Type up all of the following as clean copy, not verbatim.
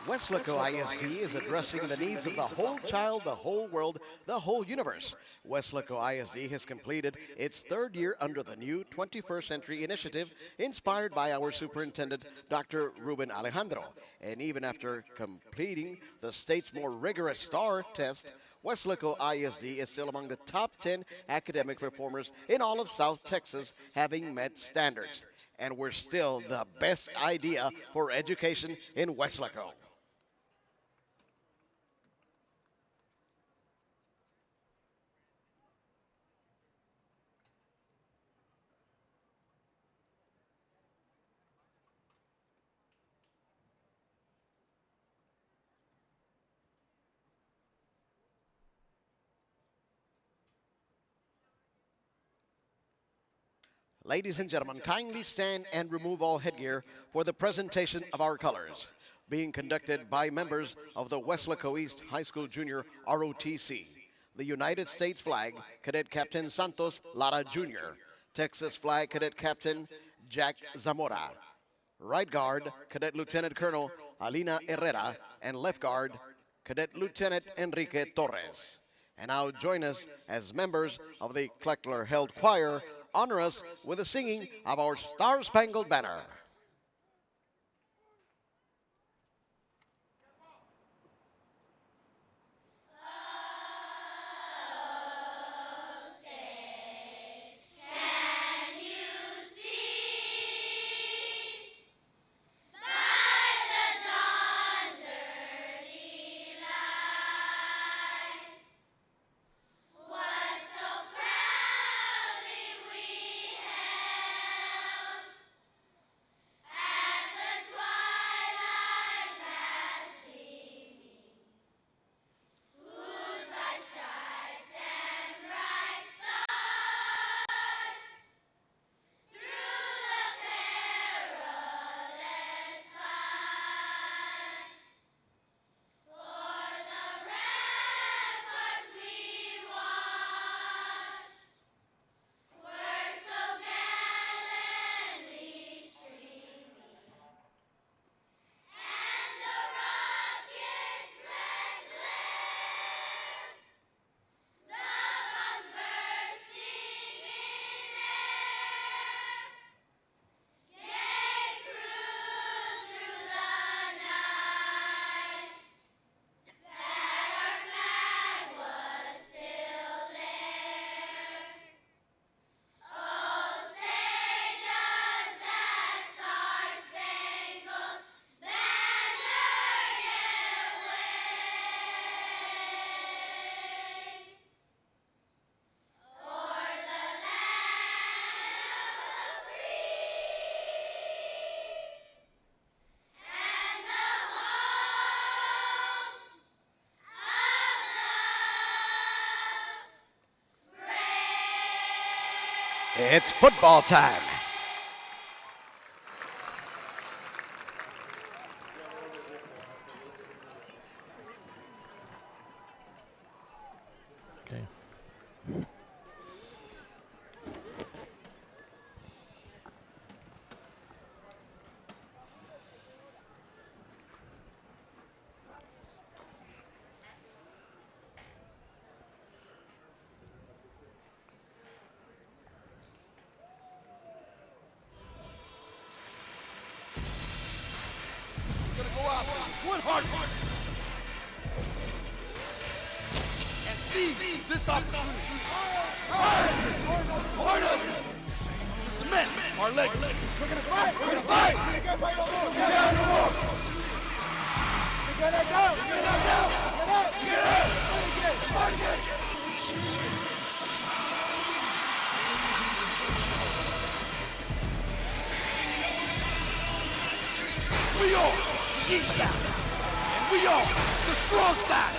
Weslaco ISD is addressing the needs of the whole child, the whole world, the whole universe. Weslaco ISD has completed its third year under the new 21st Century Initiative inspired by our superintendent, Dr. Ruben Alejandro. And even after completing the state's more rigorous STAR test, Weslaco ISD is still among the top 10 academic performers in all of South Texas, having met standards. And we're still the best idea for education in Weslaco. Ladies and gentlemen, kindly stand and remove all headgear for the presentation of our colors, being conducted by members of the Weslaco East High School Junior ROTC. The United States flag, Cadet Captain Santos Lara Jr. Texas flag, Cadet Captain Jack Zamora. Right guard, Cadet Lieutenant Colonel Alina Herrera, and left guard, Cadet Lieutenant Enrique Torres. And now join us as members of the Kleckler-held choir honor us with the singing of our Star-Spangled Banner. It's football time. Okay. One heart and seize this opportunity. Part of it to cement our legacy. We're gonna fight. We're gonna fight. We gotta go. Get up. Get up. Fight again. We are the East Side, and we are the strong side.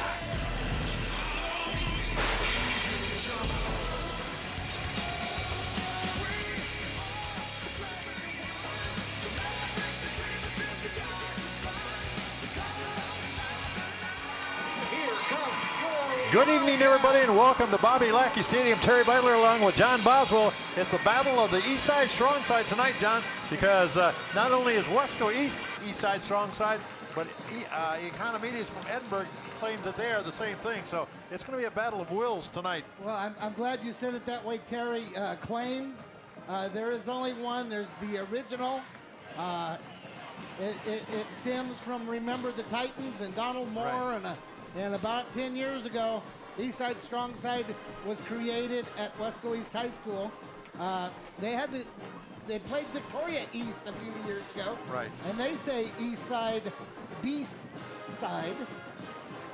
Good evening, everybody, and welcome to Bobby Lackey Stadium. Terry Butler along with John Boswell. It's a battle of the East Side Strong Side tonight, John, because not only is Weslaco East Side Strong Side, but Economedes from Edinburgh claims that they are the same thing. So it's going to be a battle of wills tonight. Well, I'm glad you said it that way, Terry. Claims. There is only one. There's the original. It stems from Remember the Titans and Donald Moore, Right. and about 10 years ago, Eastside Strong Side was created at Weslaco East High School. They played Victoria East a few years ago. Right. And they say East Side, Beast Side.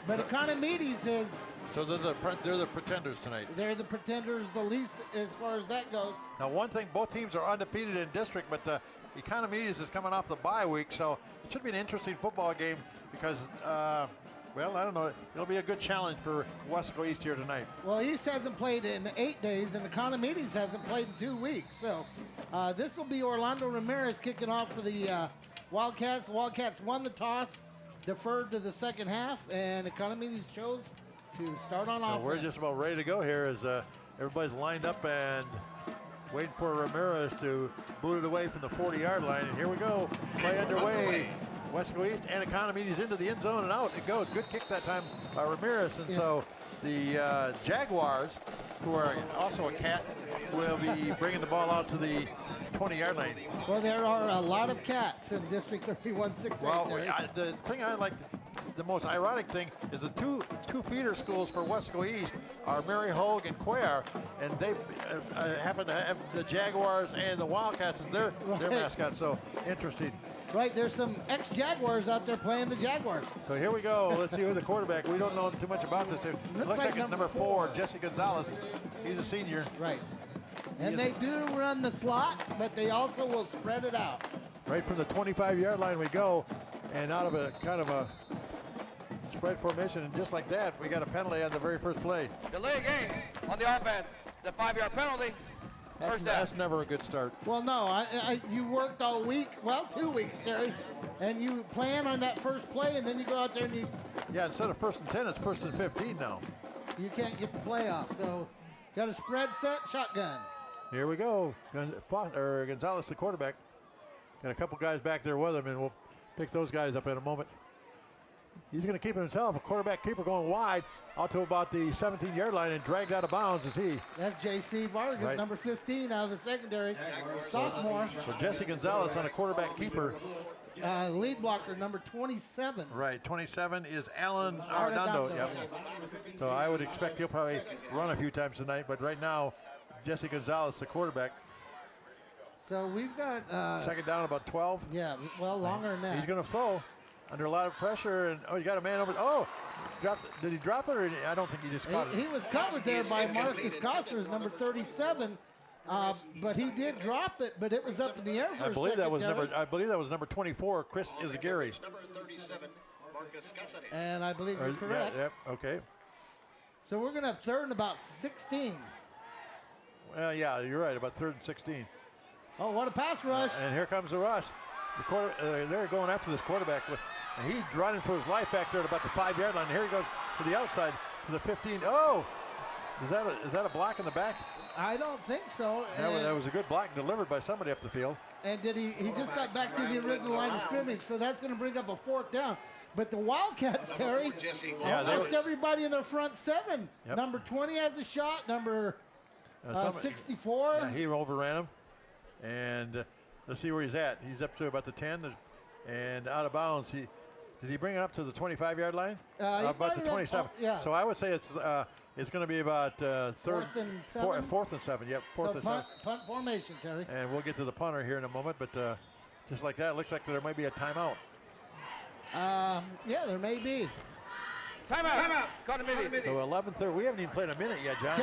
But Economedes is... So they're the pretenders tonight. They're the pretenders, the least as far as that goes. Now, one thing, both teams are undefeated in district, but Economedes is coming off the bye week, so it should be an interesting football game because, well, I don't know. It'll be a good challenge for Weslaco East here tonight. Well, East hasn't played in 8 days, and Economedes hasn't played in 2 weeks. So this will be Orlando Ramirez kicking off for the Wildcats. The Wildcats won the toss, deferred to the second half, and Economedes chose to start on offense. We're just about ready to go here as everybody's lined up and waiting for Ramirez to boot it away from the 40-yard line. And here we go. Play underway. Weslaco East and Economedes into the end zone and out. It goes. Good kick that time by Ramirez. And so the Jaguars, who are also a cat, will be bringing the ball out to the 20-yard line. Well, there are a lot of cats in District 3168. Well, the thing I like, the most ironic thing is the two feeder schools for Weslaco East are Mary Hogue and Cuellar, and they happen to have the Jaguars and the Wildcats as their mascots. So interesting. Right, there's some ex-Jaguars out there playing the Jaguars. So here we go. Let's see who the quarterback. We don't know too much about this team. It looks like it's number 4, Jesse Gonzalez. He's a senior. Right. And they do run the slot, but they also will spread it out. Right from the 25-yard line we go, and out of a kind of a spread formation, and just like that, we got a penalty on the very first play. Delay game on the offense. It's a 5-yard penalty. That's never a good start. Well, no, you worked all week, well, 2 weeks, Terry, and you plan on that first play, and then you go out there and you... Yeah, instead of 1st and 10, it's 1st and 15 now. You can't get the play off, so got a spread set, shotgun. Here we go. Gonzalez, the quarterback. Got a couple guys back there with him, and we'll pick those guys up in a moment. He's going to keep it himself. A quarterback keeper going wide out to about the 17-yard line and dragged out of bounds is he. That's J.C. Vargas, right. Number 15 out of the secondary, sophomore. So Jesse Gonzalez on a quarterback keeper. Lead blocker, number 27. Right, 27 is Alan Arredondo. Yep. Yes. So I would expect he'll probably run a few times tonight, but right now, Jesse Gonzalez, the quarterback. So we've got... second down, about 12. Yeah, well, longer than that. He's going to throw under a lot of pressure, and you got a man over. Oh, did he drop it, or I don't think he just caught it. He was covered there by Marcus Costers, number 37, but he did drop it, but it was up in the air for I a believe second. I believe that was number 24, Chris Izagiri. And I believe you're correct. Yep, okay. So we're going to have third and about 16. Well, yeah, you're right, about 3rd and 16. Oh, what a pass rush. And here comes the rush. They're going after this quarterback. And he's running for his life back there at about the 5-yard line. And here he goes to the outside, to the 15. Oh, is that a block in the back? I don't think so. That was a good block delivered by somebody up the field. And he just got back to the original line of scrimmage, so that's going to bring up a 4th down. But the Wildcats, Terry, almost everybody in their front 7. Yep. Number 20 has a shot. Number 64. Yeah, he overran him. And let's see where he's at. He's up to about the 10 and out of bounds. Did he bring it up to the 25-yard line? About the 27. Yeah. So I would say it's going to be about 4th and 7. 4th and 7. Yep, 4th and 7. Punt formation, Terry. And we'll get to the punter here in a moment, but just like that, it looks like there might be a timeout. Yeah, there may be. Timeout. Economedes. So 11:30. We haven't even played a minute yet, John.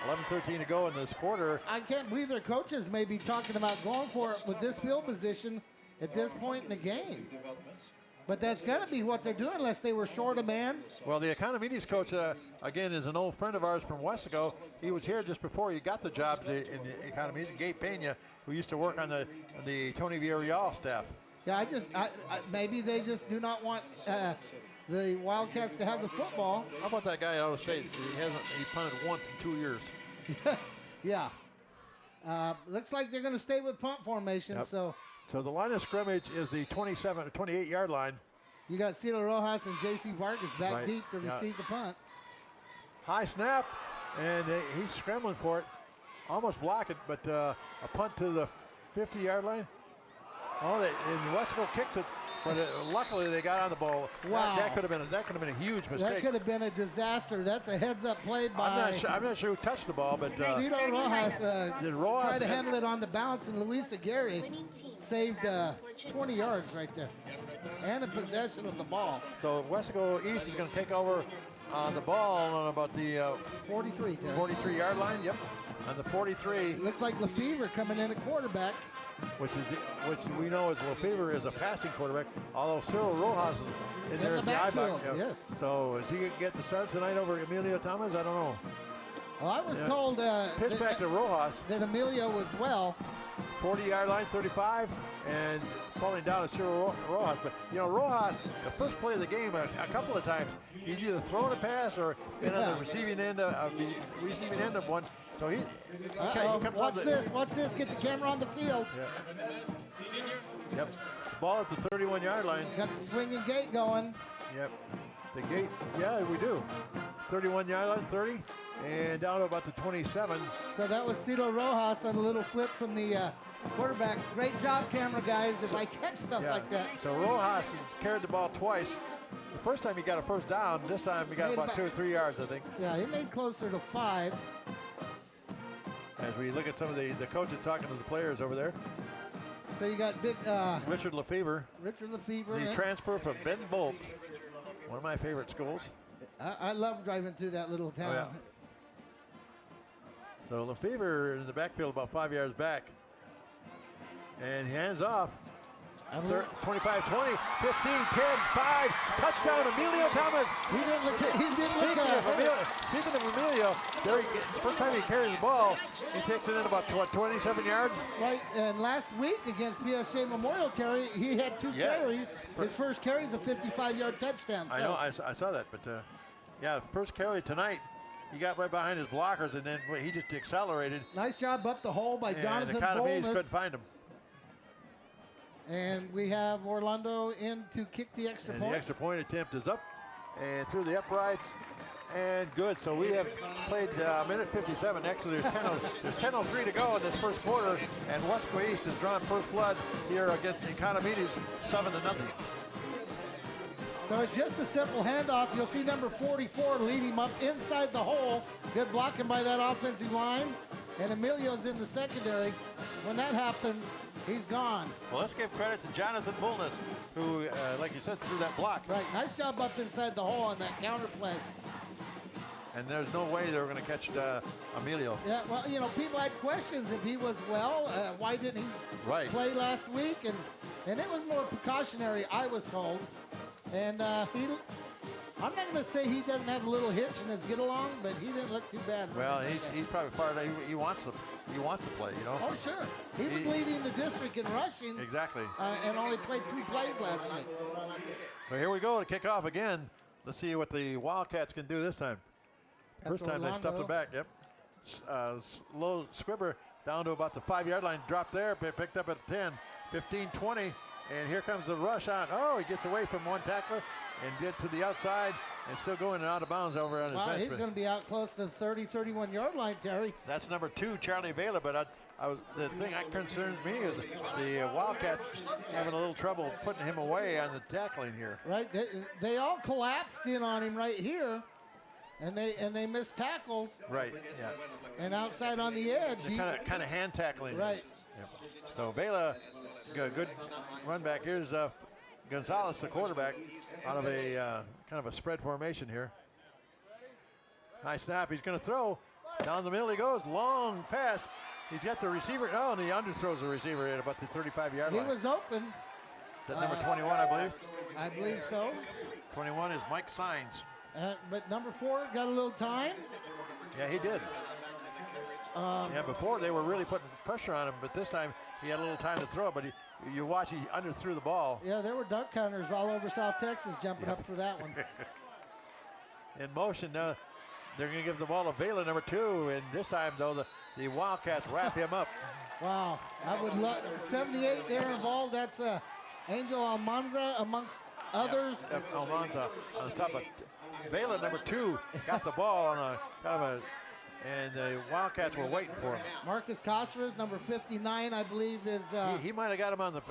11:13 to go in this quarter. I can't believe their coaches may be talking about going for it with this field position at this point in the game. But that's got to be what they're doing unless they were short a man. Well, the Economedes coach, again, is an old friend of ours from Weslaco. He was here just before he got the job in the Economedes. Gabe Pena, who used to work on the Tony Villarreal staff. Yeah, maybe they just do not want the Wildcats to have the football. How about that guy out of state? He punted once in 2 years. Yeah. Looks like they're going to stay with punt formation. Yep. So the line of scrimmage is the 28-yard line. You got Cito Rojas and J.C. Vargas back Right. deep to receive the punt. High snap, and he's scrambling for it. Almost block it, but a punt to the 50-yard line. Oh, and Weslaco kicks it, but luckily they got on the ball. Wow. That could have been a huge That mistake. could have been a disaster. That's a heads-up play by I'm not sure who touched the ball, but Cito Rojas. did Rojas Tried to handle it on the bounce, and Luis Aguirre saved 20 yards right there. And a possession of the ball. so Weslaco East is going to take over on the ball on about the 43, Terry. 43-yard line. Yep, on the 43. Looks like Lefevre coming in at quarterback. Which we know is Lefevre is a passing quarterback, although Cyril Rojas is in there the as the backfield, I-back. yes. So is he going to get the start tonight over Emilio Thomas? I don't know. Well, I was Yeah. told Pitch back to Rojas, that Emilio was well. 40-yard line, 35, and falling down to Cyril Rojas. But, you know, Rojas, the first play of the game, a couple of times, he's either thrown a pass or been on the receiving end of one. So he comes Watch on this. Watch this. Get the camera on the field. Yep. Ball at the 31-yard line. Got the swinging gate going. Yep. The gate, yeah, we do. 31-yard line, 30, and down to about the 27. So that was Cito Rojas on a little flip from the quarterback. Great job, camera guys, if I catch stuff Yeah. like that. So Rojas carried the ball twice. The first time he got a first down. This time he got about 2 or 3 yards, I think. Yeah, he made closer to 5. As we look at some of the coaches talking to the players over there. So you got big Richard Lefevre, Richard Lefevre. the transfer from Ben Bolt, one of my favorite schools. I love driving through that little town. Oh, yeah. So Lefevre in the backfield about 5 yards back. And he hands off. 25, 20, 15, 10, 5, touchdown, Emilio Thomas. He didn't look Speaking of Emilio, first time he carries the ball, he takes it in about 27 yards. Right, and last week against PSJ Memorial, Terry, he had 2 carries. His first carry is a 55-yard touchdown. I know, I saw that, but yeah, first carry tonight, he got right behind his blockers, and then he just accelerated. Nice job up the hole by Jonathan And the Economedes couldn't Boldness. find him. And we have Orlando in to kick the extra And point. the extra point attempt is up and through the uprights and good. So we have played minute 57. Actually, there's 10:03 to go in this first quarter, and Weslaco East has drawn first blood here against the Economedes, 7-0. So it's just a simple handoff. You'll see number 44 lead him up inside the hole. Good blocking by that offensive line. And Emilio's in the secondary. When that happens, he's gone. Well, let's give credit to Jonathan Bullness, who, like you said, threw that block. Right, nice job up inside the hole on that counter play. And there's no way they were going to catch Emilio. Yeah, well, you know, people had questions if he was well. Why didn't he play last week? And it was more precautionary, I was told. And I'm not going to say he doesn't have a little hitch in his get along, but he didn't look too bad. Well, he's probably part of that. He wants to play, you know. Oh, sure. He was leading the district in rushing. Exactly. And only played 2 plays last week. So here we go to kick off again. Let's see what the Wildcats can do this time. First time they stuffed it back. Yep. Low Squibber down to about the 5-yard line. Dropped there, picked up at 10, 15, 20. And here comes the rush on. Oh, he gets away from one tackler and get to the outside and still going out of bounds over on his bench. He's going to be out close to the 30, 31-yard line, Terry. That's number 2, Charlie Vela. But the thing that concerns me is the Wildcats having a little trouble putting him away on the tackling here. Right. They all collapsed in on him right here. And they missed tackles. Right, yeah. And outside on the edge. Kind of hand tackling. Right. Yep. So Vela, good run back. Here's Gonzalez, the quarterback, out of a kind of a spread formation here. High snap. He's going to throw. Down the middle he goes. Long pass. He's got the receiver. Oh, and he underthrows the receiver at about the 35-yard line. He was open. Is that number 21, I believe? I believe so. 21 is Mike Sines. But number 4 got a little time. Yeah, he did. Yeah, before they were really putting pressure on him, but this time he had a little time to throw. But you watch, he underthrew the ball. Yeah, there were duck hunters all over South Texas jumping up for that one. In motion, they're going to give the ball to Vela, number 2, and this time though the Wildcats wrap him up. Wow, I would love 78 there involved. That's Angel Almanza amongst Others. Almanza on the top, but Vela, number 2, got the ball on a kind of a, and the Wildcats were waiting for him. Marcus Cosras, number 59, I believe, is. He might have got him on the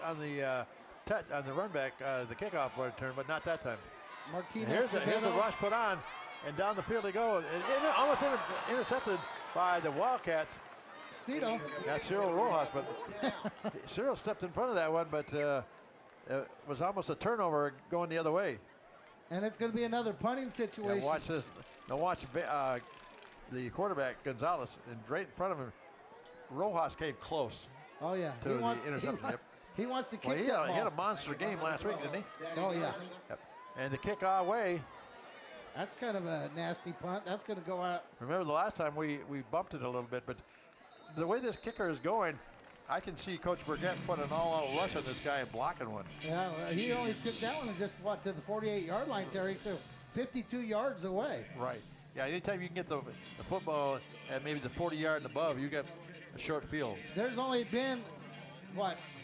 run back, the kickoff return, but not that time. Martinez. Here's a rush put on, and down the field they go, and almost intercepted by the Wildcats. Cito. That's Cyril Rojas, but Cyril stepped in front of that one, but it was almost a turnover going the other way. And it's going to be another punting situation. Now watch this. Now watch the quarterback, Gonzalez, and right in front of him, Rojas came close. Oh, yeah. To the interception. He wants to kick well, that ball. He had a monster game last week, didn't he? Oh, yeah. Yep. And the kick our way. That's kind of a nasty punt. That's going to go out. Remember the last time we bumped it a little bit, but the way this kicker is going, I can see Coach Burgett put an all-out rush on this guy and blocking one. Yeah, well, he only took that one just, to the 48-yard line, Terry, so 52 yards away. Right. Yeah, anytime you can get the football at maybe the 40-yard and above, you get a short field. There's only been,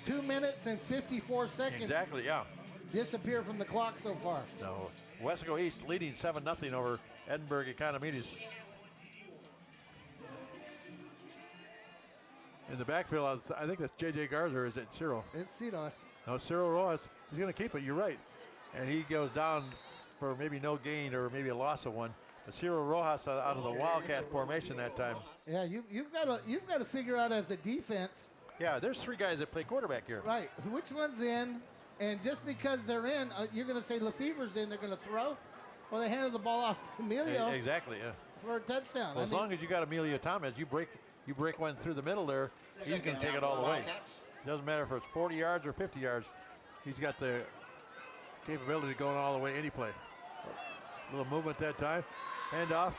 2 minutes and 54 seconds. Exactly, yeah. Disappear from the clock so far. So Weslaco East leading 7-0 over Edinburgh Economedes. In the backfield, I think that's J.J. Garza, or is it Cyril? It's Cito. No, Cyril Rojas. He's going to keep it, you're right. And he goes down for maybe no gain or maybe a loss of one. But Cyril Rojas out of the Wildcat formation that time. Yeah, you've got to figure out as a defense. Yeah, there's 3 guys that play quarterback here. Right, which one's in? And just because they're in, you're going to say Lefevre's in, they're going to throw? Well, they handed the ball off to Emilio. Exactly, yeah. For a touchdown. Well, as long as you got Emilio Thomas, you break one through the middle there, he's going to take it all the way. Doesn't matter if it's 40 yards or 50 yards. He's got the capability of going all the way any play. A little movement that time. Handoff.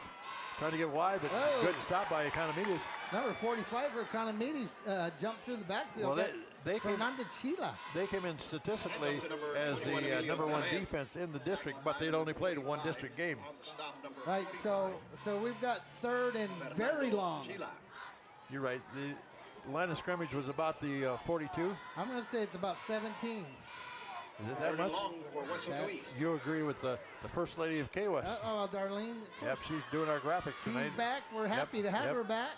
Trying to get wide, but good stop by Economedes. Number 45 for Economedes jumped through the backfield. Well, they Fernando Chila. They came in statistically as the #1 defense in the district, but they'd only played 1 district game. Right, so we've got 3rd and very long. You're right. The line of scrimmage was about the 42. I'm going to say it's about 17. Is it that much? You agree with the First Lady of K-West. Darlene. Yep, she's doing our graphics She's tonight. back. We're happy to have her back.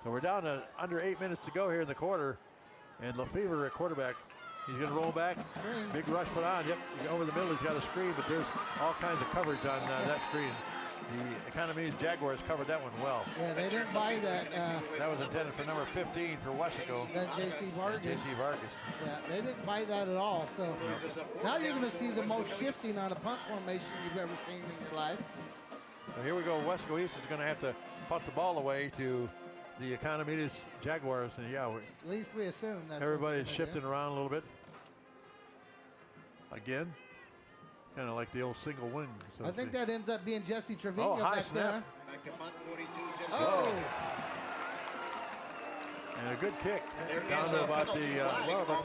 So we're down to under 8 minutes to go here in the quarter. And Lefevre at quarterback. He's going to roll back. Screen. Big rush put on. Yep, over the middle he's got a screen, but there's all kinds of coverage on that screen. The Economedes Jaguars covered that one well. Yeah, they didn't buy that. That was intended for number 15 for Weslaco. That's J.C. Vargas. J.C. Vargas. Yeah, they didn't buy that at all. So now you're going to see the most shifting on a punt formation you've ever seen in your life. So here we go. Weslaco East is going to have to punt the ball away to the Economedes Jaguars. And yeah, at least we assume that's everybody's shifting around a little bit. Again. Kind of like the old single wing. So I think that ends up being Jesse Trevino back snap. there. Oh! And a good kick down to about the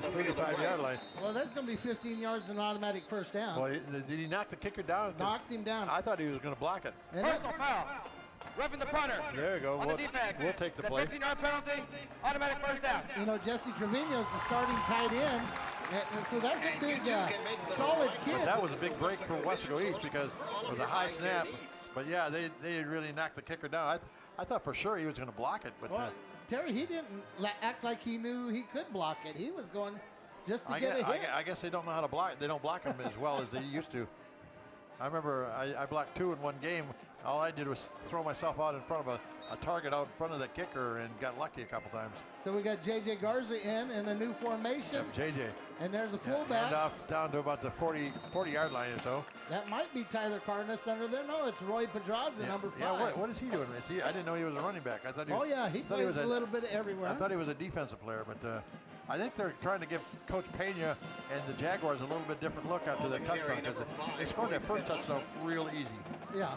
35-yard line. Well, that's going to be 15 yards and an automatic first down. Well, did he knock the kicker down? Knocked him down. I thought he was going to block it. Personal foul. Roughing the punter. There you go. On the defense. We'll take the It's a play. 15-yard penalty. Automatic first down. You know, Jesse Trevino's the starting tight end. And so that's a big, solid kid. But that was a big break for Weslaco East because it was a high snap. But yeah, they really knocked the kicker down. I thought for sure he was going to block it, but well, Terry, he didn't act like he knew he could block it. He was going just to get a hit. I guess they don't know how to block. They don't block them as well as they used to. I remember I blocked 2 in one game. All I did was throw myself out in front of a target out in front of the kicker and got lucky a couple times. So we got J.J. Garza in a new formation. Yep, J.J. And there's a fullback. Hand off down to about the 40-yard line or so. That might be Tyler Carness under there. No, it's Roy Pedraza, number 5. Yeah, what is he doing? I didn't know he was a running back. I thought he plays a little bit everywhere. I thought he was a defensive player, but I think they're trying to give Coach Pena and the Jaguars a little bit different look after that touchdown because they scored that first touchdown real easy. Yeah,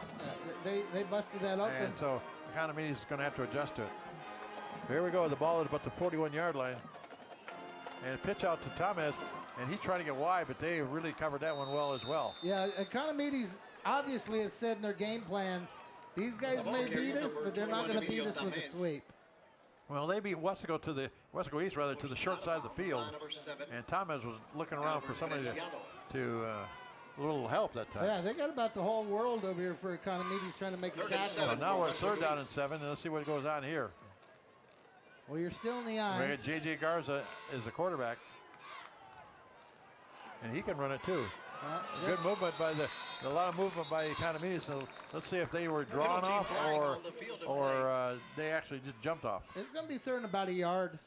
they busted that open. And so Economedes is going to have to adjust to it. Here we go. The ball is about the 41-yard line. And a pitch out to Thomas, and he's trying to get wide, but they really covered that one well as well. Yeah, Economedes obviously has said in their game plan, these guys may beat us, but they're not going to beat us with a sweep. Well, they beat Weslaco East to the short side of the field, and Thomas was looking around for somebody to little help that time. Yeah, they got about the whole world over here for Economedes trying to make a tackle. So now we're at 3rd down and 7, and let's see what goes on here. Well, you're still in the We eye. got J.J. Garza is the quarterback, and he can run it too. Good movement by a lot of movement by Economedes. So let's see if they were drawn off or they actually just jumped off. It's going to be 3rd and about a yard.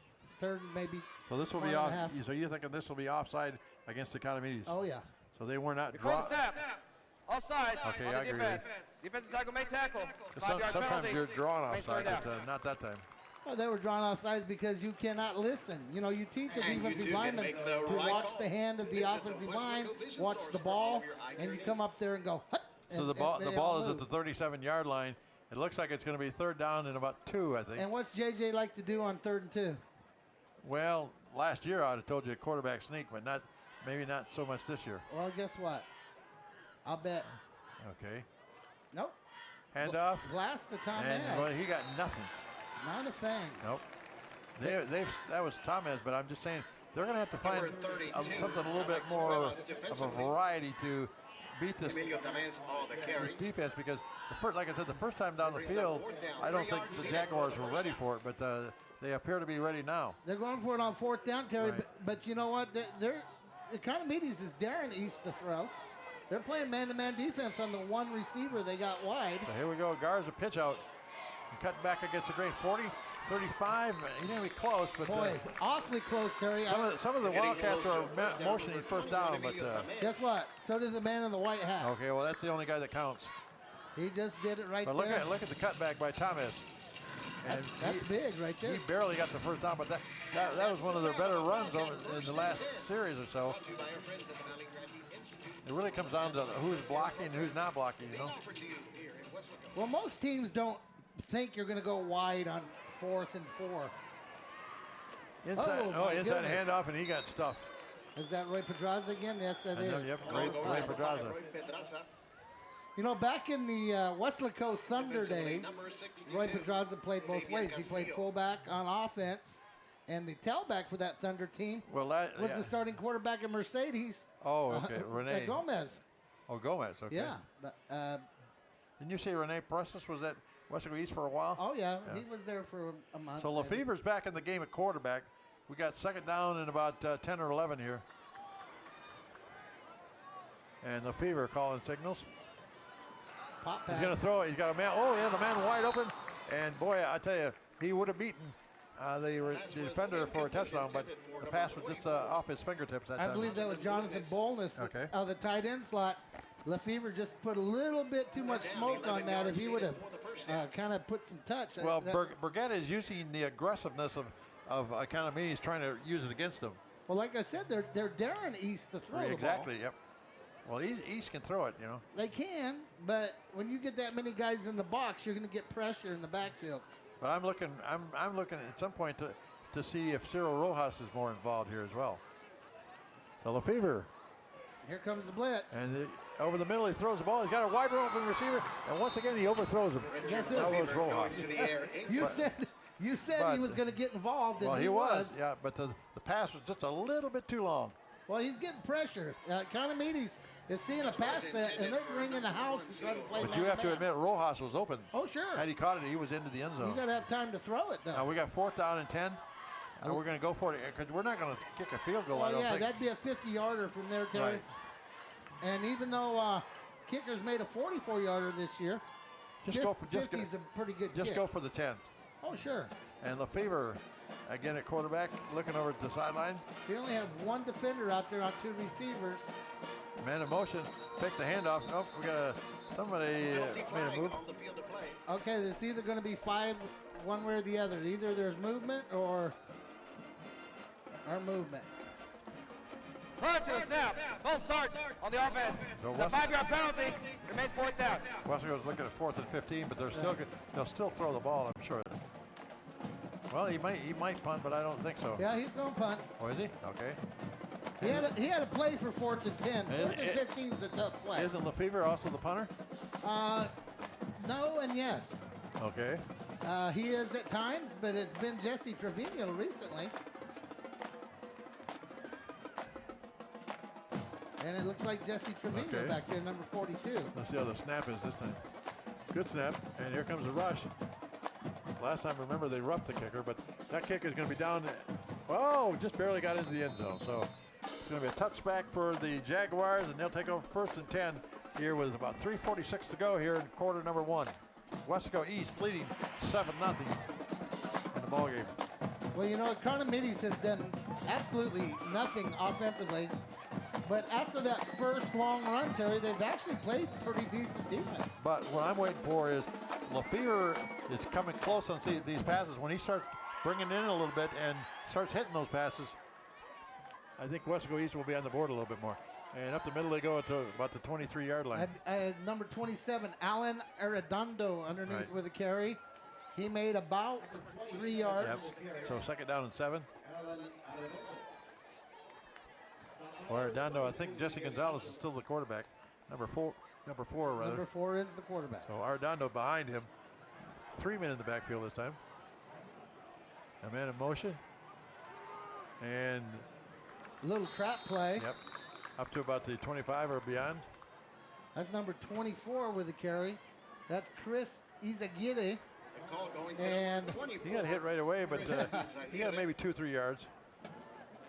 3rd maybe. So this will be off. So you're thinking this will be offside against Economedes? Oh yeah. So they were not Before the drawn. snap. Offsides. Okay, on the I agree. defense. Defensive tackle may tackle. 5-yard Sometimes penalty. you're drawn Makes offside, 3rd but down. not that time. Well, they were drawn off sides because you cannot listen. You know, you teach a defensive lineman to watch the hand of the offensive line, watch the ball, and you come up there and go, hut, So the ball is at the 37-yard line. It looks like it's going to be 3rd down and about 2, I think. And what's JJ like to do on 3rd and 2? Well, last year I'd have told you a quarterback sneak, but maybe not so much this year. Well, guess what? I'll bet. Okay. Nope. Handoff. Blast the Tom And well, he got nothing. Not a thing. Nope. That was Thomas, but I'm just saying they're going to have to find something a little bit more of a variety to beat this defense because, like I said, the first time down the field, I don't think the Jaguars were ready for it, but they appear to be ready now. They're going for it on 4th down, Terry, Right. but you know what? Economedes is daring East to throw. They're playing man-to-man defense on the one receiver they got wide. So here we go. Garza pitch out. And cut back against the grain. 40, 35. He's going to be close, but Boy, awfully close, Terry. some of the Wildcats are motioning 1st down, but Guess what? So did the man in the white hat. okay. Well, that's the only guy that counts. He just did it right But there. look at the cutback by Thomas. And That's big right there. He barely got the 1st down, but that was one of their better runs in the last series or so. It really comes down to who's blocking and who's not blocking, you know. Well, most teams don't think you're going to go wide on 4th and 4. Inside, my inside goodness. handoff, and he got stuffed. Is that Roy Pedraza again? Yes, that I know, is. yep, Number Ray 5. Pedraza. You know, back in the Weslaco Thunder days, Roy Pedraza played both ways. He played fullback on offense, and the tailback for that Thunder team Well, was yeah. the starting quarterback at Mercedes. Oh, okay, Renee. Gomez. Oh, Gomez, okay. Yeah. But, Didn't you say Renee Prestis was at Weslaco East for a while? oh, yeah. He was there for a month. So maybe. Lefevre's back in the game at quarterback. We got 2nd down and about 10 or 11 here. And Lefevre calling signals. Pop pass. He's going to throw it. He's got a man. Oh, yeah, the man wide open. And, boy, I tell you, he would have beaten the defender for a touchdown, but the pass was just off his fingertips that I time. believe that was Jonathan Bolness, Okay. the tight end slot. Lefevre just put a little bit too much smoke on that. If he would have kind of put some touch. Well, that- Burgett is using the aggressiveness of Economedes, trying to use it against him. well, like I said, they're daring East to throw the ball. Exactly, yep. Well, East can throw it, you know. They can, but when you get that many guys in the box, you're going to get pressure in the backfield. But I'm looking at some point to see if Cyril Rojas is more involved here as well. So Lefevre, Here comes the blitz. and over the middle he throws the ball. He's got a wide open receiver, and once again he overthrows him. Guess who? That was Rojas. You said but- he was going to get involved, and Well, he was, yeah, but the pass was just a little bit too long. Well, he's getting pressure. Economedes is seeing a pass set, and they're bringing the house and trying to play But you have to man-to-man. admit, Rojas was open. Oh, sure. Had he caught it, he was into the end You zone. got to have time to throw it, though. Now we got 4th down and 10. And we're going to go for it because we're not going to kick a field goal. I Well, don't yeah, think. that'd be a 50-yarder from there, Terry. Right. And even though kickers made a 44-yarder this year, Just go for 50's a pretty good just kick. go for the 10. Oh, sure. And Lefevre, again at quarterback, looking over at the sideline. You only have one defender out there on 2 receivers. Man in motion, takes the handoff. Nope, we got somebody made a move. Okay, there's either going to be 5 one way or the other. Either there's movement or movement. Prior to the snap, false start on the offense. So It's a Wes- 5-yard penalty. Remains 4th down. Weslaco's looking at 4th and 15, but they'll still throw the ball, I'm sure. Well, he might punt, but I don't think so. Yeah, he's going to punt. Oh, is he? Okay. He had a play for 4th and 10. 4th and It- 15 is a tough play. Isn't Lefevre also the punter? No and yes. Okay. He is at times, but it's been Jesse Trevino recently. And it looks like Jesse Trevino back there, number 42. Let's see how the snap is this time. Good snap, and here comes the rush. Last time, remember, they roughed the kicker, but that kick is going to be down. Oh, just barely got into the end zone. So it's going to be a touchback for the Jaguars, and they'll take over 1st and 10 here with about 3:46 to go here in quarter number 1. Weslaco East leading 7-0 in the ball game. Well, you know, Economedes has done absolutely nothing offensively. But after that first long run, Terry, they've actually played pretty decent defense. But what I'm waiting for is LaFever is coming close on these passes. When he starts bringing in a little bit and starts hitting those passes, I think Weslaco East will be on the board a little bit more. And up the middle they go to about the 23-yard line. Number 27, Alan Arredondo underneath with a carry. He made about 3 yards. Yep. So 2nd down and 7. Arredondo, I think Jesse Gonzalez is still the quarterback. Number four rather. Number 4 is the quarterback. So Arredondo behind him. 3 men in the backfield this time. A man in motion. And a little trap play. Yep. Up to about the 25 or beyond. That's number 24 with the carry. That's Chris Izaguirre. And he got hit right away, but he got maybe 2-3 yards.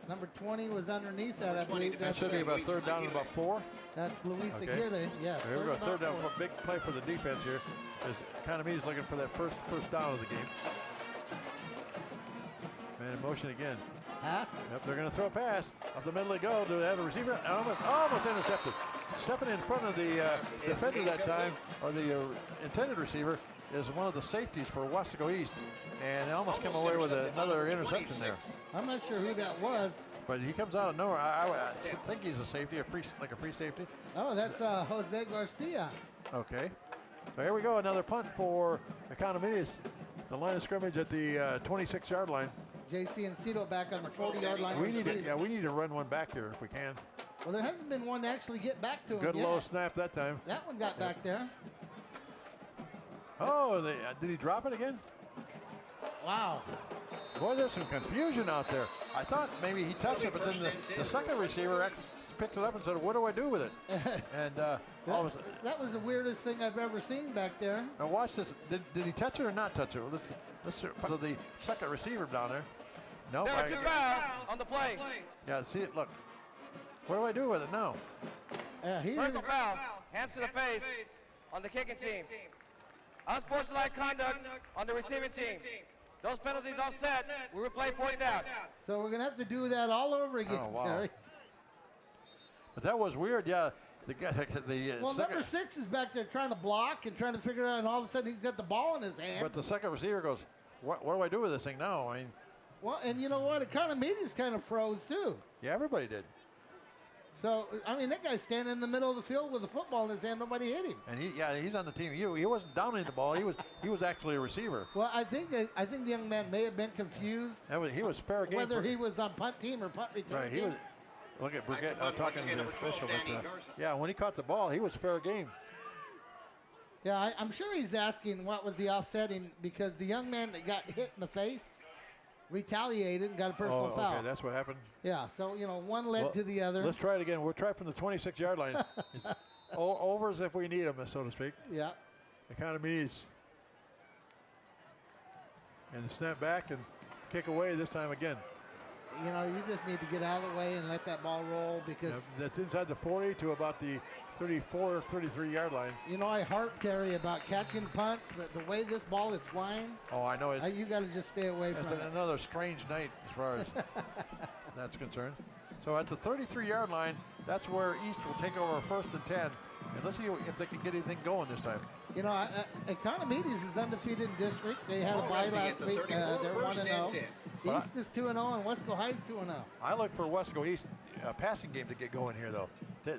Number 20 was underneath that, I believe. That should be about 3rd down and about 4. That's Luis Aguirre, yes. Here we go, 3rd down. Big play for the defense here. As Economedes looking for that first down of the game. Man in motion again. Pass. Yep, they're going to throw a pass. Up the middle they go. Do they have a receiver? Almost intercepted. Stepping in front of the defender that time, or the intended receiver, is one of the safeties for Weslaco East. And they almost came away with another interception there. I'm not sure who that was. But he comes out of nowhere. I think he's a safety, like a free safety. Oh, that's Jose Garcia. Okay. So here we go, another punt for Economedes. The line of scrimmage at the 26-yard line. JC and Cito back on the 40-yard line. We need to run one back here if we can. Well, there hasn't been one to actually get back to him Good yet. low snap that time. That one got back there. Oh, did he drop it again? Wow. Boy, there's some confusion out there. I thought maybe he touched it, but then the second receiver actually picked it up and said, what do I do with it? And that was the weirdest thing I've ever seen back there. Now watch this. Did he touch it or not touch it? Let's so the second receiver down there. No. There were 2 fouls on the play. Yeah, see it. Look. What do I do with it now? Vertical foul. Hands to the face on the kicking team. Unsportsmanlike conduct on the receiving team. Those penalties all set. We will play 4th down. So we're going to have to do that all over again, Terry. But that was weird, yeah. Number 6 is back there trying to block and trying to figure it out, and all of a sudden he's got the ball in his hands. But the second receiver goes, what do I do with this thing now? I mean, well, and you know what? Economedes kind of froze too. Yeah, everybody did. So, I mean, that guy's standing in the middle of the field with a football in his hand. Nobody hit him. And he's on the team. He wasn't downing the ball. He was actually a receiver. Well, I think the young man may have been confused. He was fair game. Whether he was on punt team or punt return right, team. Look at Burgett talking to the official. But, yeah, when he caught the ball, he was fair game. Yeah, I'm sure he's asking what was the offsetting, because the young man that got hit in the face retaliated and got a personal foul. Okay, that's what happened. Yeah, so, one led to the other. Let's try it again. We'll try from the 26-yard line. Overs if we need them, so to speak. Yeah. Economedes. And snap back and kick away this time again. You just need to get out of the way and let that ball roll, because that's inside the 40 to about the 34, 33-yard line. I harp, Terry, about catching punts, but the way this ball is flying, oh, I know you got to just stay away from it. That's another strange night as far as that's concerned. So at the 33-yard line, that's where East will take over 1st and 10. And let's see if they can get anything going this time. Economedes is undefeated in district. They had a bye last week. They're 1-0. East is 2-0, and Wesco High is 2-0. I look for Wesco East passing game to get going here, though.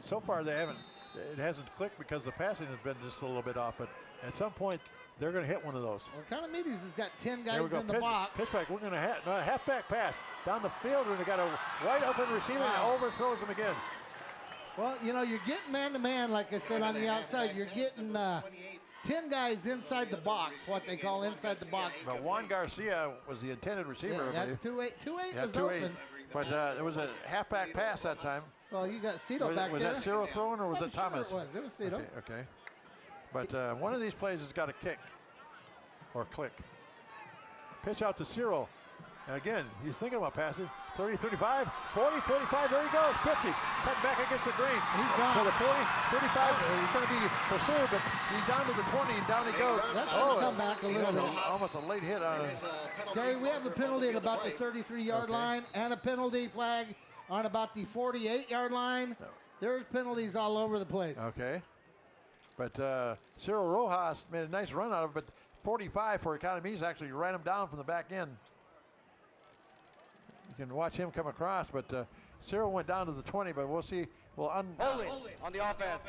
So far, it hasn't clicked because the passing has been just a little bit off. But at some point, they're going to hit one of those. Well, Economedes has got 10 guys in the box. Pitch back. We're going to halfback pass down the field, and they got a wide open receiver and overthrows him again. Well, you're getting man-to-man, like I said, on the outside. You're getting 10 guys inside the box, what they call inside the box. Now, Juan Garcia was the intended receiver. Yeah, that's 2-8. 2-8 was 2-8. open. But there was a halfback pass that time. Well, you got Cito back was there. that Cyril throwing or was I'm it Thomas? Sure it was Cito. Okay. But one of these plays has got to kick or click. Pitch out to Cyril. And again, he's thinking about passing. 30, 35, 40, 45, there he goes, 50. Cut back against the green. He's gone. To the 40, 35, he's going to be pursued, but he's down to the 20, and down he goes. That's going to come back a little bit. Almost a late hit on it. Terry, we have a penalty at about the 33-yard line and a penalty flag on about the 48-yard line. There's penalties all over the place. Okay. But Cyril Rojas made a nice run out of it, but 45 for Economedes actually ran him down from the back end. You can watch him come across, but Cyril went down to the 20, but we'll see. Holding on the offense.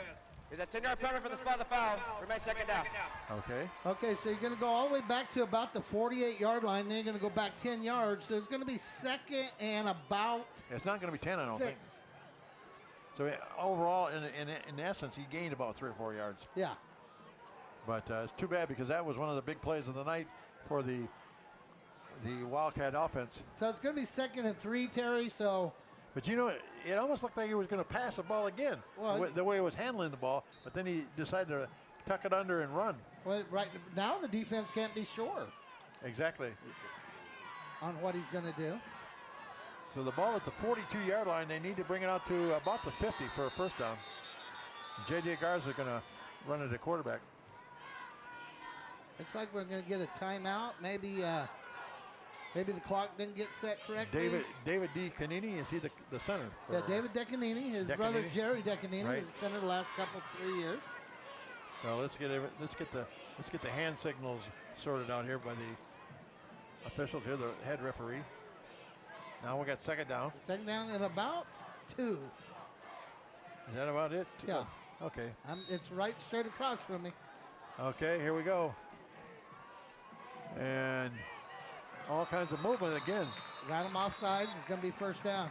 Is a 10-yard penalty for the spot of the foul. Remain second down. Okay. Okay, so you're going to go all the way back to about the 48-yard line. Then you're going to go back 10 yards. So it's going to be second and about It's not going to be 10, I don't think. 6. So overall, in essence, he gained about 3 or 4 yards. Yeah. But it's too bad because that was one of the big plays of the night for the Wildcat offense. So it's going to be second and 3, Terry. So. But you know, it almost looked like he was going to pass the ball again, Well, the way he was handling the ball. But then he decided to tuck it under and run. Well, right now the defense can't be sure Exactly. on what he's going to do. So the ball at the 42-yard line, they need to bring it out to about the 50 for a first down. J.J. Garza going to run it at quarterback. Looks like we're going to get a timeout. Maybe the clock didn't get set correctly. David D. Canini, is he the center? Yeah, David Decanini, his brother Jerry Decanini, Right. is center the last 3 years. So let's get the hand signals sorted out here by the officials here, the head referee. Now we got second down. Second down and about 2. Is that about it? Yeah. Oh, okay. It's right straight across from me. Okay, here we go. And all kinds of movement again. Got him off sides. It's going to be first down.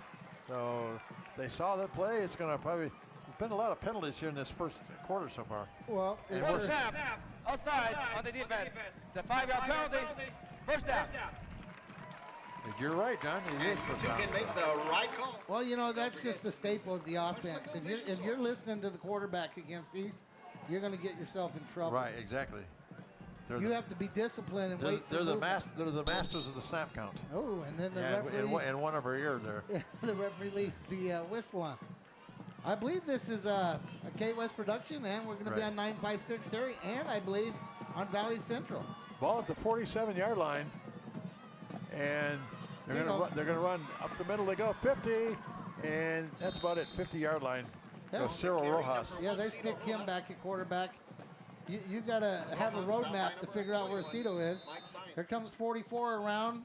So they saw that play. It's going to probably. There's been a lot of penalties here in this first quarter so far. Well, it's First snap. Offsides on the defense. It's a 5-yard penalty. First down. You're right, John. It is first down. well, you know, that's just the staple of the offense. If you're listening to the quarterback against East, you're going to get yourself in trouble. Right, exactly. You have to be disciplined and wait for they're the movement. masters of the snap count. Oh, and then the Yeah, referee. and one over here there. The referee leaves the whistle on. I believe this is a K-West production, and we're going to be Right. on 956 Terry, and I believe on Valley Central. Ball at the 47-yard line, and they're going to run up the middle. They go 50, and that's about it. 50-yard line. Yeah. Goes Cyril Rojas. Yeah, they stick him back at quarterback. You've got to have a roadmap to figure out where Cito is. Here comes 44 around.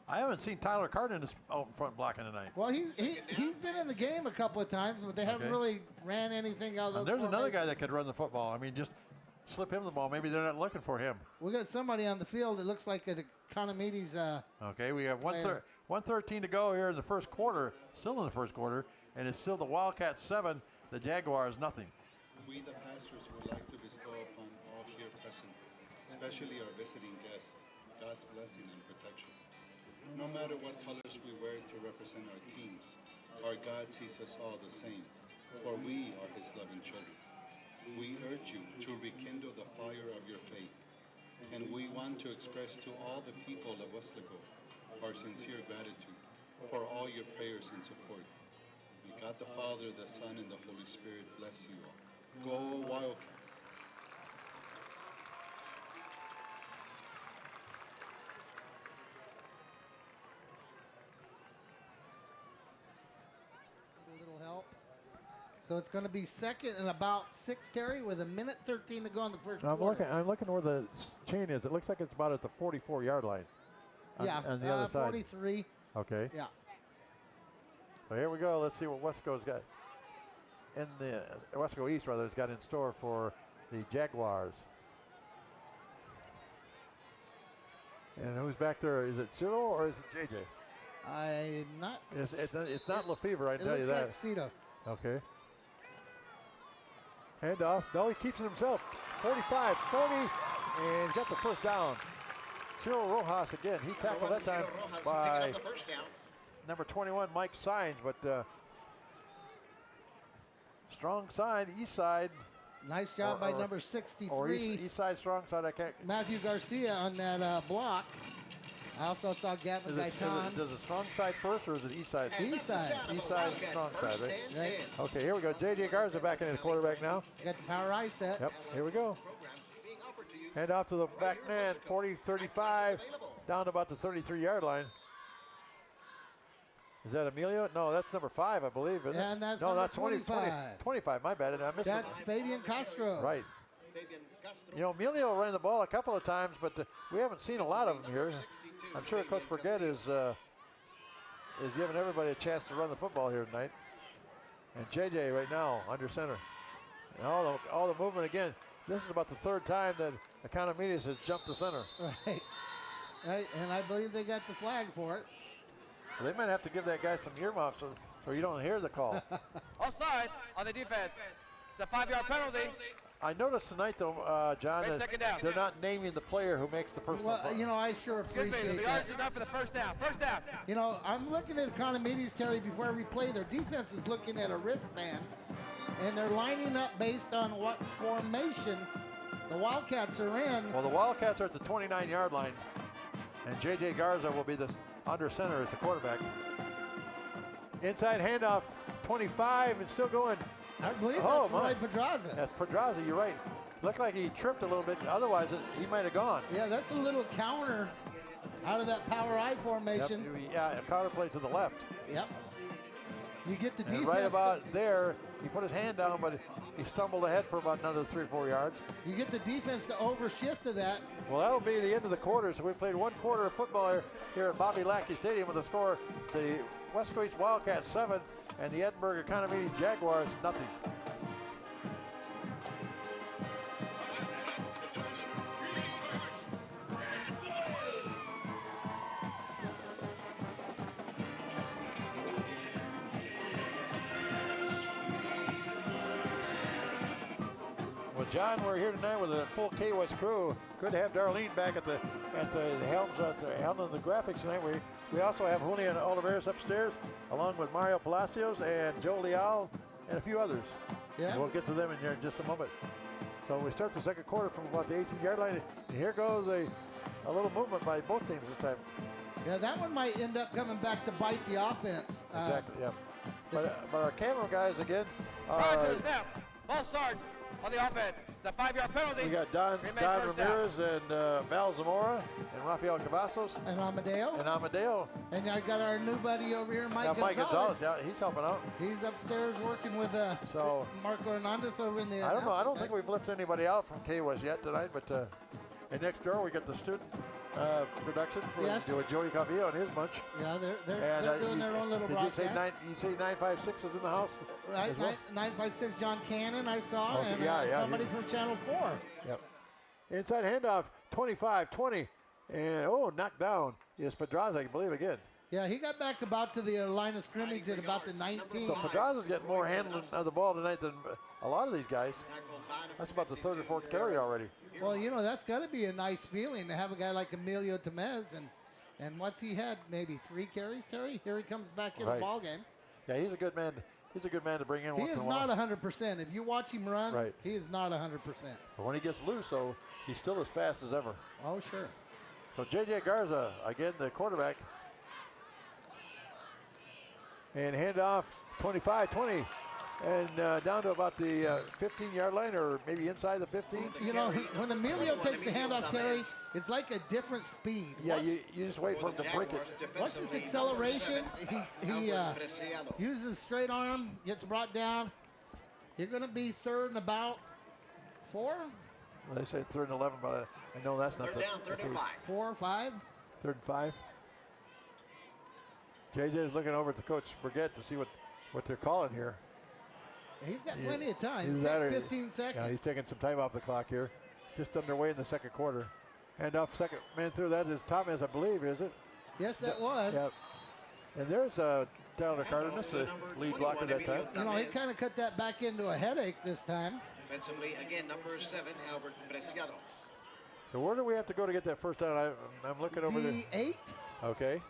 I haven't seen Tyler Carden out in front blocking tonight. Well, he's been in the game a couple of times, but they haven't really ran anything out of those. There's another guy that formations. could run the football. I mean, just slip him the ball. Maybe they're not looking for him. We got somebody on the field that looks like an Economedes. Okay, we have Player. 1:13 to go here in the first quarter. Still in the first quarter, and it's still the Wildcats 7, the Jaguars nothing. We, the pastors, would like to bestow upon all here present, especially our visiting guests, God's blessing and protection. No matter what colors we wear to represent our teams, our God sees us all the same, for we are His loving children. We urge you to rekindle the fire of your faith, and we want to express to all the people of Weslaco our sincere gratitude for all your prayers and support. May God the Father, the Son, and the Holy Spirit bless you all. Go Wildcats! A little help. So it's going to be second and about 6, Terry, with 1:13 to go in the first quarter. I'm looking where the chain is. It looks like it's about at the 44-yard line. Yeah, on the other side. 43. Okay. Yeah. So here we go. Let's see what Wesco's got in the Wesco East rather has got in store for the Jaguars. And who's back there? Is it Cyril or is it JJ? I'm not. It's not Lefevre, I can It tell you looks that. like Cito. Okay. Hand off. No, he keeps it himself. 45, 40, and he's got the first down. Cyril Rojas again. He tackled that time by number 21, Mike Sines, but strong side, east side. Nice job by number Or 63. east side, strong side. I can't. Matthew Garcia on that block. I also saw Gavin Gaitan. Does it strong side first or is it east side? East side. East side, strong side, right? Right. Okay, here we go. J.J. Garza back into the quarterback now. Got the power eye set. Yep, here we go. Hand off to the back man, 40-35, down to about the 33-yard line. Is that Emilio? No, that's number 5, I believe, isn't it? And that's no, number not 25. 25, my bad. I missed That's it. Fabian Castro. Right. You know, Emilio ran the ball a couple of times, but we haven't seen a lot of them here. I'm sure Coach Burgett is giving everybody a chance to run the football here tonight. And JJ right now under center. And all the movement again. This is about the third time that Economedes has jumped the center. Right. Right. And I believe they got the flag for it. They might have to give that guy some earmuffs so you don't hear the call. Offsides on the defense. It's a 5-yard penalty. I noticed tonight, though, John, Great that second down. they're not naming the player who makes the personal Well, foul. you know, I sure Excuse me, appreciate the that. yards enough for the first down. First down. You know, I'm looking at Economedes, Terry, before every play. Their defense is looking at a wristband, and they're lining up based on what formation the Wildcats are in. Well, the Wildcats are at the 29-yard line, and J.J. Garza will be the under center as the quarterback. Inside handoff, 25, and still going. I believe Oh, that's my. Roy Pedraza. That's Pedraza, you're right. Looked like he tripped a little bit. Otherwise, he might have gone. Yeah, that's a little counter out of that power I formation. Yep. Yeah, a counter play to the left. Yep. You get the And defense. right about there, he put his hand down, but he stumbled ahead for about another 3 or 4 yards. You get the defense to overshift to that. Well, that'll be the end of the quarter. So we played 1 quarter of football here at Bobby Lackey Stadium with a score: the Weslaco East Wildcats 7 and the Edinburgh Economedes Jaguars nothing. Well, John, we're here tonight with a full K-West crew. Good to have Darlene back at the helm of the graphics tonight. We also have Julian Oliveras upstairs, along with Mario Palacios and Joe Leal and a few others. Yeah. And we'll get to them in here in just a moment. So we start the second quarter from about the 18-yard line, and here goes a little movement by both teams this time. Yeah, that one might end up coming back to bite the offense. Exactly. Yeah. But our camera guys again. Prior to the snap. Ball start on the offense. It's a 5-yard penalty. We got Don Remain first down. Ramirez and Val Zamora and Rafael Cavazos And Amadeo. and Amadeo. And I got our new buddy over here, Mike Now, Mike Gonzalez. Gonzalez, yeah, he's helping out. He's upstairs working with So- Marco Hernandez over in the I don't know. I don't announcers think we've lifted anybody out from K-West yet tonight, but and next door we got the student production for Yes. Joey Cavillo and his bunch. Yeah, they're And doing their own little did broadcast. you say 956 is in the house? Right, as well? 956 John Cannon I saw, Okay, and yeah, somebody he- from Channel 4. Yep. Inside handoff, 25-20, and knocked down is Pedraza, I believe, again. Yeah, he got back about to the line of scrimmage at about the 19. So Pedraza's getting more handling of the ball tonight than a lot of these guys. That's about the 3rd or 4th carry already. Well, you know, that's got to be a nice feeling to have a guy like Emilio Temez, and what's he had? Maybe 3 carries, Terry? Here he comes back in the Right. ball game. Yeah, he's a good man. He's a good man to bring in He once is in a while. not 100%. If you watch him run, Right. he is not 100%. But when he gets loose, though, he's still as fast as ever. Oh, sure. So J.J. Garza, again, the quarterback. And handoff, 25-20. And down to about the 15-yard line, or maybe inside the 15. You know, when Emilio takes the handoff, Terry, it's like a different speed. Yeah, you just wait for him to break it. Watch this acceleration. He uses straight arm, gets brought down. You're going to be 3rd and about 4? Well, they say 3rd and 11, but I know that's not the case. 4 or 5? 3rd and 5. J.J. is looking over at the coach Burgett to see what they're calling here. He's got plenty of time. Either He's that got or- 15 seconds. Yeah, he's taking some time off the clock here. Just underway in the second quarter. Handoff, second man through that is Thomas, I believe, is it? Yes, that was. Yeah. And there's Tyler Cardenas, the lead blocker that time. You know, he kind of cut that back into a headache this time. Defensively, again, number 7, Albert Preciado. So where do we have to go to get that first down? I'm looking over The there. 8. Okay.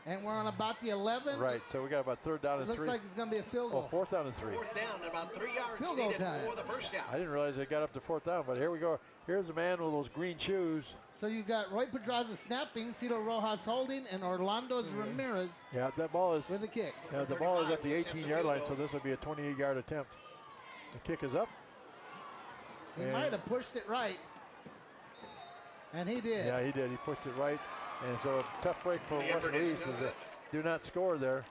And we're on about the 11. Right, so we got about third down and Looks 3. like it's going to be a field goal. Oh, fourth down and 3. Fourth down, about 3 yards. Field goal time. For the first down. I didn't realize they got up to fourth down, but here we go. Here's a man with those green shoes. So you got Roy Pedraza snapping, Cito Rojas holding, and Orlando Ramirez Yeah, that ball is. with a kick. Yeah, the ball is at the 18-yard line, so this will be a 28-yard attempt. The kick is up. He And- might have pushed it right. And he did. Yeah, he did. He pushed it right. And so a tough break for Weslaco East as they do not score there.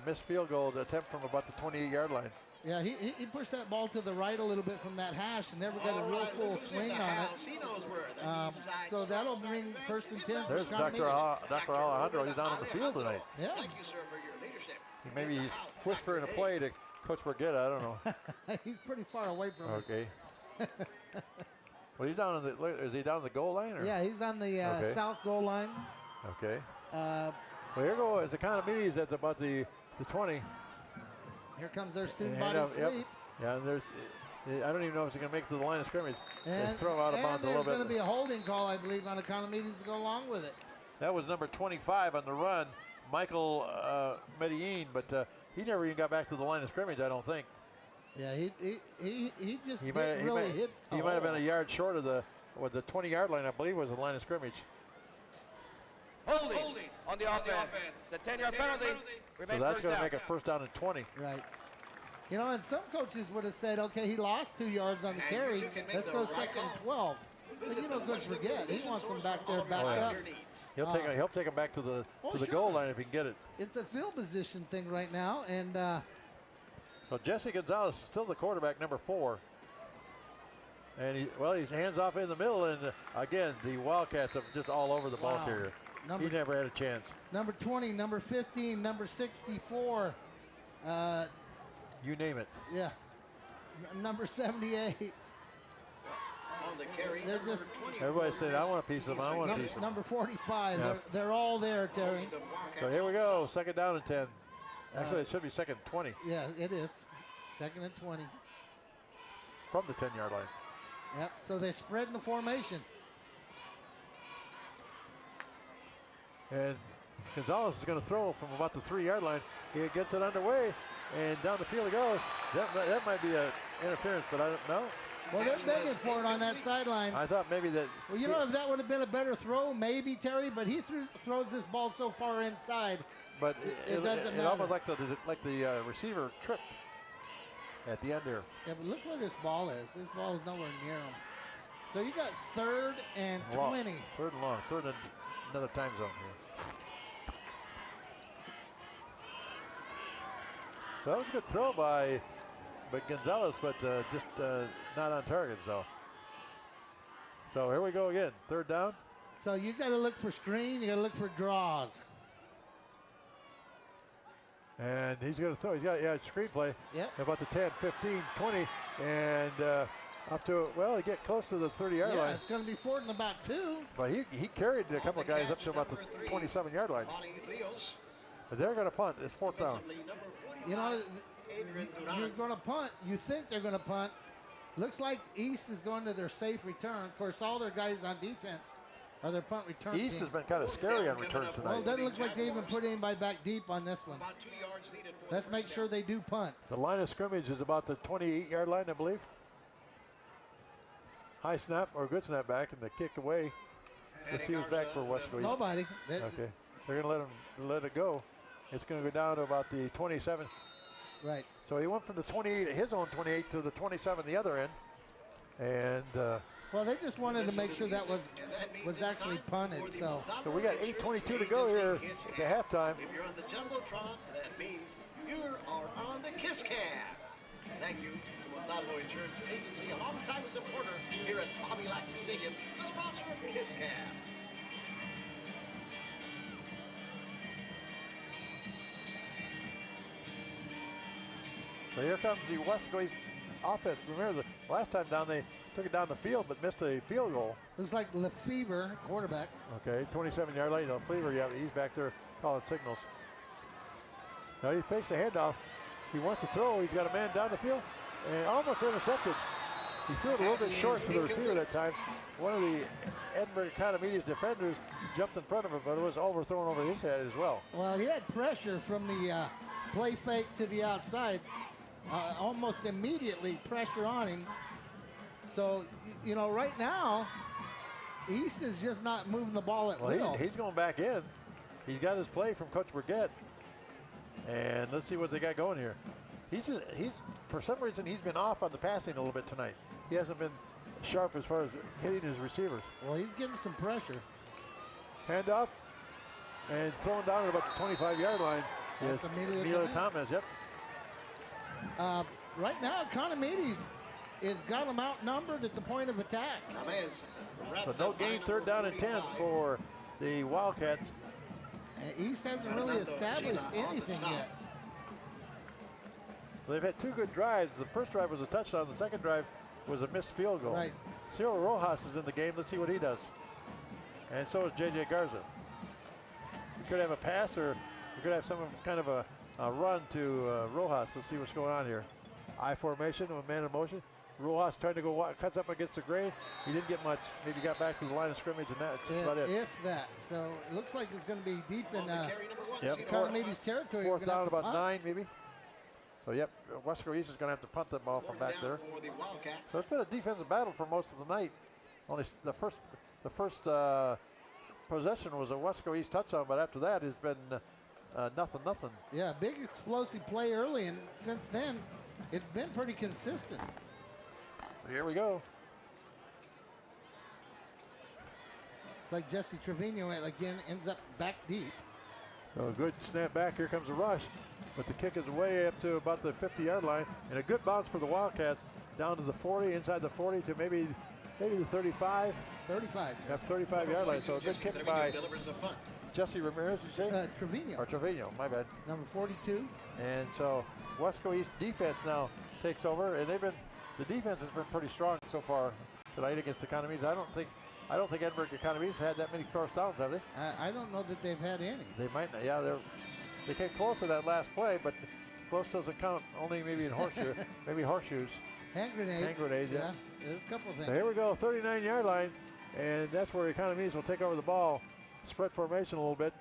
Missed field goal attempt from about the 28-yard line. Yeah, he pushed that ball to the right a little bit from that hash and never got a real full swing on it. So that'll bring first and 10 for There's Economedes. Dr. Alejandro. He's down on the field tonight. Yeah. Thank you, sir, for your leadership. Maybe he's whispering a play to Coach Borgetta. I don't know. He's pretty far away from it. Okay. Well, he's down on the. Is he down on the goal line? Or? Yeah, he's on the Okay. south goal line. Okay. Uh, Well, here goes Economedes at about the 20. Here comes their student And body yep. sweep. Yeah, and there's. I don't even know if he's going to make it to the line of scrimmage. They And, throw out of bounds a there's little going to bit. be a holding call, I believe, on Economedes to go along with it. That was number 25 on the run, Michael Medellin, but he never even got back to the line of scrimmage, I don't think. Yeah, he just He didn't really hit. he might have been a yard short of the 20-yard line, I believe, was the line of scrimmage. Holding on the offense. It's a 10-yard penalty. So Remains that's first going to down. make it first down and 20. Right. You know, and some coaches would have said, okay, he lost 2 yards on the carry. Let's go second and 12. But you know, Coach forget. He wants them back there backed up. He'll take him back to the Oh, goal sure. line if he can get it. It's a field position thing right now, and So Jesse Gonzalez is still the quarterback, number 4. And he's hands off in the middle, and again, the Wildcats are just all over the ball Wow. carrier. Number- He never had a chance. number 20, number 15, number 64, You name it. yeah, number 78. On the carry, They're just Everybody said, I want a piece of him, I want a piece of him. number 45. Yeah. They're all there, Terry. So here we go, second down and 10. Actually, it should be second and 20 Yeah, it is. Second and 20. from the 10-yard line. Yep. So they're spreading the formation. And Gonzalez is going to throw from about the 3-yard line. He gets it underway, and down the field he goes. That might be an interference, but I don't know. Well, they're begging for it on that sideline. I thought maybe that. Well, you know, if that would have been a better throw, maybe, Terry, but he throws this ball so far inside. But It doesn't it almost matter. like the receiver tripped at the end there. Yeah, but look where this ball is. This ball is nowhere near him. So you got 3rd and Long. 20. Third and long. Third and another time zone here. So that was a good throw by Gonzalez, but just not on target, though. So here we go again. Third down. So you got to look for screen. You got to look for draws. And he's going to throw. He's got screenplay. Yep. About the 10, 15, 20, and up to, well, he get close to the 30-yard Yeah, line. it's going to be 4th and about 2. But he carried a couple of guys up to about the 27-yard line. But they're going to punt. It's fourth down. You know, you're going to punt. You think they're going to punt. Looks like East is going to their safe return. Of course, all their guys on defense are their punt return East team. has been kind of scary on returns Well, it tonight. doesn't look like they even put anybody back deep on this one. Let's make sure they do punt. The line of scrimmage is about the 28-yard line, I believe. High snap or good snap back, and the kick away. Let's see who's back for Weslaco. Nobody. Okay, they're going to let it go. It's going to go down to about the 27. Right. So he went from the 28, his own 28, to the 27, the other end. And Well, they just wanted to make sure that was actually punted. So so we got 8:22 to go here at halftime. If you're on the Jumbotron, that means you are on the Kiss Cam. Thank you to Weslaco Insurance Agency, a longtime supporter here at Bobby Lackey Stadium, the sponsor of the Kiss Cam. So here comes the Weslaco East offense. Remember, the last time down they took it down the field but missed a field goal. looks like Lefevre, quarterback. Okay, 27-yard line. Fleaver, yeah, he's back there calling signals. Now he fakes the handoff. He wants to throw. He's got a man down the field and almost intercepted. He threw it a little bit short to the receiver that time. One of the Edinburgh Economedes defenders jumped in front of him, but it was overthrown over his head as well. Well, he had pressure from the play fake to the outside, almost immediately pressure on him. So, you know, right now, East is just not moving the ball at will. He's going back in. He's got his play from Coach Burgett. And let's see what they got going here. He's for some reason, he's been off on the passing a little bit tonight. He hasn't been sharp as far as hitting his receivers. Well, he's getting some pressure. Handoff and thrown down at about the 25-yard line. That's is Emilio Thomas. Yep. Right now, Economedes has got them outnumbered at the point of attack. So no gain, 3rd down and 10 for the Wildcats. And East hasn't really established anything yet. They've had 2 good drives. The first drive was a touchdown. The second drive was a missed field goal. Right. Cyril Rojas is in the game. Let's see what he does. And so is J.J. Garza. We could have a pass, or we could have some kind of a run to Rojas. Let's see what's going on here. I formation, a man in motion. Rojas trying to go, cuts up against the grain. He didn't get much. Maybe got back to the line of scrimmage, and that's just about it. If that. So it looks like it's going to be deep in Yep. Economedes territory. 4th down, about 9 maybe. So yep, Weslaco East is going to have to punt the ball from back there. So it's been a defensive battle for most of the night. Only the first possession was a Weslaco East touchdown, but after that it's been nothing. Yeah, big explosive play early, and since then it's been pretty consistent. So here we go. Like Jesse Trevino again ends up back deep. So a good snap back. Here comes the rush. But the kick is way up to about the 50-yard line. And a good bounce for the Wildcats down to the 40, inside the 40 to maybe the 35. 35. Yep, 35-yard line. So a good kick by Jesse Ramirez, you say? Trevino. Or Trevino, my bad. Number 42. And so Weslaco East defense now takes over. And the defense has been pretty strong so far tonight against Economedes. I don't think Edinburgh Economedes had that many first downs, have they? I don't know that they've had any. They might not. Yeah, they came close to that last play, but close doesn't count. Only maybe in horseshoes. Hand grenades. Yeah. There's a couple of things. So here we go, 39-yard line, and that's where Economedes will take over the ball. Spread formation a little bit.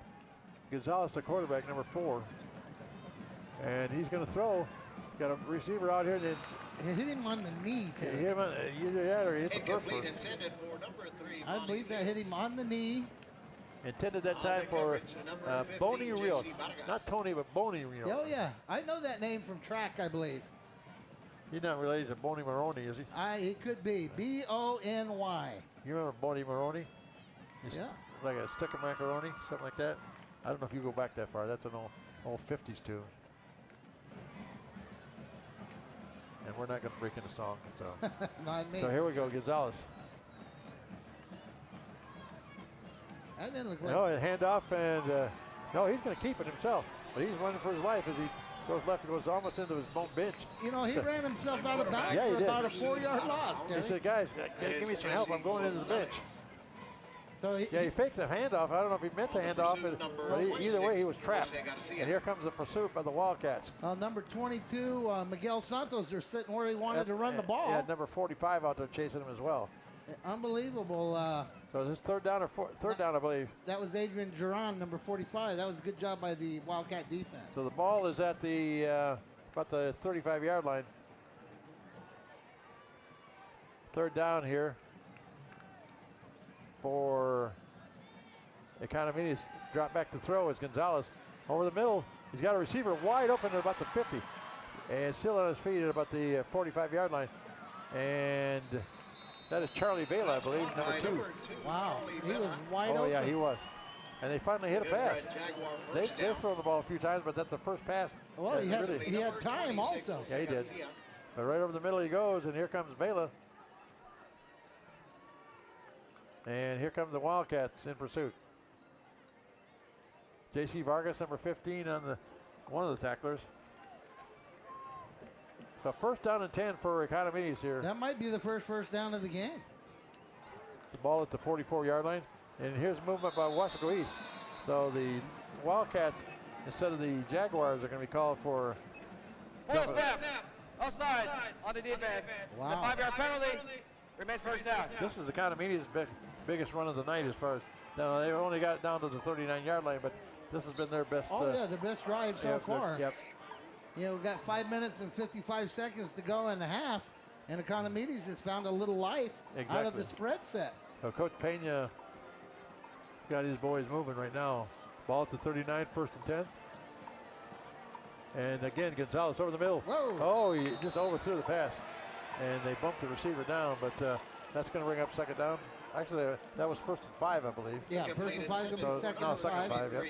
Gonzalez, the quarterback, number 4. And he's going to throw. Got a receiver out here. And hit him on the knee, Ted. hit him on, either that or he hit the turf first. I believe that hit him on the knee. Intended that time for Boney Rios. Not Tony, but Boney Rios. Oh, yeah. I know that name from track, I believe. He's not related to Boney Maroney, is he? It could be. B-O-N-Y. You remember Boney Maroney? Yeah. Like a stick of macaroni, something like that. I don't know if you go back that far. That's an old 50s tune. And we're not going to break into song. So. Not me. So here we go, Gonzalez. That didn't look like... No, a handoff, and no, he's going to keep it himself. But he's running for his life as he goes left and goes almost into his own bench. You know, he ran himself out of bounds Yeah, for he did. about a 4-yard loss, Terry. He said, guys, give me some help. I'm going into the bench. So He faked the handoff. I don't know if he meant to hand off, but either way, he was trapped. And here comes the pursuit by the Wildcats. number 22, Miguel Santos, are sitting where he wanted to run the ball. Yeah, number 45 out there chasing him as well. Unbelievable. So is this third down, I believe. That was Adrian Duran, number 45. That was a good job by the Wildcat defense. So the ball is at the about the 35-yard line. Third down here for Economedes. Drop back to throw is Gonzalez. Over the middle, he's got a receiver wide open at about the 50. And still on his feet at about the 45-yard line. And that is Charlie Vela, I believe, number 2. Wow, he was wide open. Oh, yeah, he was. And they finally hit a pass. They've thrown the ball a few times, but that's the first pass. Well, he had time also. Yeah, he did. But right over the middle he goes, and here comes Vela. And here come the Wildcats in pursuit. J.C. Vargas, number 15, on one of the tacklers. So first down and 10 for Economedes here. That might be the first down of the game. The ball at the 44-yard line. And here's movement by Weslaco East. So the Wildcats, instead of the Jaguars, are going to be called for... Full snap. Offsides on the defense. Wow. It's a 5-yard penalty. Remains first down. This is Economedes' biggest run of the night as far as, now they only got it down to the 39-yard line, but this has been their best. Oh, yeah, the best drive so far. Yep. You know, we've got 5 minutes and 55 seconds to go in the half, and Economedes has found a little life out of the spread set. So Coach Pena got his boys moving right now. Ball at the 39, 1st and 10. And again, Gonzalez over the middle. Whoa. Oh, he just overthrew the pass. And they bumped the receiver down, but that's going to bring up 2nd down. Actually, that was 1st and 5, I believe. Yeah, 1st and 5 is going to be 2nd and 5. Yep.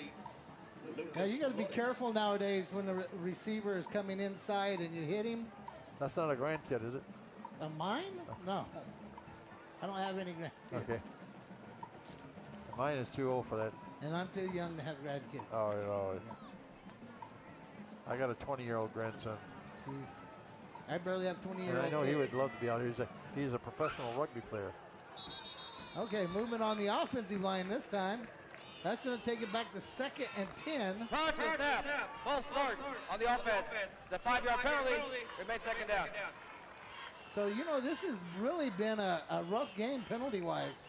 Now, you got to be careful nowadays when the receiver is coming inside and you hit him. That's not a grandkid, is it? Mine? No. I don't have any grandkids. Okay. Mine is too old for that. And I'm too young to have grandkids. Oh, you know. I got a 20-year-old grandson. Jeez. I barely have 20-year-old And I know kids. he would love to be out here. He's a professional rugby player. Okay, movement on the offensive line this time. That's going to take it back to 2nd and 10. Conscious snap. Ball start on the offense. It's a 5-yard penalty. Remains 2nd down. So, you know, this has really been a rough game penalty-wise.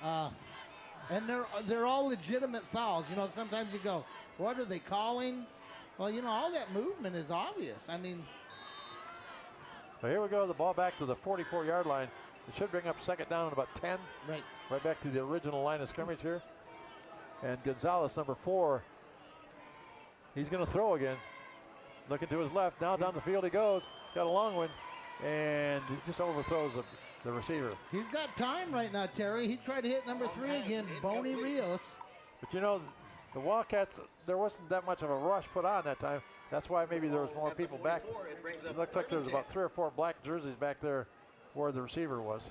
And they're all legitimate fouls. You know, sometimes you go, what are they calling? Well, you know, all that movement is obvious. I mean, But here we go, the ball back to the 44-yard line. It should bring up 2nd down at about 10. right. Right back to the original line of scrimmage here. And Gonzalez, number 4, he's going to throw again. Looking to his left, now down the field he goes. Got a long one, and he just overthrows the receiver. He's got time right now, Terry. He tried to hit number 3 again, Boney Rios. But you know, the Wildcats, there wasn't that much of a rush put on that time. That's why maybe there was more people back. It looks like there was about 3 or 4 black jerseys back there where the receiver was.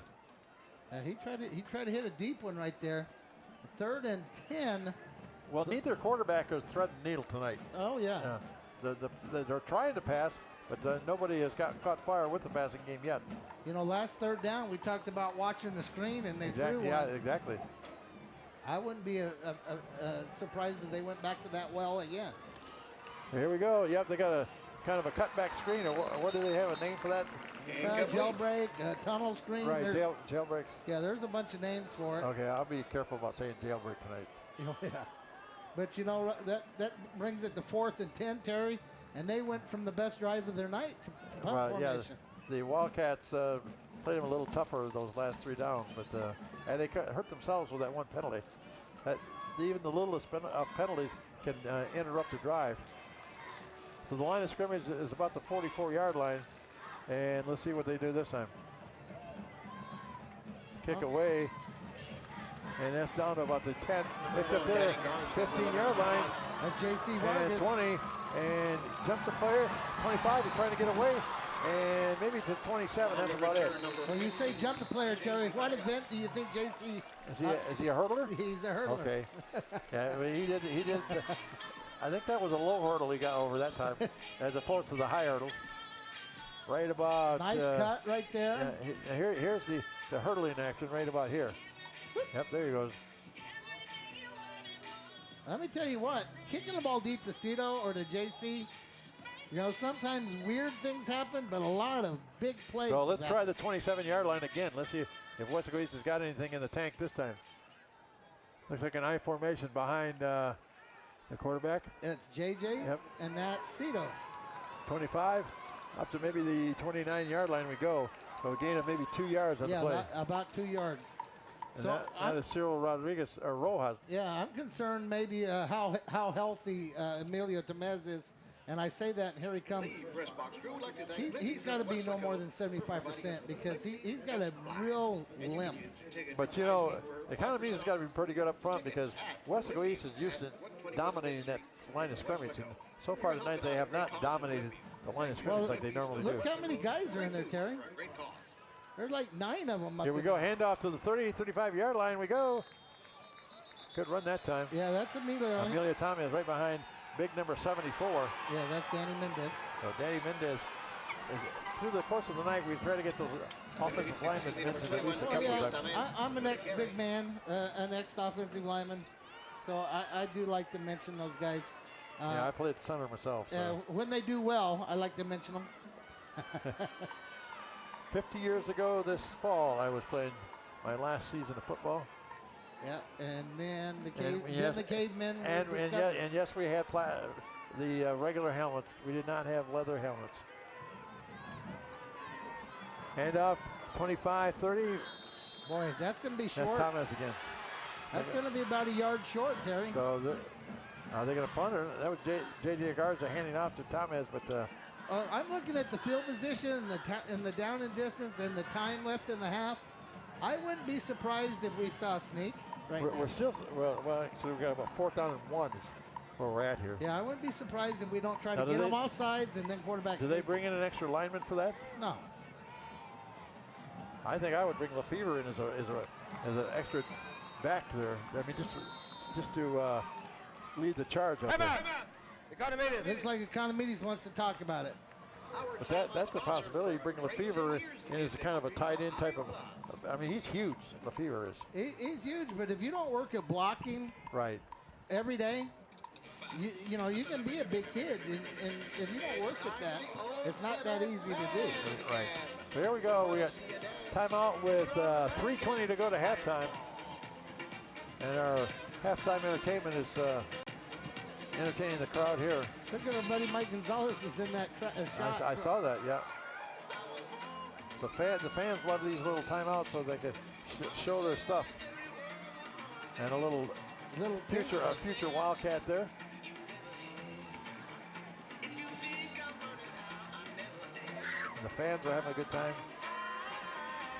He tried to hit a deep one right there. 3rd and 10. Well, neither quarterback is threading needle tonight. Oh, yeah. They're trying to pass, but nobody has caught fire with the passing game yet. You know, last 3rd down, we talked about watching the screen, and they threw one. Yeah, exactly. I wouldn't be surprised if they went back to that well again. Here we go. Yep, they got a kind of a cutback screen, or what do they have a name for that? Jailbreak, tunnel screen. Right, jailbreaks. Yeah, there's a bunch of names for it. Okay, I'll be careful about saying jailbreak tonight. Oh, yeah. But, you know, that brings it to 4th and 10, Terry, and they went from the best drive of their night to punt formation. Yeah, the Wildcats played them a little tougher those last 3 downs, but and they hurt themselves with that one penalty. Even the littlest penalties can interrupt a drive. So the line of scrimmage is about the 44-yard line, and let's see what they do this time. Kick away, and that's down to about the 10. Picked up there, 15-yard line. That's J.C. And Vargas. 20, and jump the player. 25, he's trying to get away, and maybe to 27. That's about it. When you say jump the player, Terry, what event do you think J.C. Is he a hurdler? He's a hurdler. Okay. Yeah, I mean, he did. I think that was a low hurdle he got over that time, as opposed to the high hurdles. Right about. Nice cut right there. Yeah, here's the hurdling action right about here. Yep, there he goes. Let me tell you what, kicking the ball deep to Cito or to JC, you know, sometimes weird things happen, but a lot of big plays. So let's try the 27-yard line again. Let's see if Weslaco East has got anything in the tank this time. Looks like an I formation behind the quarterback. It's JJ, Yep. and that's Cito. 25, up to maybe the 29-yard line we go. So a gain of maybe 2 yards on the play. About 2 yards. And So that is Cyril Rodriguez, or Rojas. Yeah, I'm concerned maybe how healthy Emilio Temez is. And I say that, and here he comes. He's got to be no more than 75% because he's got a real limp. But, you know, the Economedes has got to be pretty good up front because Weslaco East is used to dominating that line of scrimmage. And so far tonight, they have not dominated the line of scrimmage like they normally do. Look how many guys are in there, Terry. There's like 9 of them up Here we go, handoff to the 30, 35-yard line we go. Good run that time. Yeah, that's Emilio. Emilio Tommy is right behind big number 74. Yeah, that's Danny Mendez. So Danny Mendez, through the course of the night, we try to get those offensive linemen mentioned at least a couple of times. I'm an ex-big man, an ex-offensive lineman, so I do like to mention those guys. Yeah, I played center myself. So. When they do well, I like to mention them. 50 years ago this fall, I was playing my last season of football. Yep, and then the cavemen. And yes, we had the regular helmets. We did not have leather helmets. Hand off, 25-30. Boy, that's going to be short. That's Thomas again. That's going to be about a yard short, Terry. So are they going to punt her? That was J.J. Garza handing off to Thomas, but I'm looking at the field position and the down and distance and the time left in the half. I wouldn't be surprised if we saw a sneak right now. We're still, actually we've got about 4th down and 1 is where we're at here. Yeah, I wouldn't be surprised if we don't try to get them off sides and then quarterback. Do they bring in an extra lineman for that? No. I think I would bring Lefevre in as an extra back there. I mean, just to lead the charge up there. Economedes. Looks like Economedes wants to talk about it. But that's the possibility. Bring Lefevre in as a kind of a tight end type of. I mean, he's huge. Lefevre is. He's huge, but if you don't work at blocking right every day, you know you can be a big kid, and if you don't work at that, it's not that easy to do. Right. So here we go. We got timeout with 3:20 to go to halftime, and our halftime entertainment is entertaining the crowd here. Look at our buddy Mike Gonzalez was in that shot. I saw that. Yeah. The fans love these little timeouts so they can show their stuff. And a little future Wildcat there. And the fans are having a good time.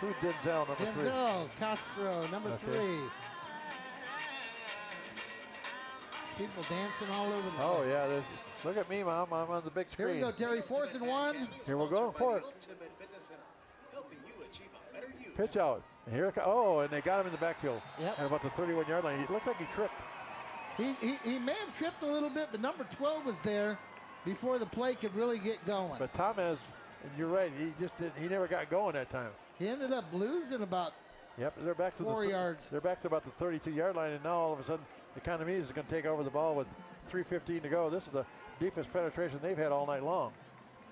Who's Denzel, number 3? Denzel Castro, number 3. People dancing all over the place. Oh, yeah. Look at me, Mom. I'm on the big screen. Here we go, Terry. 4th and 1. Here we're going for it. Pitch out. And here it comes. Oh, and they got him in the backfield. Yep. At about the 31-yard line. It looked like he tripped. He may have tripped a little bit, but number 12 was there before the play could really get going. But Thomas, and you're right, he never got going that time. He ended up losing about they're back to 4 yards. They're back to about the 32-yard line, and now all of a sudden, Economedes is going to take over the ball with 3:15 to go. This is the deepest penetration they've had all night long.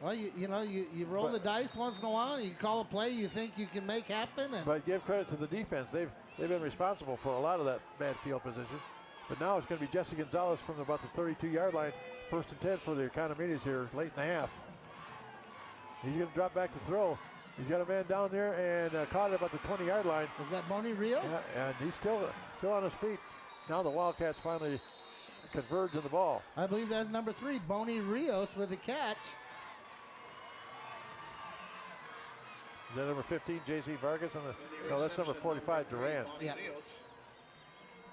Well, you roll the dice once in a while, and you call a play you think you can make happen. But give credit to the defense. They've been responsible for a lot of that bad field position. But now it's going to be Jesse Gonzalez from about the 32-yard line. 1st and 10 for the Economedes here late in the half. He's going to drop back to throw. He's got a man down there and caught it about the 20-yard line. Is that Boney Rios? Yeah, and he's still on his feet. Now the Wildcats finally converge in the ball. I believe that's number 3, Boney Rios with the catch. Is that number 15, J.C. Vargas? No, that's number 45, Durant. Yeah.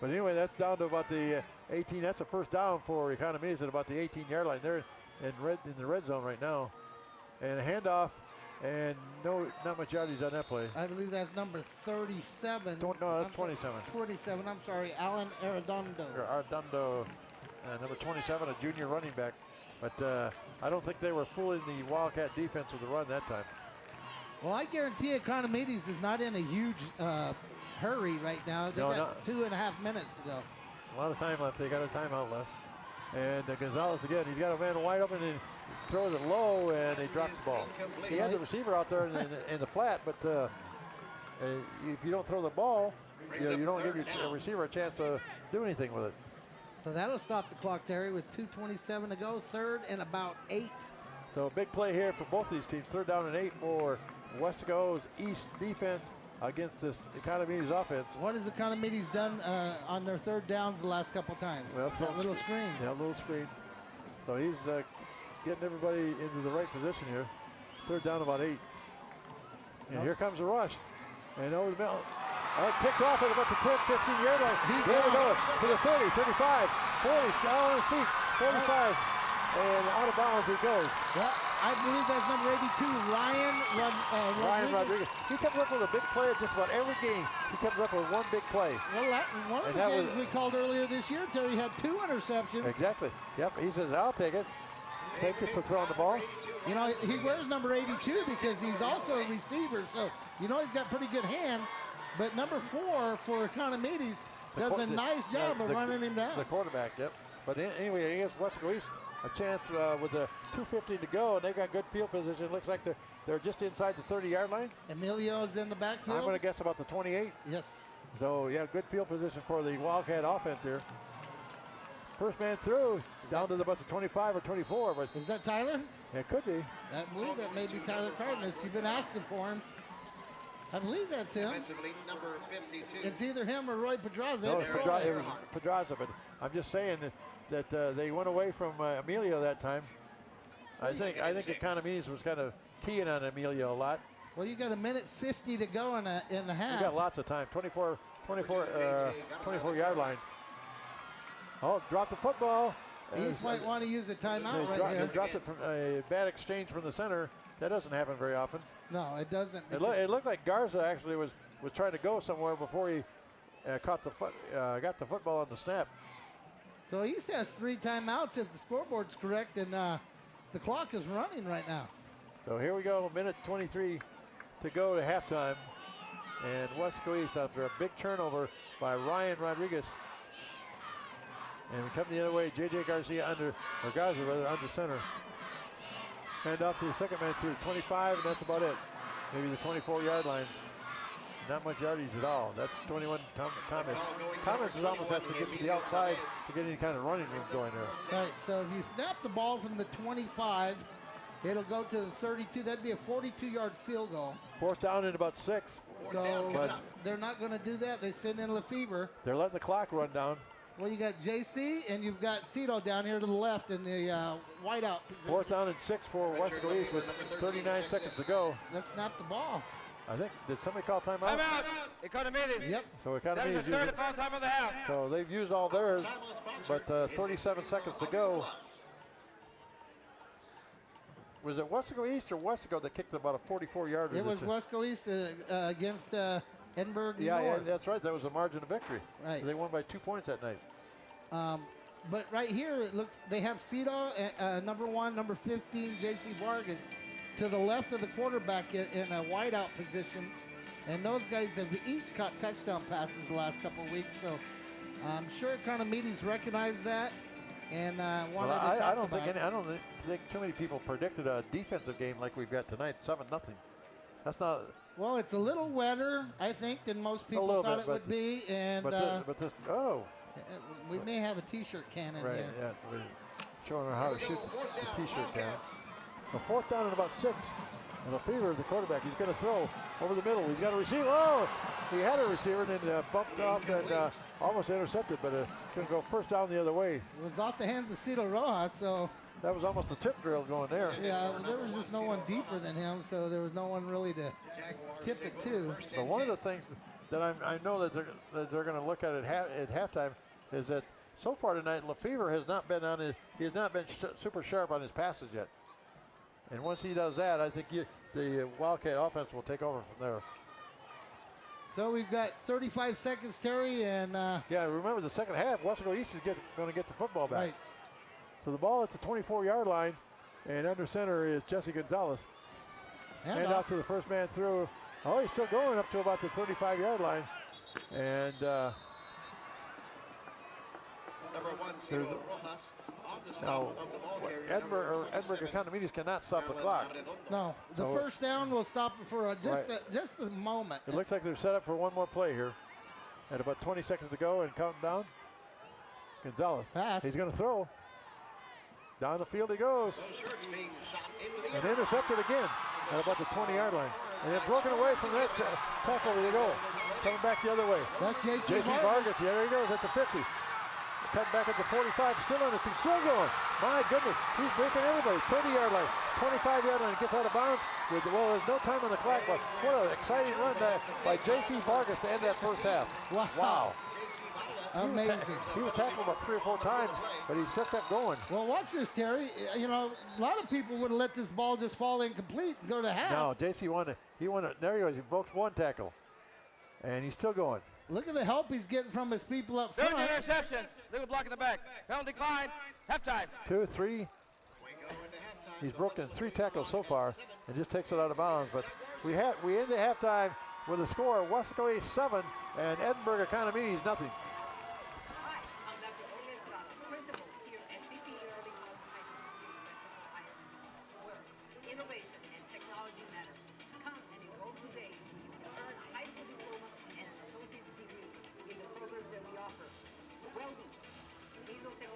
But anyway, that's down to about the 18. That's a 1st down for Economedes at about the 18-yard line. They're in the red zone right now. And a handoff, and not much yardage on that play. I believe that's number 37. No, that's 27. 27, I'm sorry, Alan Arredondo, number 27, a junior running back. But I don't think they were fooling the Wildcat defense with the run that time. Well, I guarantee Economedes is not in a huge hurry right now. They got 2.5 minutes to go. A lot of time left. They got a timeout left. And Gonzalez again, he's got a man wide open and he throws it low and he drops the ball. He had the receiver out there in the flat, but if you don't throw the ball, you don't give your receiver a chance to do anything with it. So that'll stop the clock, Terry, with 2:27 to go. 3rd and about 8. So a big play here for both these teams. 3rd down and 8 for Weslaco's East defense against this Economedes offense. What has Economedes done on their 3rd downs the last couple times? Well, that little screen. Yeah, a little screen. So he's getting everybody into the right position here. 3rd down about 8. And here comes the rush. And over the middle. Picked off at about the 10, 15-yard line. There we go. To the 30, 35, 40, down on his feet, 45. And out of bounds he goes. Well, I believe that's number 82, Ryan Rodriguez. He comes up with a big play at just about every game. He comes up with one big play. Well, one of the games we called earlier this year, Terry had 2 interceptions. Exactly. Yep. He says, I'll take it. Take it for throwing the ball. You know, he wears number 82 because he's also a receiver. So, he's got pretty good hands. But number 4 for Economedes does a nice job of running him down. The quarterback, yep. But anyway, against Weslaco East, a chance with the 2:50 to go, and they've got good field position. Looks like they're just inside the 30-yard line. Emilio's in the backfield. I'm going to guess about the 28. Yes. So, yeah, good field position for the Wildcat offense here. First man through, down to about the 25 or 24. But is that Tyler? It could be. I believe that may be Tyler Cardenas. You've been asking for him. I believe that's him. It's either him or Roy Pedraza. No, it was Pedraza, but I'm just saying that they went away from Emilio that time. I think Economedes was kind of keying on Emilio a lot. Well, you got a minute 50 to go in the half. You got lots of time. 24-yard line. Oh, dropped the football. He might want to use a timeout here. They dropped it from a bad exchange from the center. That doesn't happen very often. No, it doesn't. It looked like Garza actually was trying to go somewhere before he got the football on the snap. So he has 3 timeouts if the scoreboard's correct, and the clock is running right now. So here we go, minute 23 to go to halftime. And Weslaco East after a big turnover by Ryan Rodriguez. And we come the other way, J.J. Garza under center. Hand off to the second man through 25, and that's about it. Maybe the 24-yard line. Not much yardage at all. That's 21 Thomas. Thomas is almost has to get to the outside to get any kind of running room going there. Right, so if you snap the ball from the 25, it'll go to the 32. That'd be a 42-yard field goal. 4th down and about 6. So they're not going to do that. They send in Lefevre. They're letting the clock run down. Well, you got JC and you've got Cito down here to the left in the wideout position. 4th down and 6 for Weslaco East with 39 seconds to go. Let's snap the ball. I think, did somebody call timeout? Timeout. Economedes. Yep. So That is Economedes the third and final time of the half. So they've used all theirs, but 37 seconds to go. Was it Weslaco East or Weslaco that kicked about a 44-yarder? It was Weslaco East against Edinburgh yeah, North. that's right. That was a margin of victory. Right. So they won by 2 points that night. But right here, it looks they have Cito, number 1, number 15, J.C. Vargas, to the left of the quarterback in wideout positions. And those guys have each caught touchdown passes the last couple of weeks. So I'm sure Economedes recognized that and wanted to talk I don't about think it. I don't think too many people predicted a defensive game like we've got tonight, 7-0. That's not. Well, it's a little wetter, I think, than most people thought it would be. And we may have a T-shirt cannon here. Yeah, we're showing her how to shoot the T-shirt cannon. So 4th down and about 6. And Lefevre, the quarterback, he's going to throw over the middle. He's got a receiver. Oh, he had a receiver and then bumped off and almost intercepted, but it's going to go 1st down the other way. It was off the hands of Cito Rojas, so. That was almost a tip drill going there. Yeah, there was just no one deeper than him, so there was no one really to tip it to. But one of the things that I know that they're going to look at halftime is that so far tonight, Lefevre has not been super sharp on his passes yet. And once he does that, I think the Wildcat offense will take over from there. So we've got 35 seconds, Terry, and yeah, remember the second half, Weslaco East is going to get the football back. Right. So the ball at the 24-yard line, and under center is Jesse Gonzalez. Hand off to the first man through. Oh, he's still going up to about the 35-yard line. And now Edinburgh Economedes cannot stop the clock. No, the first down will stop it for just a moment. It looks like they're set up for one more play here. At about 20 seconds to go and counting down. Gonzalez. Pass. He's going to throw. Down the field he goes. And intercepted again at about the 20-yard line. And then broken away from that tackle. They go. Coming back the other way. That's J.C. Vargas. There he goes at the 50. Cut back at the 45. Still on his feet. Still going. My goodness. He's breaking everybody. 30-yard line. 25-yard line. Gets out of bounds. There's no time on the clock. But what an exciting run by J.C. Vargas to end that first half. Wow. Amazing. He was tackled about 3 or 4 times, but he still kept going. Well, watch this, Terry. You know, a lot of people would have let this ball just fall incomplete and go to half. No, JC won it. There he goes. He broke 1 tackle, and he's still going. Look at the help he's getting from his people up front. Third interception. Legal block in the back. Penalty decline. Halftime. 2, 3. He's broken 3 tackles so far, and just takes it out of bounds. But we end the halftime with a score of Weslaco East 7 and Edinburgh Economedes nothing.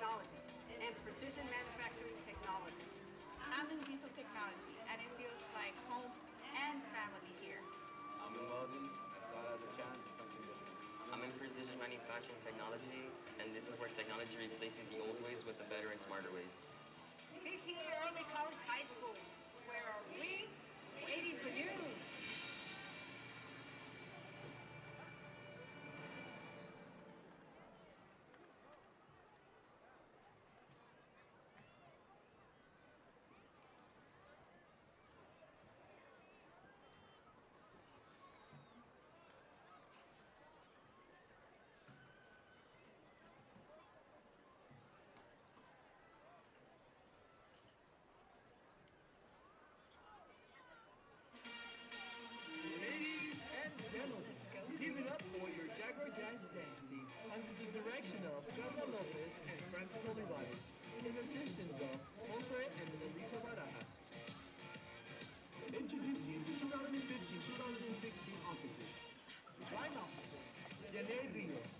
technology and precision manufacturing technology. I'm in diesel technology, and it feels like home and family here. I'm in welding. I saw it as a chance, something different. I'm in precision manufacturing technology, and this is where technology replaces the old ways with the better and smarter ways. CT Early College High School, where are we? Waiting for you. Ladies and gentlemen, give it up for your Jaguar Jazz Dance Team under the direction of Carla Lopez and Francis Olivares, and assistance of Jose and Melissa Barajas. Introducing the 2015-2016 officers. Line officer, Janelle Rios.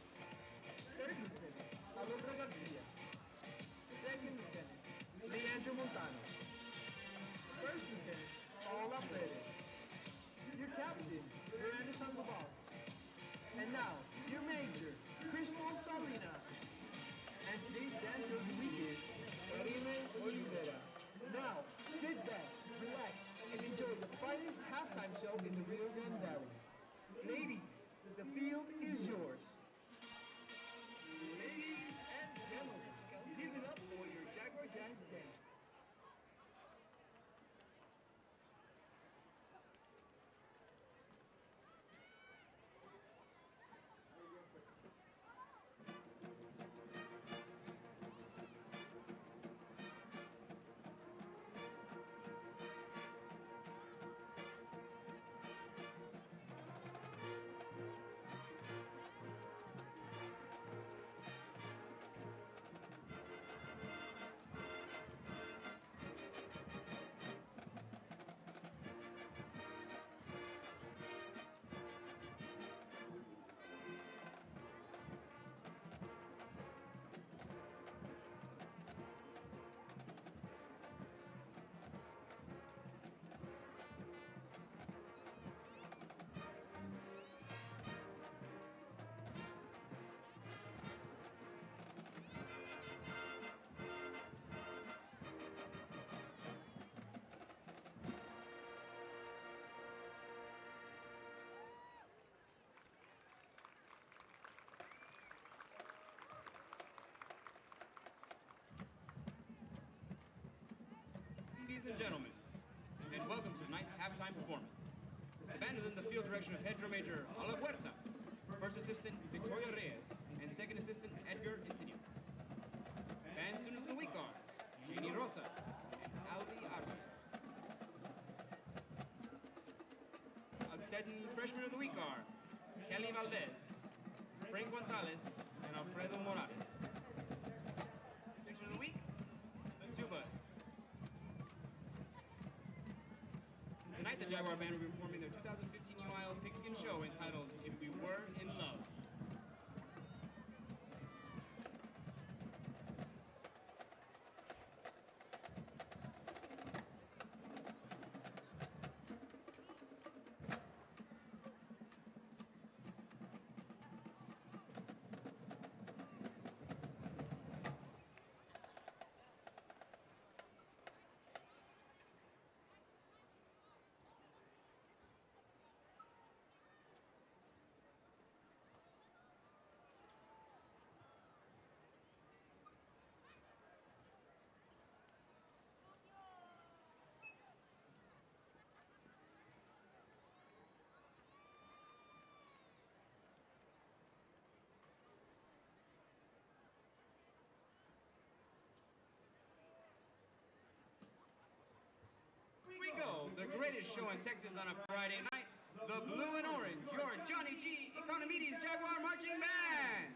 Third lieutenant, Alondra Garcia. Second lieutenant, Leandro Montano. First lieutenant, Paola Perez. Your captain, Miranda Sandoval. And now, your major, Crystal Salina. And today's dancer of the week is Karime Olivera. Now, sit back, relax, and enjoy the finest halftime show in the Rio Grande Valley. Ladies, the field is yours. Ladies and gentlemen, give it up for your Jaguar Jazz Dance. Ladies and gentlemen, and welcome to tonight's halftime performance. The band is in the field direction of Head Drum Major A La Huerta, First Assistant Victoria Reyes, and Second Assistant Edgar Insigne. Band students of the week are Jeannie Rosa and Ali Arias. Outstanding freshman of the week are Kelly Valdez, Frank Gonzalez, and Alfredo Morales. Section of the week, the tuba. Tonight, the Jaguar Band will be performing their 2015 UIL Pigskin Show entitled If We Were in Love. Here we go, the greatest show in Texas on a Friday night, the Blue and Orange, your Johnny G. Economedes Jaguar Marching Band.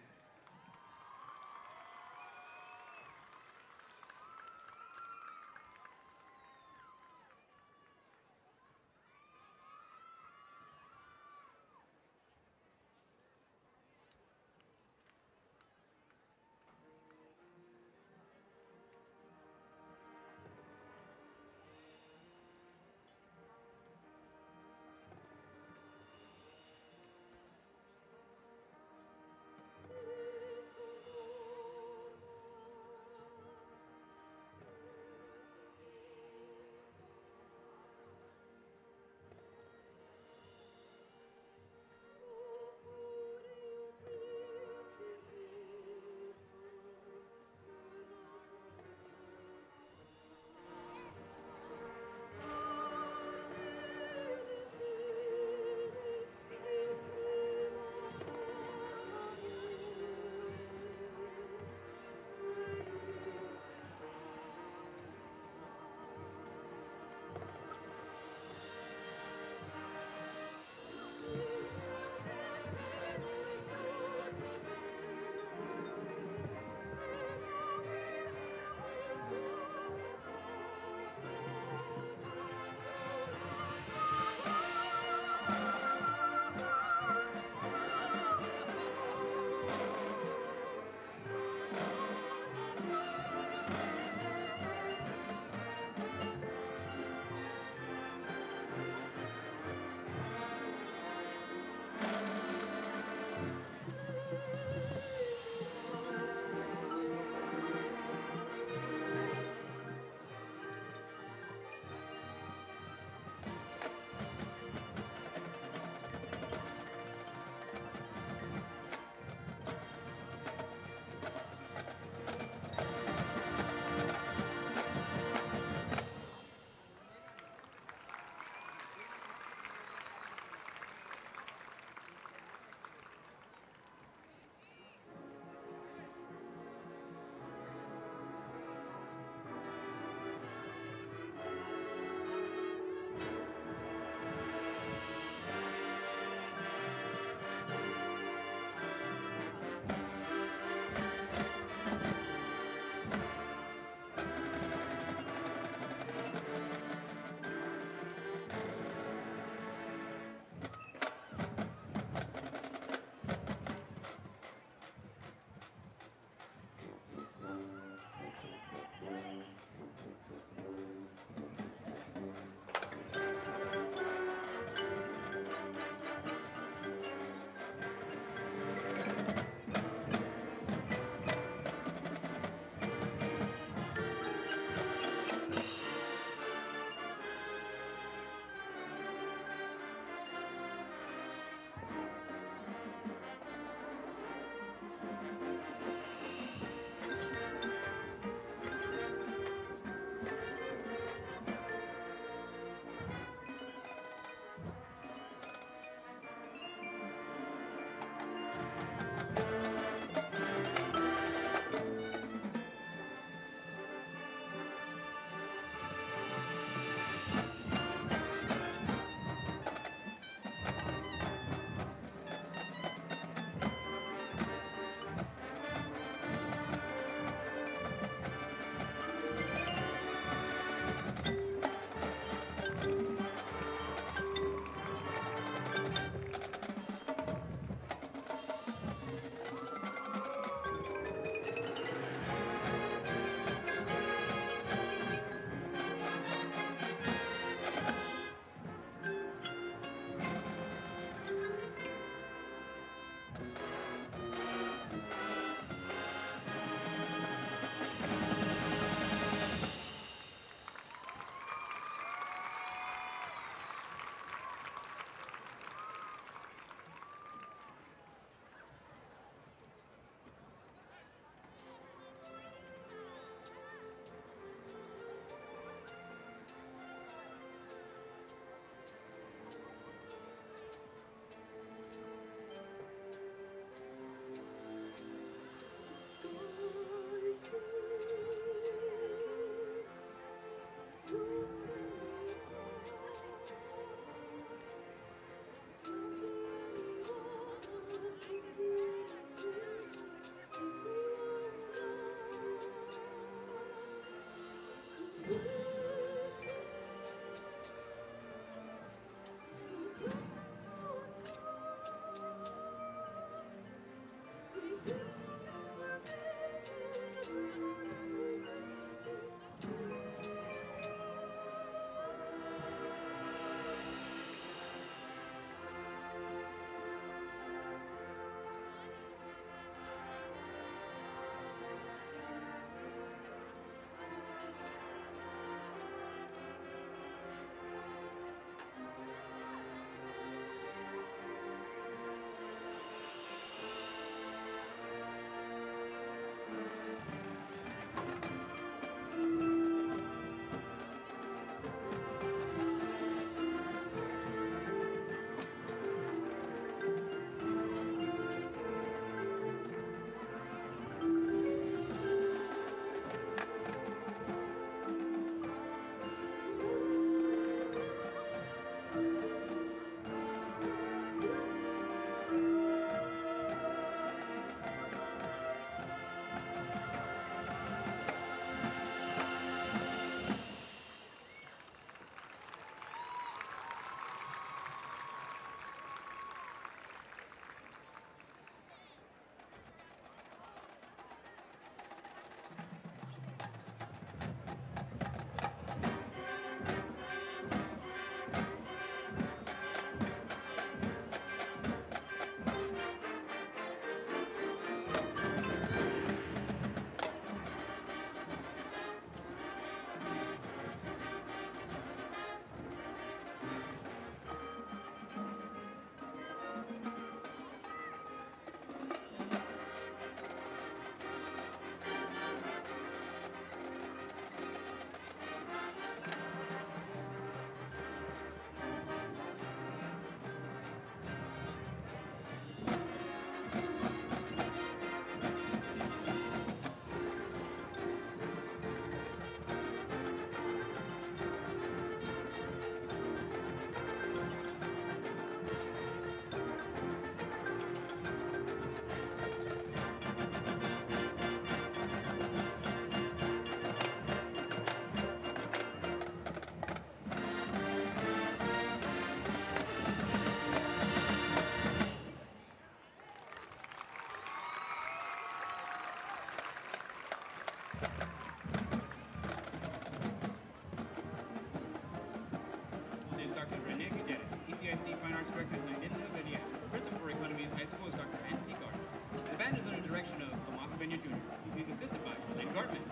Senior Junior. He's assisted by Lane Gartman,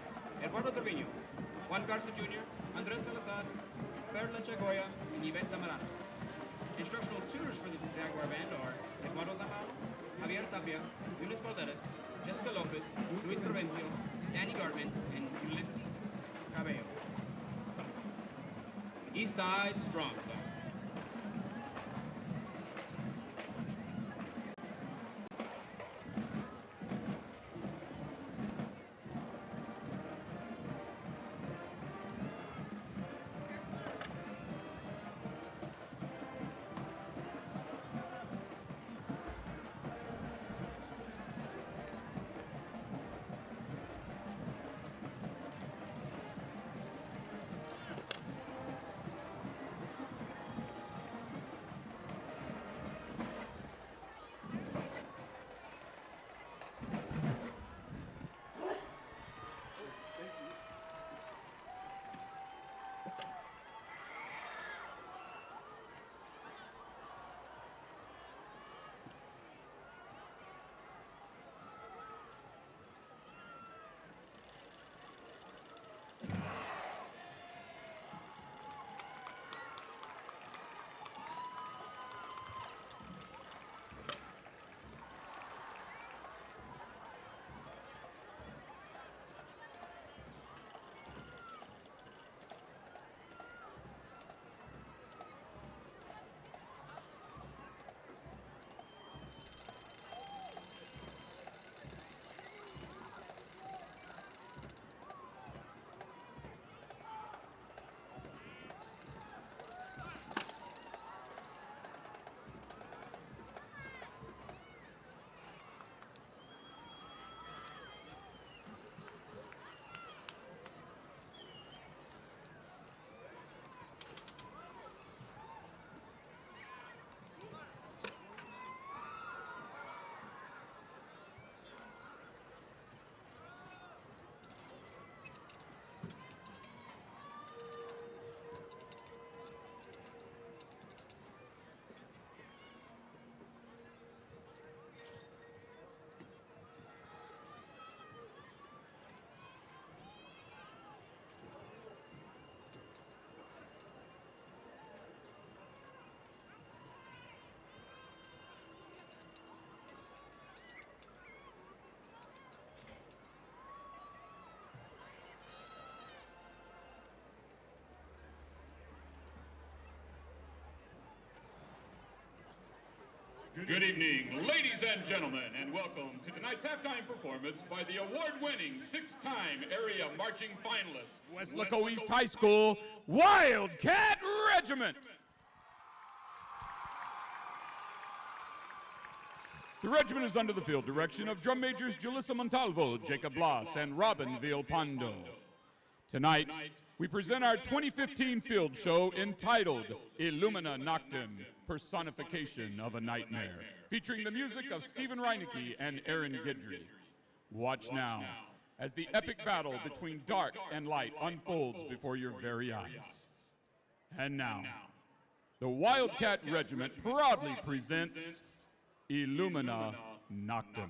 Eduardo Trevino, Juan Garza Jr., Andres Salazar, Perla Chagoya, and Yvette Zamorano. Instructional tutors for the Jaguar Band are Eduardo Zamao, Javier Tapia, Eunice Valderas, Jessica Lopez, Luis Provencio, Danny Gartman, and Ulysses Cabello. East Side Strong Style. Good evening, ladies and gentlemen, and welcome to tonight's halftime performance by the award-winning six-time area marching finalists, Weslaco East High School Wildcat Regiment. The regiment is under the field direction of drum majors Julissa Montalvo, Jacob Blas, and Robin Vilpando. Tonight, we present our 2015 field show entitled Illumina Noctem, Personification of a Nightmare, featuring the music of Stephen Reinecke and Aaron Guidry. Watch now as the epic battle between dark and light unfolds before your very eyes. And now, the Wildcat Regiment proudly presents Illumina Noctem.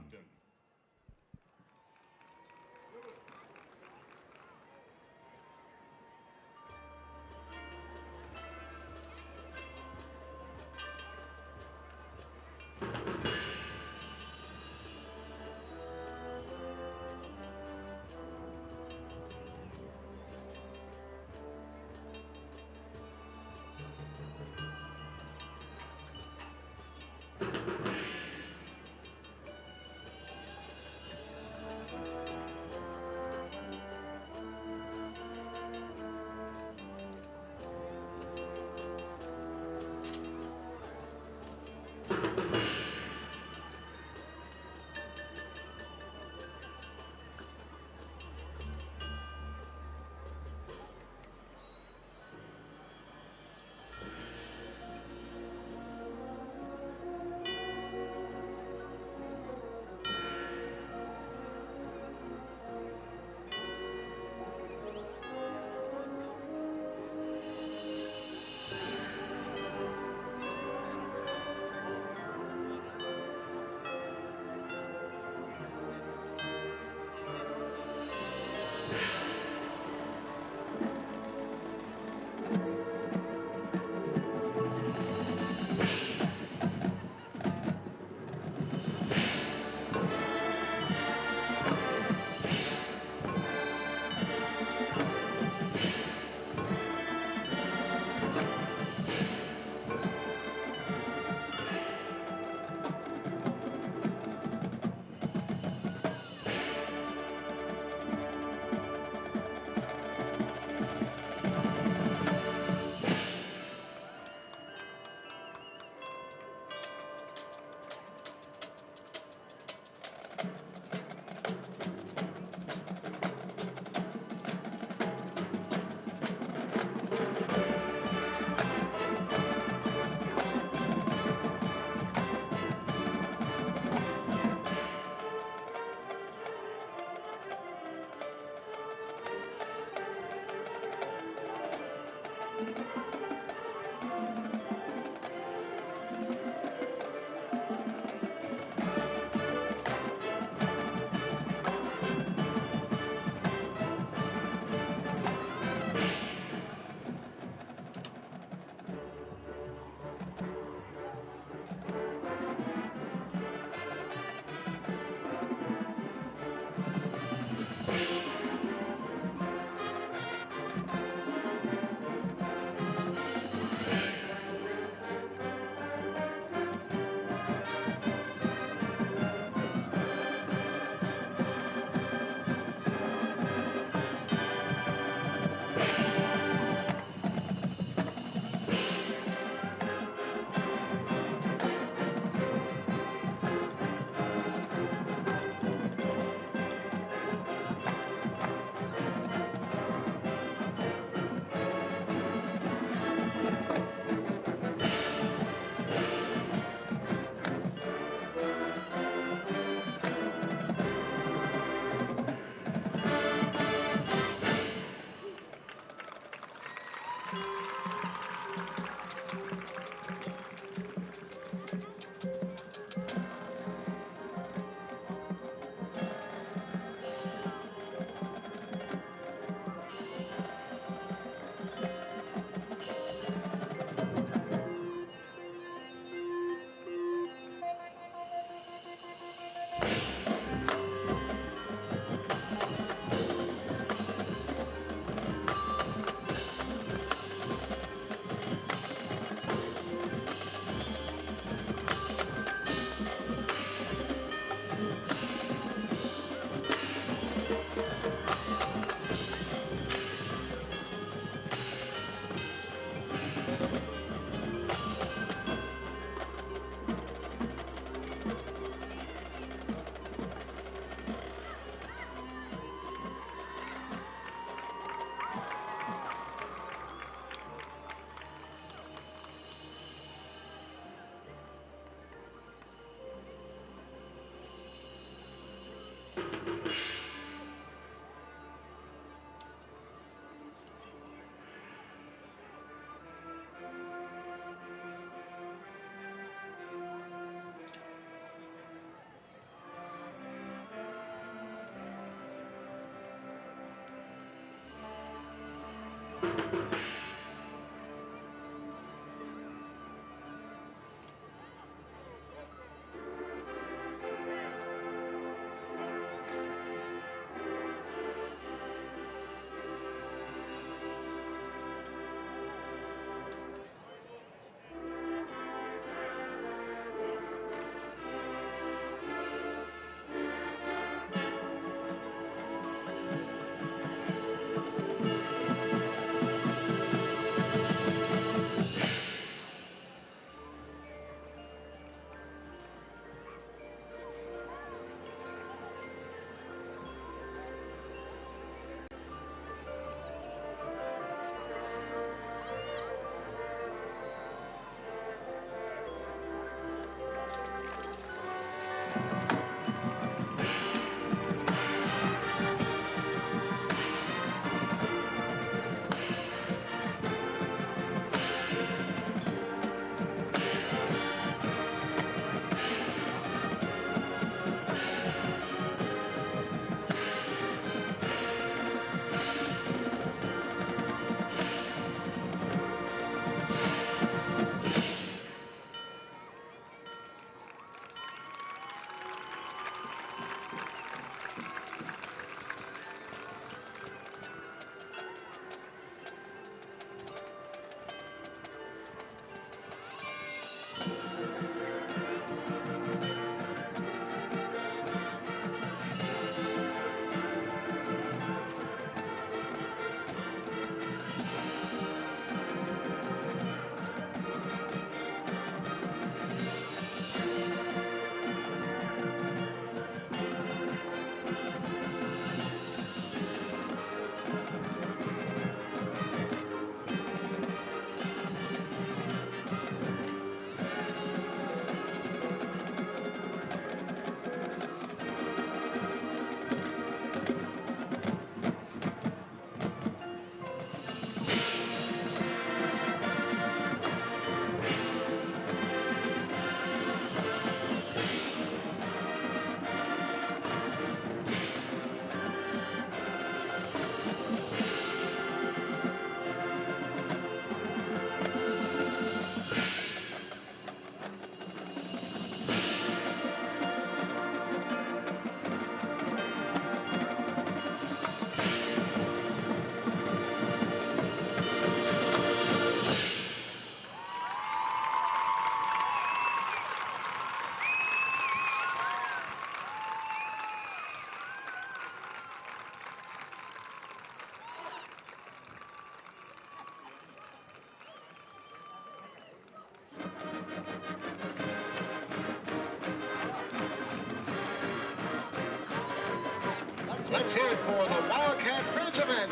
Let's hear it for the Wildcat Regiment.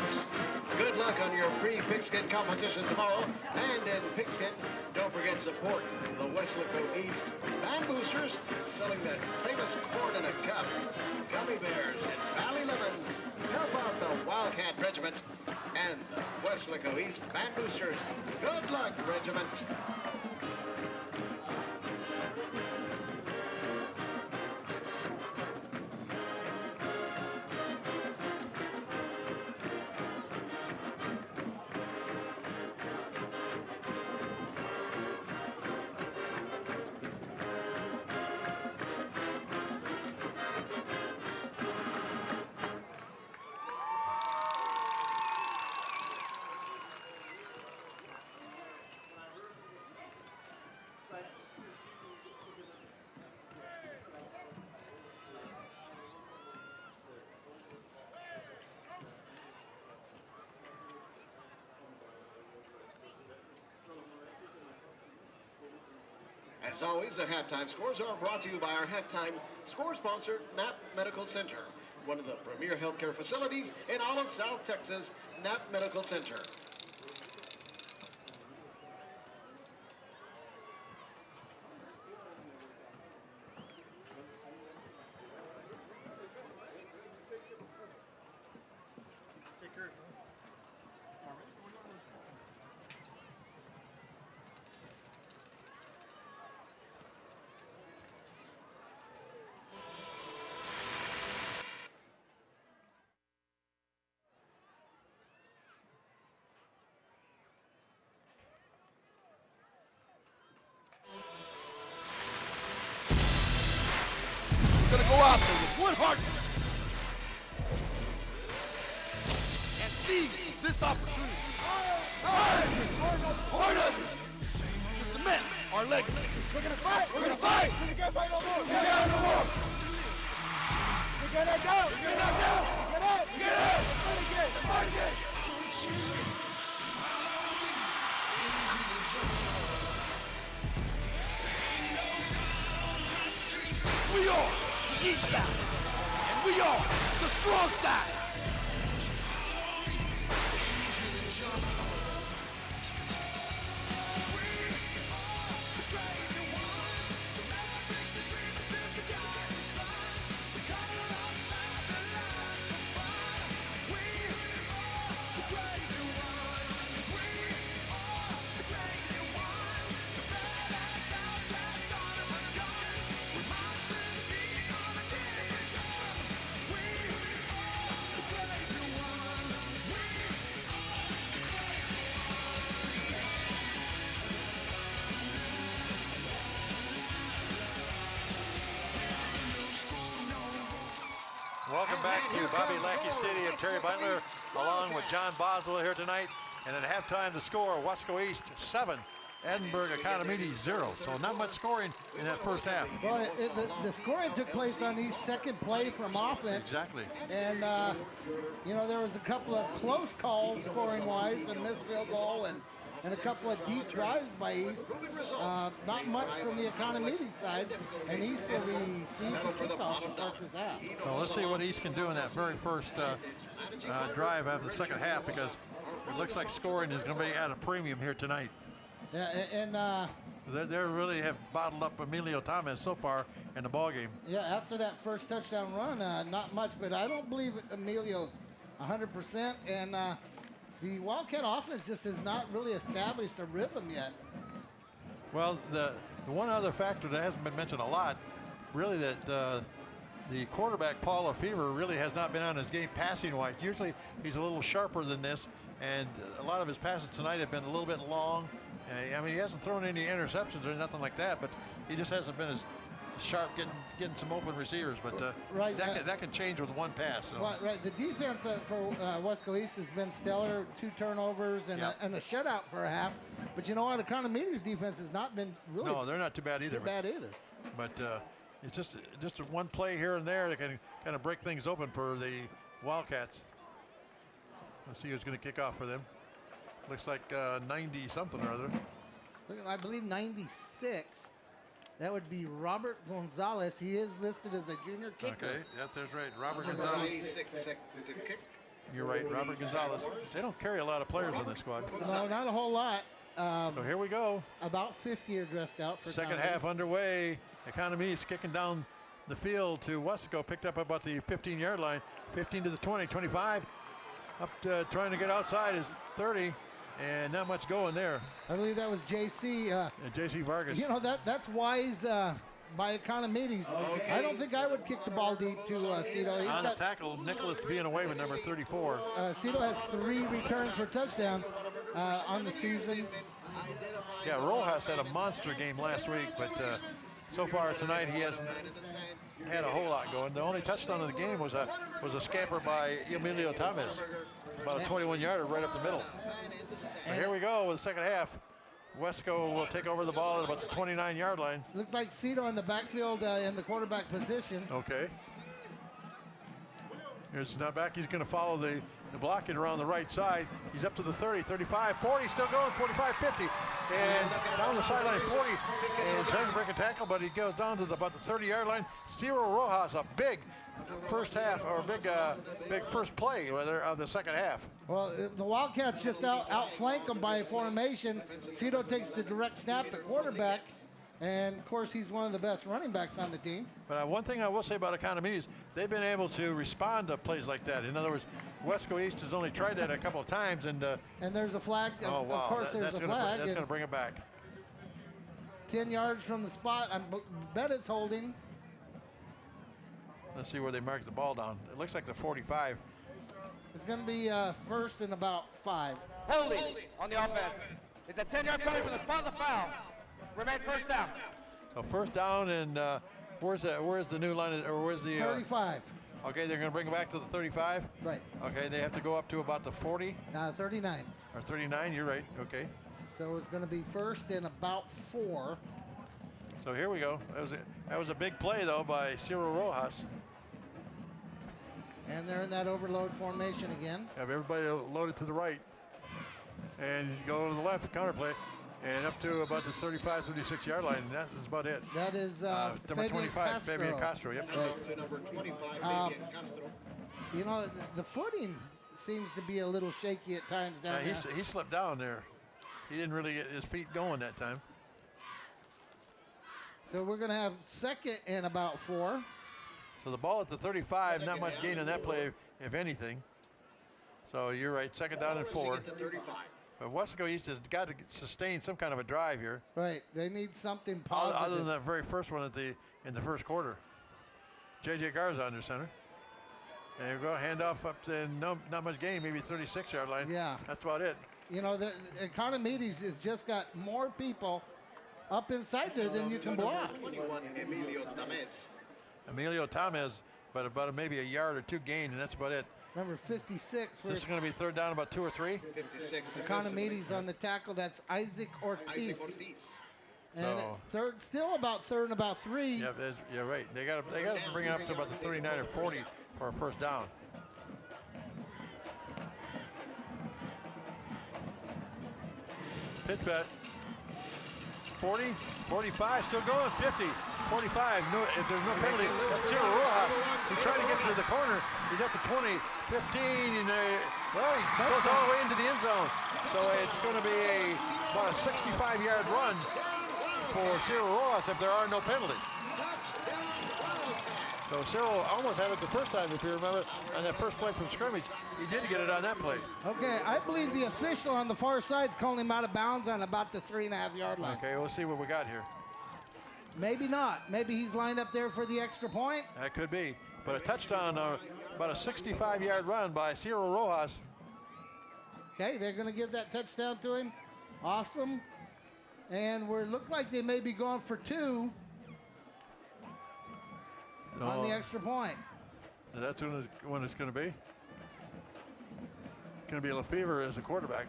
Good luck on your pre-pigskin competition tomorrow. And in pigskin, don't forget support the Weslaco East Band Boosters selling that famous corn in a cup, gummy bears, and Valley Lemons. Help out the Wildcat Regiment and the Weslaco East Band Boosters. Good luck, Regiment. As always, the halftime scores are brought to you by our halftime score sponsor, Knapp Medical Center, one of the premier healthcare facilities in all of South Texas, Knapp Medical Center. Gonna go out there with one heart and seize this opportunity. Part of it to cement our legacy. We're gonna fight. We're gonna fight. We can't fight no more. We can't fight no more. We get knocked out. We get knocked out. Get up. Get up. Fight again. Fight again. We are the East Side, and we are the strong side. Welcome back to Bobby Lackey Stadium. Terry Butler along with John Boswell here tonight. And at halftime, the score, Wasco East 7, Edinburgh Economedes 0. So not much scoring in that first half. Well, the scoring took place on East's second play from offense. Exactly. And, you know, there was a couple of close calls scoring-wise, and missed field goal, and a couple of deep drives by East. Not much from the Economedes side, and East will receive the kickoff to start this half. Well, let's see what East can do in that very first drive of the second half, because it looks like scoring is going to be at a premium here tonight. Yeah, and they really have bottled up Emilio Thomas so far in the ball game. yeah, after that first touchdown run, not much, but I don't believe Emilio's 100%, and the Wildcat offense just has not really established a rhythm yet. Well, the one other factor that hasn't been mentioned a lot, really, that the quarterback, Paul Lefevre, really has not been on his game passing-wise. Usually he's a little sharper than this, and a lot of his passes tonight have been a little bit long. I mean, he hasn't thrown any interceptions or nothing like that, but he just hasn't been as sharp getting some open receivers. But right, that can change with one pass. So. Right. The defense for Wasco East has been stellar. 2 turnovers and a shutout for a half. But you know what? Economedes' defense has not been really. No, they're not too bad either. But it's just one play here and there that can kind of break things open for the Wildcats. Let's see who's going to kick off for them. Looks like 90 something or other. I believe 96. That would be Robert Gonzalez. He is listed as a junior kicker. Okay, yep, that's right. Robert Gonzalez. You're right, Robert Gonzalez. They don't carry a lot of players on this squad. No, not a whole lot. So here we go. About 50 are dressed out for Second half underway. Economedes kicking down the field to Weslaco. Picked up about the 15-yard line. 15 to the 20, 25. Up to trying to get outside is 30. And not much going there. I believe that was JC. JC Vargas. You know, that's wise by Economedes. I don't think I would kick the ball deep to Cito. On the tackle, Nicholas being away with number 34. Cito has 3 returns for touchdown on the season. Yeah, Rojas had a monster game last week, but so far tonight he hasn't had a whole lot going. The only touchdown of the game was a scamper by Emilio Thomas, about a 21-yarder right up the middle. But here we go with the second half. Weslaco will take over the ball at about the 29-yard line. Looks like Cito in the backfield in the quarterback position. Okay. Here's not back. He's going to follow the blocking around the right side. He's up to the 30, 35, 40, still going, 45, 50. And down the sideline, 40. And trying to break a tackle, but he goes down to about the 30-yard line. Ciro Rojas, a big first half, or big first play of the second half. Well, the Wildcats just outflank them by formation. Cito takes the direct snap at quarterback, and of course he's one of the best running backs on the team. But one thing I will say about Economedes, they've been able to respond to plays like that. In other words, Weslaco East has only tried that a couple of times, and there's a flag. Oh wow! Of course, there's a flag. That's going to bring it back. 10 yards from the spot. I bet it's holding. Let's see where they mark the ball down. It looks like the 45. It's going to be first and about 5. Holding on the offense. It's a 10-yard penalty for the spot of the foul. Remains first down. So first down, and where's the new line, or where's the 35. Okay, they're going to bring it back to the 35. Right. Okay, they have to go up to about the 40. 39. Or 39. You're right. Okay. So it's going to be first and about 4. So here we go. That was a big play though by Ciro Rojas. And they're in that overload formation again. Have everybody loaded to the right. And you go to the left, counterplay, and up to about the 35, 36-yard line, and that is about it. That is number 25, Fabian Castro. Yep. Right. You know, the footing seems to be a little shaky at times down there. He slipped down there. He didn't really get his feet going that time. So we're going to have second and about 4. So the ball at the 35, not much gain on that play, if anything. So you're right, second down and 4. But Weslaco East has got to sustain some kind of a drive here. Right, they need something positive. Other than that very first one in the first quarter. J.J. Garza under center. And you go handoff up to not much gain, maybe 36-yard line. Yeah. That's about it. You know, the Economedes has just got more people up inside there than you can block. Emilio Thomas, but about maybe a yard or 2 gain, and that's about it. Number 56. This is going to be third down about 2 or 3. Economedes on the tackle. That's Isaac Ortiz. And So, still about third and about 3. Yeah, you're right. They got to bring it up to about the 39 or 40 for a first down. Pitch bet. 40, 45, still going, 50, 45. No, if there's no penalty, that's Ciro Rojas. He's trying to get to the corner. He's up to 20, 15, and he goes all the way into the end zone. So it's going to be about a 65-yard run for Ciro Rojas if there are no penalties. So Cyril almost had it the first time, if you remember, on that first play from scrimmage. He did get it on that play. Okay, I believe the official on the far side is calling him out of bounds on about the 3.5-yard line. Okay, we'll see what we got here. Maybe not. Maybe he's lined up there for the extra point. That could be. But a touchdown, about a 65-yard run by Ciro Rojas. Okay, they're going to give that touchdown to him. Awesome. And we look like they may be going for 2 on the extra point. That's when it's going to be. Going to be Lefevre as a quarterback.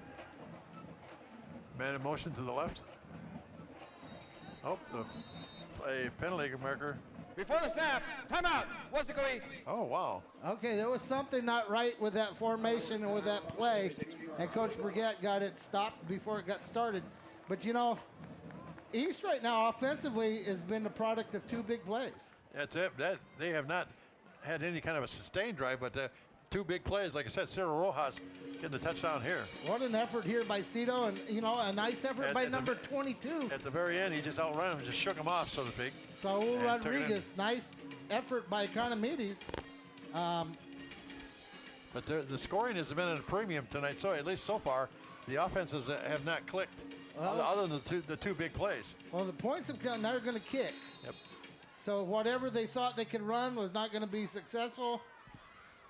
Man in motion to the left. Oh, a penalty marker. Before the snap, timeout, Weslaco East. Oh, wow. Okay, there was something not right with that formation and with that play, and Coach Brigette got it stopped before it got started. But, you know, East right now offensively has been the product of 2 big plays. That's it. They have not had any kind of a sustained drive, but 2 big plays. Like I said, Cyril Rojas getting the touchdown here. What an effort here by Cito, and a nice effort by number 22. At the very end, he just outran him, just shook him off, so to speak. Saul Rodriguez, nice effort by Economedes. But the scoring has been at a premium tonight, so at least so far, the offenses have not clicked, other than the two big plays. Well, the points have come, they're going to kick. Yep. So whatever they thought they could run was not going to be successful.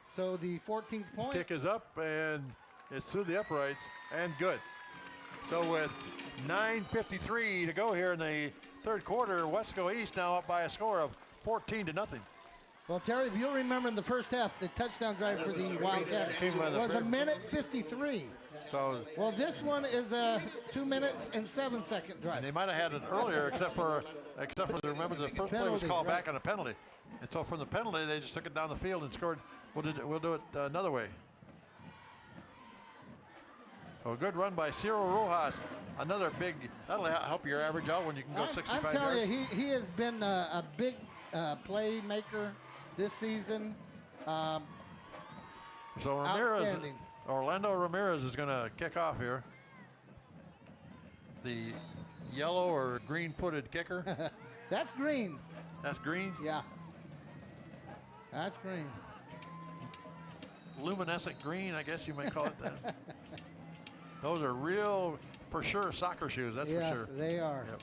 So the 14th point. Kick is up, and it's through the uprights, and good. So with 9:53 to go here in the third quarter, Weslaco East now up by a score of 14-0. Well, Terry, if you'll remember in the first half, the touchdown drive for the Wildcats was a minute 53. So, well, this one is a 2 minutes and 7 second drive. And they might have had it earlier, except for remember the first play was called back on a penalty, and so from the penalty they just took it down the field and scored. We'll do it another way. So a good run by Cyril Rojas. Another big. That'll help your average out when you can go 65 yards. I'm telling you, he has been a big playmaker this season. So Orlando Ramirez is going to kick off here. The yellow or green-footed kicker. That's green. That's green? Yeah. That's green. Luminescent green, I guess you might call it that. Those are real, for sure, soccer shoes. That's for sure. Yes, they are. Yep.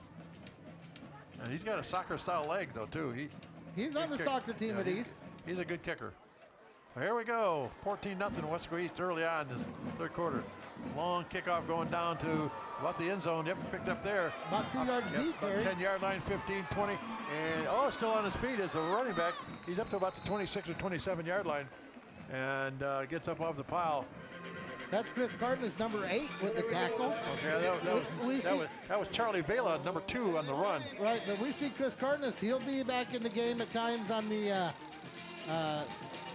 And he's got a soccer-style leg, though, too. He's on the soccer team at East. He's a good kicker. Well, here we go. 14-0 Weslaco East early on this third quarter. Long kickoff going down to about the end zone. Yep, picked up there. About 2 yards deep there. 10-yard line, 15, 20. And, still on his feet as a running back. He's up to about the 26 or 27-yard line and gets up off the pile. That's Chris Cardenas, number 8 with the tackle. Okay, that was Charlie Vela, number 2 on the run. Right, but we see Chris Cardenas. He'll be back in the game at times on the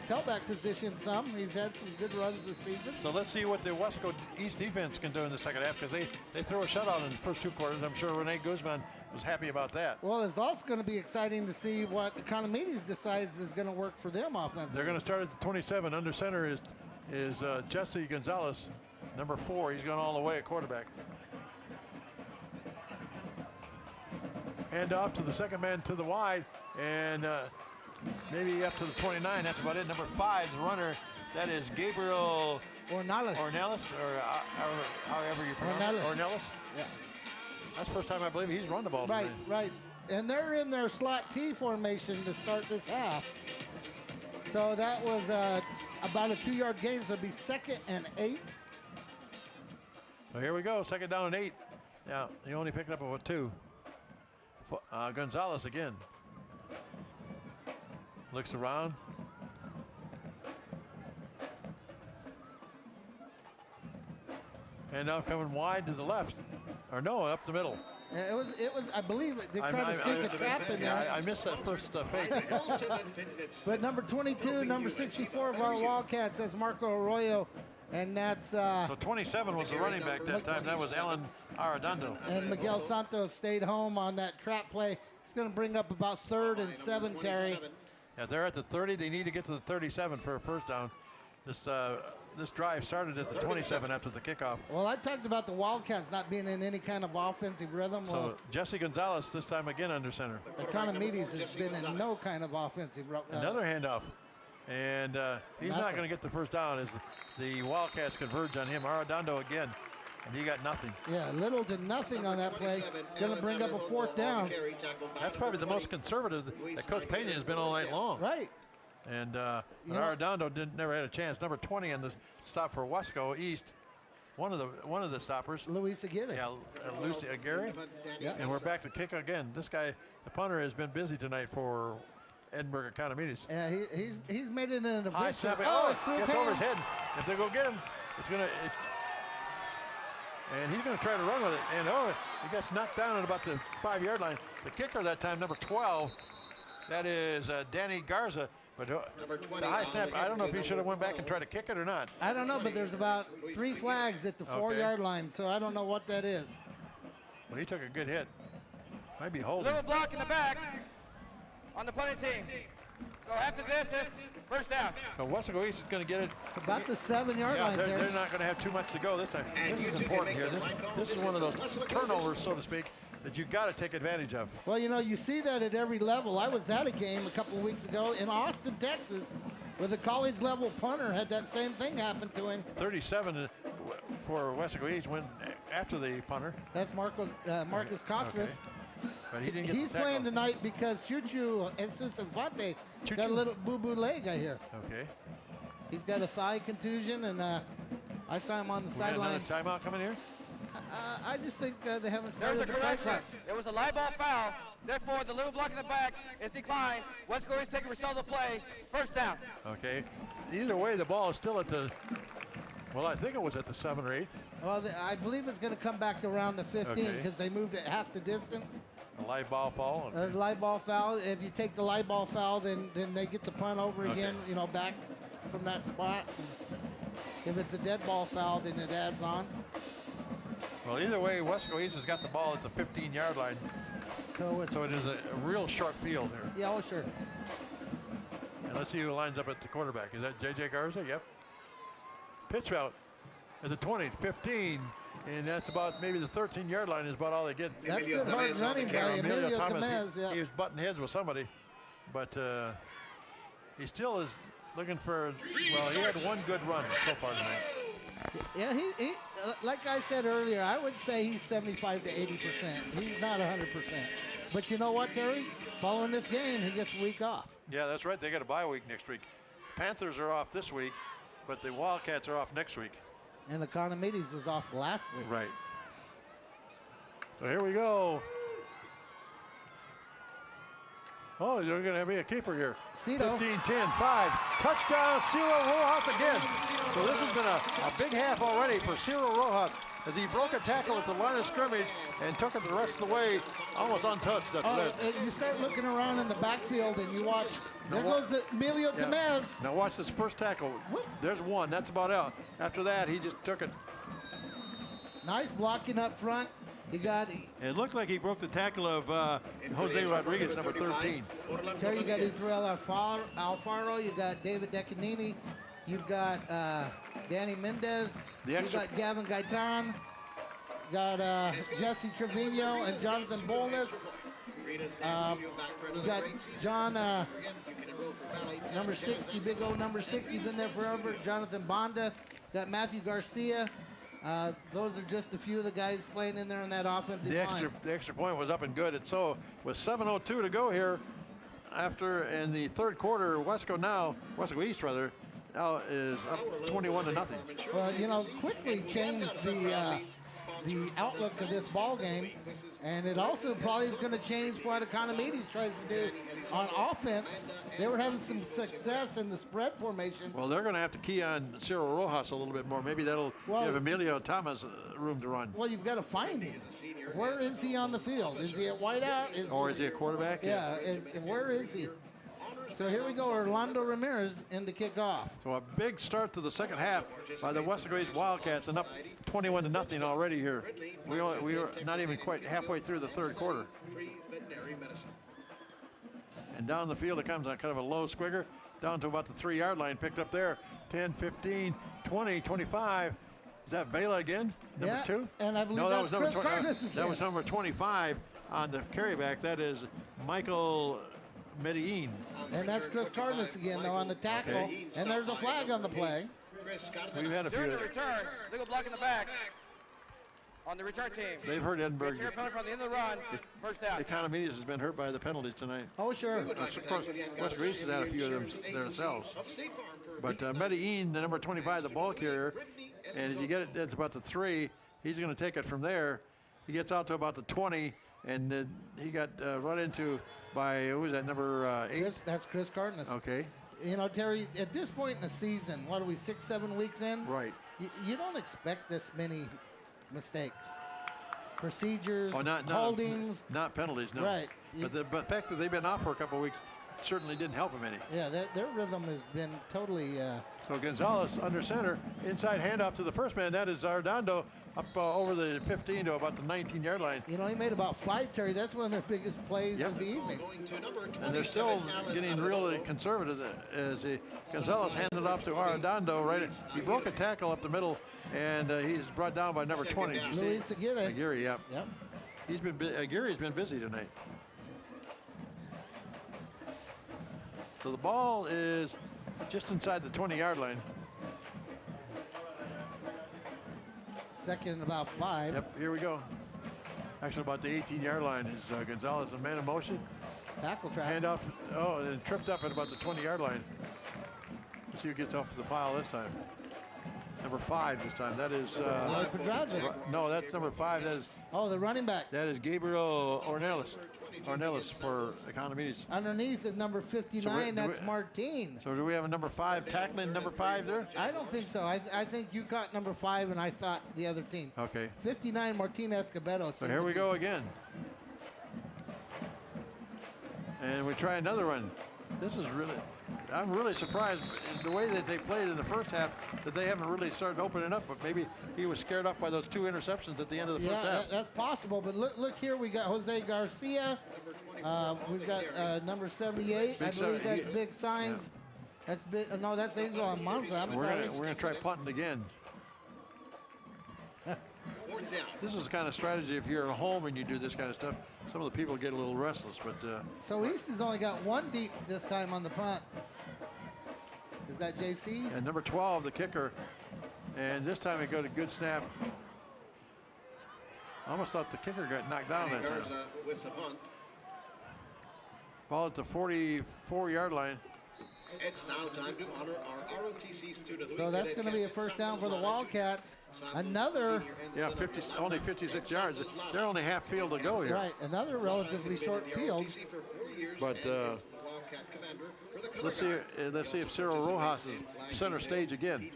tailback position some. He's had some good runs this season. So let's see what the Weslaco East defense can do in the second half, because they threw a shutout in the first 2 quarters. I'm sure Rene Guzman was happy about that. Well, it's also going to be exciting to see what Economedes decides is going to work for them offensively. They're going to start at the 27. Under center is Jesse Gonzalez, number 4. He's gone all the way at quarterback. Hand off to the second man to the wide, and maybe up to the 29. That's about it. Number 5, the runner. That is Gabriel Ornelas, or however you pronounce it. Ornelas. Yeah. That's the first time I believe he's run the ball today. Right. And they're in their slot T formation to start this half. So that was about a 2-yard gain. So it'll be 2nd and 8. So here we go. 2nd down and 8. Yeah, he only picked up a 2. Gonzalez again. Looks around. And now coming wide to the left. Or no, up the middle. It was. I believe they tried to sneak a trap in there. I missed that first fake. But number 22, number 64 of our Wildcats, that's Marco Arroyo. And that's... so 27 was the running back that time. That was Alan Arredondo. And Miguel Santos stayed home on that trap play. It's going to bring up about 3rd and 7, Terry. Yeah, they're at the 30. They need to get to the 37 for a first down. This drive started at the 27 after the kickoff. Well, I talked about the Wildcats not being in any kind of offensive rhythm. So Jesse Gonzalez this time again under center. Economedes has been in no kind of offensive Another handoff. And he's not going to get the first down as the Wildcats converge on him. Arredondo again, and he got nothing. Yeah, little to nothing on that play. Going to bring up a 4th down. That's probably the most conservative that Coach Pena has been all night long. Right. And Arredondo never had a chance. Number 20 on the stop for Weslaco East. One of the stoppers. Luis Aguirre. Yeah, Luis Aguirre. Yeah. And we're back to kick again. This guy, the punter, has been busy tonight for Edinburgh Economedes. Yeah, he's made it in an high adventure. snap. It's through his over hands. his head. If they go get him, and he's going to try to run with it. And he gets knocked down at about the 5-yard line. The kicker that time, number 12, that is Danny Garza. But the high snap, I don't know if he should have went back and tried to kick it or not. I don't know, but there's about 3 flags at the 4-yard line, so I don't know what that is. Well, he took a good hit. Might be holding. Little block in the back on the punting team. Go half the distance, first down. So Weslaco East is going to get it. About the 7-yard line they're, there. they're not going to have too much to go this time. This is important here. This is one of those turnovers, so to speak, that you got to take advantage of. Well, you know, you see that at every level. I was at a game a couple of weeks ago in Austin, Texas, where the college level punter had that same thing happen to him. 37 for Weslaco East went after the punter. That's Marcus Costas. Okay. But he didn't get He's the tackle. playing tonight because Chuchu Jesus Infante got a little boo-boo leg, I hear. Okay. He's got a thigh contusion, and I saw him on the We got sideline. another timeout coming here? I just think they haven't There's started a the play correction. clock. There was a live ball foul. Therefore, the little block in the back is declined. Weslaco East taking result of the play. First down. Okay. Either way, the ball is still at the, well, I think it was at the 7 or 8. Well, I believe it's going to come back around the 15 Okay. because they moved it half the distance. A live ball fall. Live ball foul. If you take the live ball foul, then they get the punt over again, you know, back from that spot. If it's a dead ball foul, then it adds on. Well, either way, Weslaco East has got the ball at the 15-yard line. So it is a real sharp field here. Yeah, oh, sure. And let's see who lines up at the quarterback. Is that J.J. Garza? Yep. Pitch out at the 20, 15, and that's about maybe the 13-yard line is about all they get. That's good hard running by Emilio Camez. Yeah. He was butting heads with somebody, but he still is looking for, well, he had one good run so far tonight. Yeah, he like I said earlier, I would say he's 75 to 80%. He's not 100%. But you know what, Terry? Following this game, he gets a week off. Yeah, that's right. They got a bye week next week. Panthers are off this week, but the Wildcats are off next week. And Economedes was off last week. Right. So here we go. Oh, you're going to be a keeper here. Cito. 15, 10, 5. Touchdown, Ciro Rojas again. So this has been a big half already for Ciro Rojas as he broke a tackle at the line of scrimmage and took it the rest of the way, almost untouched after that. You start looking around in the backfield and you watch, there goes the Emilio Camez. Now watch this first tackle. There's one, that's about out. After that, he just took it. Nice blocking up front. You got. It looked like he broke the tackle of Jose Rodriguez, number 13. Terry, you got Israel Alfaro. You got David Decanini. You've got Danny Mendez. You've got Gavin Gaitan. You got Jesse Trevino and Jonathan Bolness. You got John, number 60, big old number 60, been there forever. Jonathan Bonda. Got Matthew Garcia. Those are just a few of the guys playing in there in that offensive line. The extra point was up and good. And so with 7:02 to go here, after in the third quarter, Weslaco East rather, now is up 21-0. Well, you know, quickly changed the outlook of this ball game, and it also probably is going to change what Economedes tries to do on offense. They were having some success in the spread formations. Well, they're going to have to key on Ciro Rojas a little bit more. Maybe that'll give Emilio Thomas room to run. Well, you've got to find him. Where is he on the field? Is he at wideout? Is he a quarterback? Yeah. Where is he? So here we go, Orlando Ramirez in the kickoff. So a big start to the second half by the Weslaco East Wildcats, and up 21-0 already here. We are not even quite halfway through the third quarter. And down the field it comes on kind of a low squigger, down to about the 3-yard line, picked up there. 10, 15, 20, 25. Is that Vela again? Number 2? And I believe that was Chris Carnes again. That was number 25 on the carryback. That is Michael Medellin. And that's Chris Carnes again, though, on the tackle. Okay. And there's a flag on the play. We've had a few. During the return, legal block in the back on the return team. They've hurt Edinburgh. Return penalty from the end of the run. First down. Economedes has been hurt by the penalties tonight. Oh, sure. Of course, Weslaco East has had a few of them themselves. But Medellin, the number 25, the ball carrier, and as you get it, it's about the 3. He's going to take it from there. He gets out to about the 20, and he got run into by, who was that, number 8? That's Chris Cardenas. Okay. You know, Terry, at this point in the season, what are we, 6-7 weeks in? Right. You don't expect this many mistakes. Procedures, not holdings. Not penalties, no. Right. But the fact that they've been off for a couple of weeks certainly didn't help him any. Yeah, their rhythm has been totally. So Gonzalez under center, inside handoff to the first man. That is Arredondo up over the 15 to about the 19-yard line. You know, he made about 5, Terry. That's one of their biggest plays of the evening. And they're still getting really conservative as Gonzalez handed off to Arredondo. Right, he broke a tackle up the middle, and he's brought down by number 20. Luis Aguirre. Aguirre, yep. Yep. Aguirre's been busy tonight. So the ball is just inside the 20-yard line. Second and about 5. Yep, here we go. Actually, about the 18-yard line is Gonzalez, a man in motion. Tackle trap. Handoff, and tripped up at about the 20-yard line. Let's see who gets off the pile this time. Number 5 this time. That is. No, that's number 5. That is. Oh, the running back. That is Gabriel Ornelas for Economedes. Underneath is number 59. That's Martin. So do we have a number 5 tackling number 5 there? I don't think so. I think you caught number 5, and I thought the other team. Okay. 59, Martin Escobedo. So here we go again. And we try another one. This is really, I'm really surprised the way that they played in the first half that they haven't really started opening up, but maybe he was scared off by those 2 interceptions at the end of the first half. Yeah, that's possible, but look here, we got Jose Garcia, we've got number 78, I believe that's Big Signs. Yeah. That's big, no, that's Angel Almanza, I'm sorry. We're gonna try punting again. This is the kind of strategy if you're at home and you do this kind of stuff, some of the people get a little restless, but. So East has only got 1 deep this time on the punt. Is that JC? And number 12, the kicker. And this time it got a good snap. I almost thought the kicker got knocked down that time. Ball at the 44-yard line. It's now time to honor our ROTC student. So that's going to be a first down for the Wildcats. Another. Yeah, only 56 yards. They're only half field to go here. Right, another relatively short field. But let's see if Cyril Rojas is center stage again.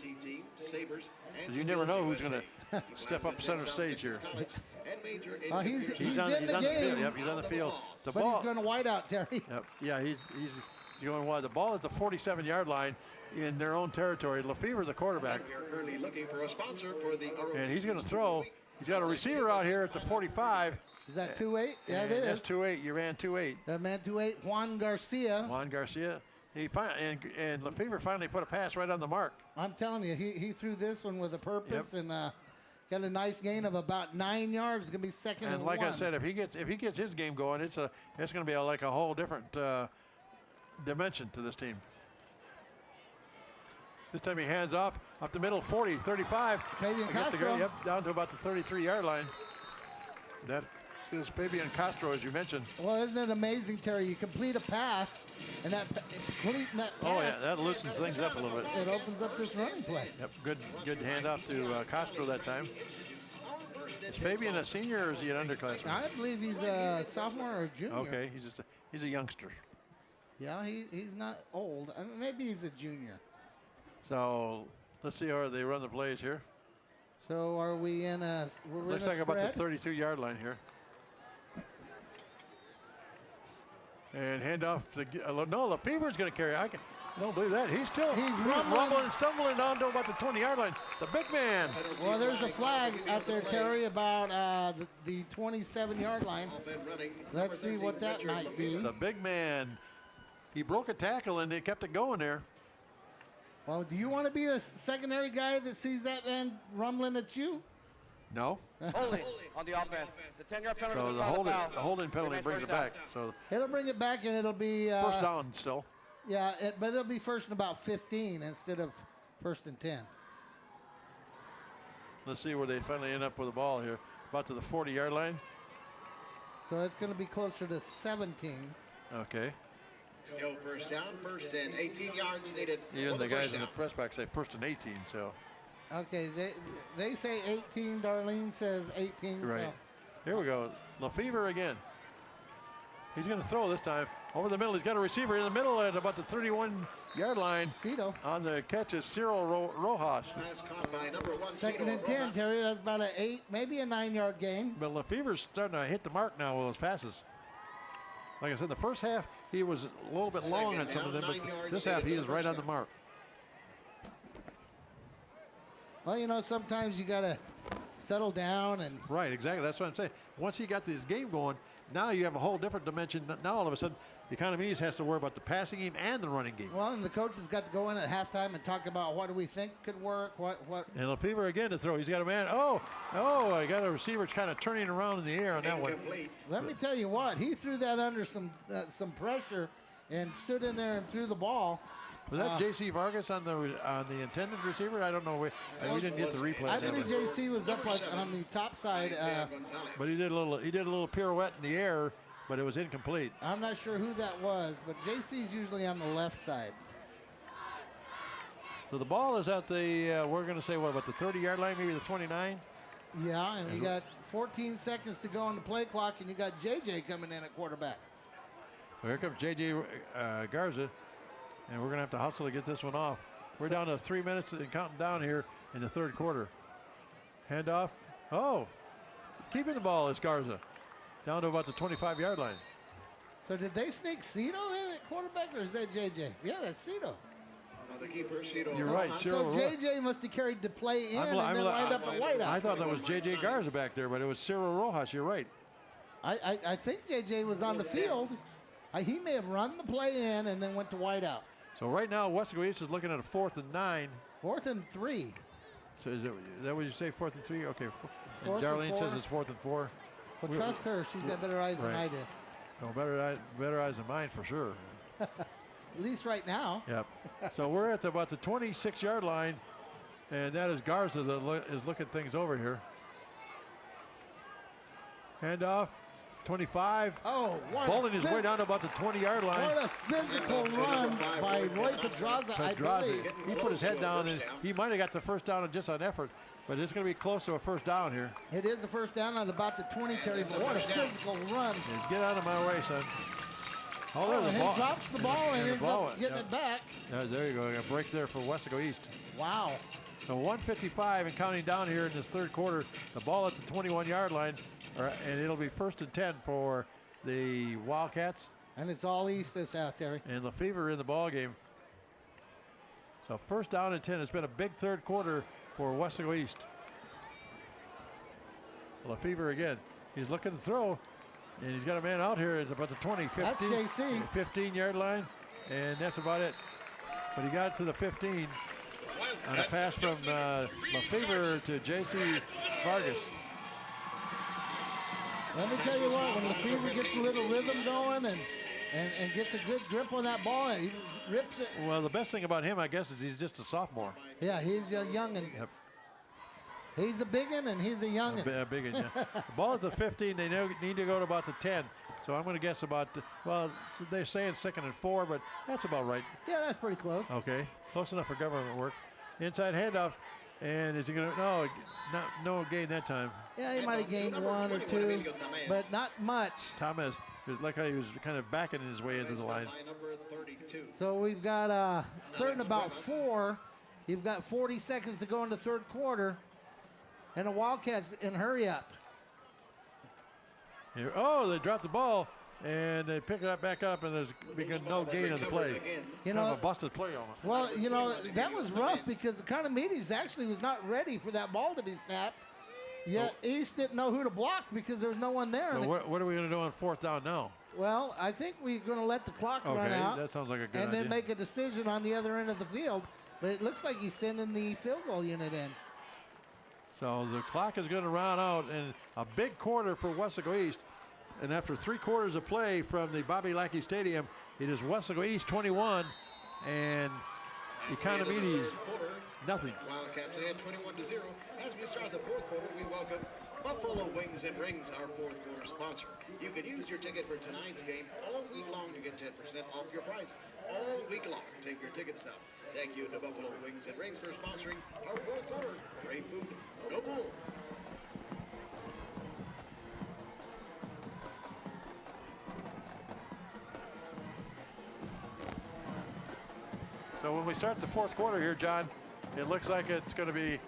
Because you never know who's going to step up center stage here. He's in the game. Yep, he's on the field. But he's going to wide out, Terry. Yep, yeah, he's going wide. The ball at the 47-yard line in their own territory. Lefevre, the quarterback. And he's going to throw. He's got a receiver out here at the 45. Is that 2-8? Yeah, it is. That's 2-8. You ran 2-8. That man 2-8. Juan Garcia. And Lefevre finally put a pass right on the mark. I'm telling you, he threw this one with a purpose and got a nice gain of about 9 yards. It's gonna be second and like 1. I said, if he gets his game going, it's gonna be like a whole different dimension to this team. This time he hands off up the middle, 40, 35. Fabian Castro. Yep, down to about the 33-yard line. That is Fabian Castro, as you mentioned. Well, isn't it amazing, Terry? You complete a pass, and completing that pass. Oh, yeah, that loosens things up a little bit. It opens up this running play. Yep, good handoff to Castro that time. Is Fabian a senior or is he an underclassman? I believe he's a sophomore or a junior. Okay, he's a youngster. Yeah, he's not old. I mean, maybe he's a junior. So let's see how they run the plays here. So are we in a? Looks like about the 32-yard line here. And handoff to no, Lefevre's going to carry. I don't believe that. He's rumbling, stumbling down to about the 20-yard line. The big man. Well, there's a flag out there, Terry, about the 27-yard line. Let's see what that might be. The big man. He broke a tackle and they kept it going there. Well, do you want to be a secondary guy that sees that man rumbling at you? No. Holding on the offense. It's a 10-yard penalty. So the holding penalty brings it back. So it'll bring it back, and it'll be first down still. Yeah, but it'll be first and about 15 instead of first and 10. Let's see where they finally end up with the ball here. About to the 40-yard line. So it's going to be closer to 17. Okay. Still first down, first and 18 yards needed. Even the guys in the press box say first and 18. So. Okay, they say 18. Darlene says 18. Right. So. Here we go. Lefevre again. He's going to throw this time over the middle. He's got a receiver in the middle at about the 31-yard line. Cito. On the catch is Cyril Rojas. Second and 10, Terry. That's about an 8, maybe a 9-yard gain. But Lefevre's starting to hit the mark now with those passes. Like I said, the first half, he was a little bit long on some of them, but this half, he is right on the mark. Well, you know, sometimes you got to settle down and. Right, exactly. That's what I'm saying. Once he got this game going, now you have a whole different dimension. Now all of a sudden, the Economedes has to worry about the passing game and the running game. Well, and the coaches got to go in at halftime and talk about what do we think could work, what. And Lefevre again to throw. He's got a man. I got a receiver kind of turning around in the air on that one. Let me tell you what, he threw that under some pressure and stood in there and threw the ball. Was that J.C. Vargas on the intended receiver? I don't know. We didn't get the replay. I believe J.C. was up on the top side. But he did a little pirouette in the air, but it was incomplete. I'm not sure who that was, but J.C.'s usually on the left side. So the ball is at the, we're going to say, what, about the 30-yard line, maybe the 29? Yeah, and you got 14 seconds to go on the play clock, and you got J.J. coming in at quarterback. Well, here comes J.J. Garza. And we're going to have to hustle to get this one off. We're down to 3 minutes and counting down here in the third quarter. Handoff. Oh, keeping the ball is Garza. Down to about the 25-yard line. So did they sneak Cito in at quarterback, or is that JJ? Yeah, that's Cito. The keeper, Cito. You're right. So JJ must have carried the play in and then lined up at wideout. I thought that was JJ Garza back there, but it was Cyril Rojas. You're right. I think JJ was on the field. He may have run the play in and then went to wideout. So right now, Weslaco East is looking at a 4th and 9. 4th and 3. So is that what you say, 4th and 3? Okay. And 4th Darlene and 4. says it's 4th and 4. Well, trust her. She's got better eyes than I do. No, better eyes than mine for sure. At least right now. Yep. So we're at about the 26-yard line, and that is Garza that is looking things over here. Handoff. 25. Oh, what bowling his way down to about the 20-yard line. What a physical run by Roy Pedraza, I believe. He put his head down, and he might have got the first down just on effort, but it's going to be close to a first down here. It is a first down on about the 20, Terry, but what a physical run. Yeah, get out of my way, son. He drops the ball and ends up getting it back. There you go. A break there for Weslaco East. Wow. So 1:55 and counting down here in this third quarter. The ball at the 21-yard line, and it'll be 1st and 10 for the Wildcats. And it's all East this out, Terry. And Lefevre in the ball game. So 1st down and 10. It's been a big third quarter for Weslaco East. Lefevre again. He's looking to throw, and he's got a man out here. It's about the 20, 15, that's JC. 15-yard line, and that's about it. But he got it to the 15 on a pass from Lefevre to J.C. Vargas. Let me tell you what, when Lefevre gets a little rhythm going and gets a good grip on that ball and he rips it. Well, the best thing about him, I guess, is he's just a sophomore. Yeah, he's a youngin'. Yep. He's a biggin' and he's a youngin'. A biggin', yeah. The ball at the 15, they need to go to about the 10. So I'm going to guess about, they're saying 2nd and 4, but that's about right. Yeah, that's pretty close. Okay, close enough for government work. Inside handoff, and is he going to, no gain that time. Yeah, he might have gained 1 or 2, but not much. Thomas, like how he was kind of backing his way into the line. So we've got 3rd and about 4. You've got 40 seconds to go in the third quarter, and the Wildcats in hurry up. Here, they dropped the ball, and they pick it back up, and there's begun no gain on the play. Kind of a busted play almost. Well, that was rough because the Economedes actually was not ready for that ball to be snapped. Yet East didn't know who to block because there was no one there. So what are we going to do on 4th down now? Well, I think we're going to let the clock run out. That sounds like a good idea. And then make a decision on the other end of the field. But it looks like he's sending the field goal unit in. So the clock is going to run out, and a big quarter for Weslaco East. And after 3 quarters of play from the Bobby Lackey Stadium, it is Weslaco East 21 and Economedes nothing. Wildcats ahead 21-0. As we start the fourth quarter, we welcome Buffalo Wings and Rings, our fourth quarter sponsor. You can use your ticket for tonight's game all week long to get 10% off your price. All week long. Take your tickets now. Thank you to Buffalo Wings and Rings for sponsoring our fourth quarter. Great food, no bull. So when we start the fourth quarter here, John, It looks like it's going to be,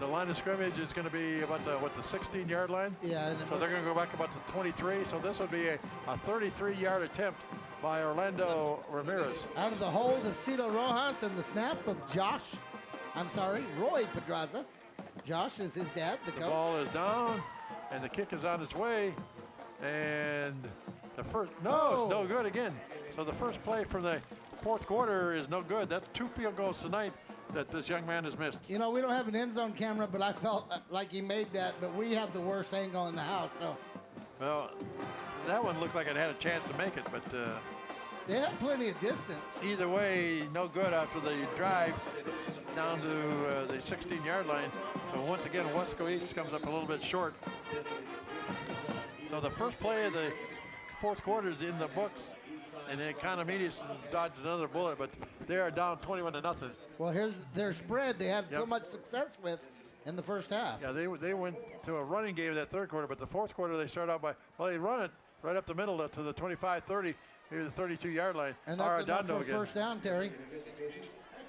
the line of scrimmage is going to be about the 16-yard line. Yeah. And So they're going to go back about the 23. So this would be a 33-yard attempt by Orlando Ramirez. out of the hold of Cito Rojas and the snap of Roy Pedraza. Josh is his dad, the The coach. ball is down, and the kick is on its way. And the first, no, Oh. it's no good again. So the first play from the fourth quarter is no good. That's 2 field goals tonight that this young man has missed. You know, we don't have an end zone camera, but I felt like he made that, but we have the worst angle in the house, so. Well, that one looked like it had a chance to make it, but They had plenty of distance. either way, no good after the drive down to the 16-yard line. So once again, Weslaco East comes up a little bit short. So the first play of the fourth quarter is in the books, and the Economedes dodged another bullet, but they are down 21-0. Well, here's their spread they had so Yep. much success with in the first half. Yeah, they went to a running game in that third quarter, but the fourth quarter they started out by, well, they run it right up the middle to the 25-30, maybe the 32-yard line. And that's enough for a again. first down, Terry.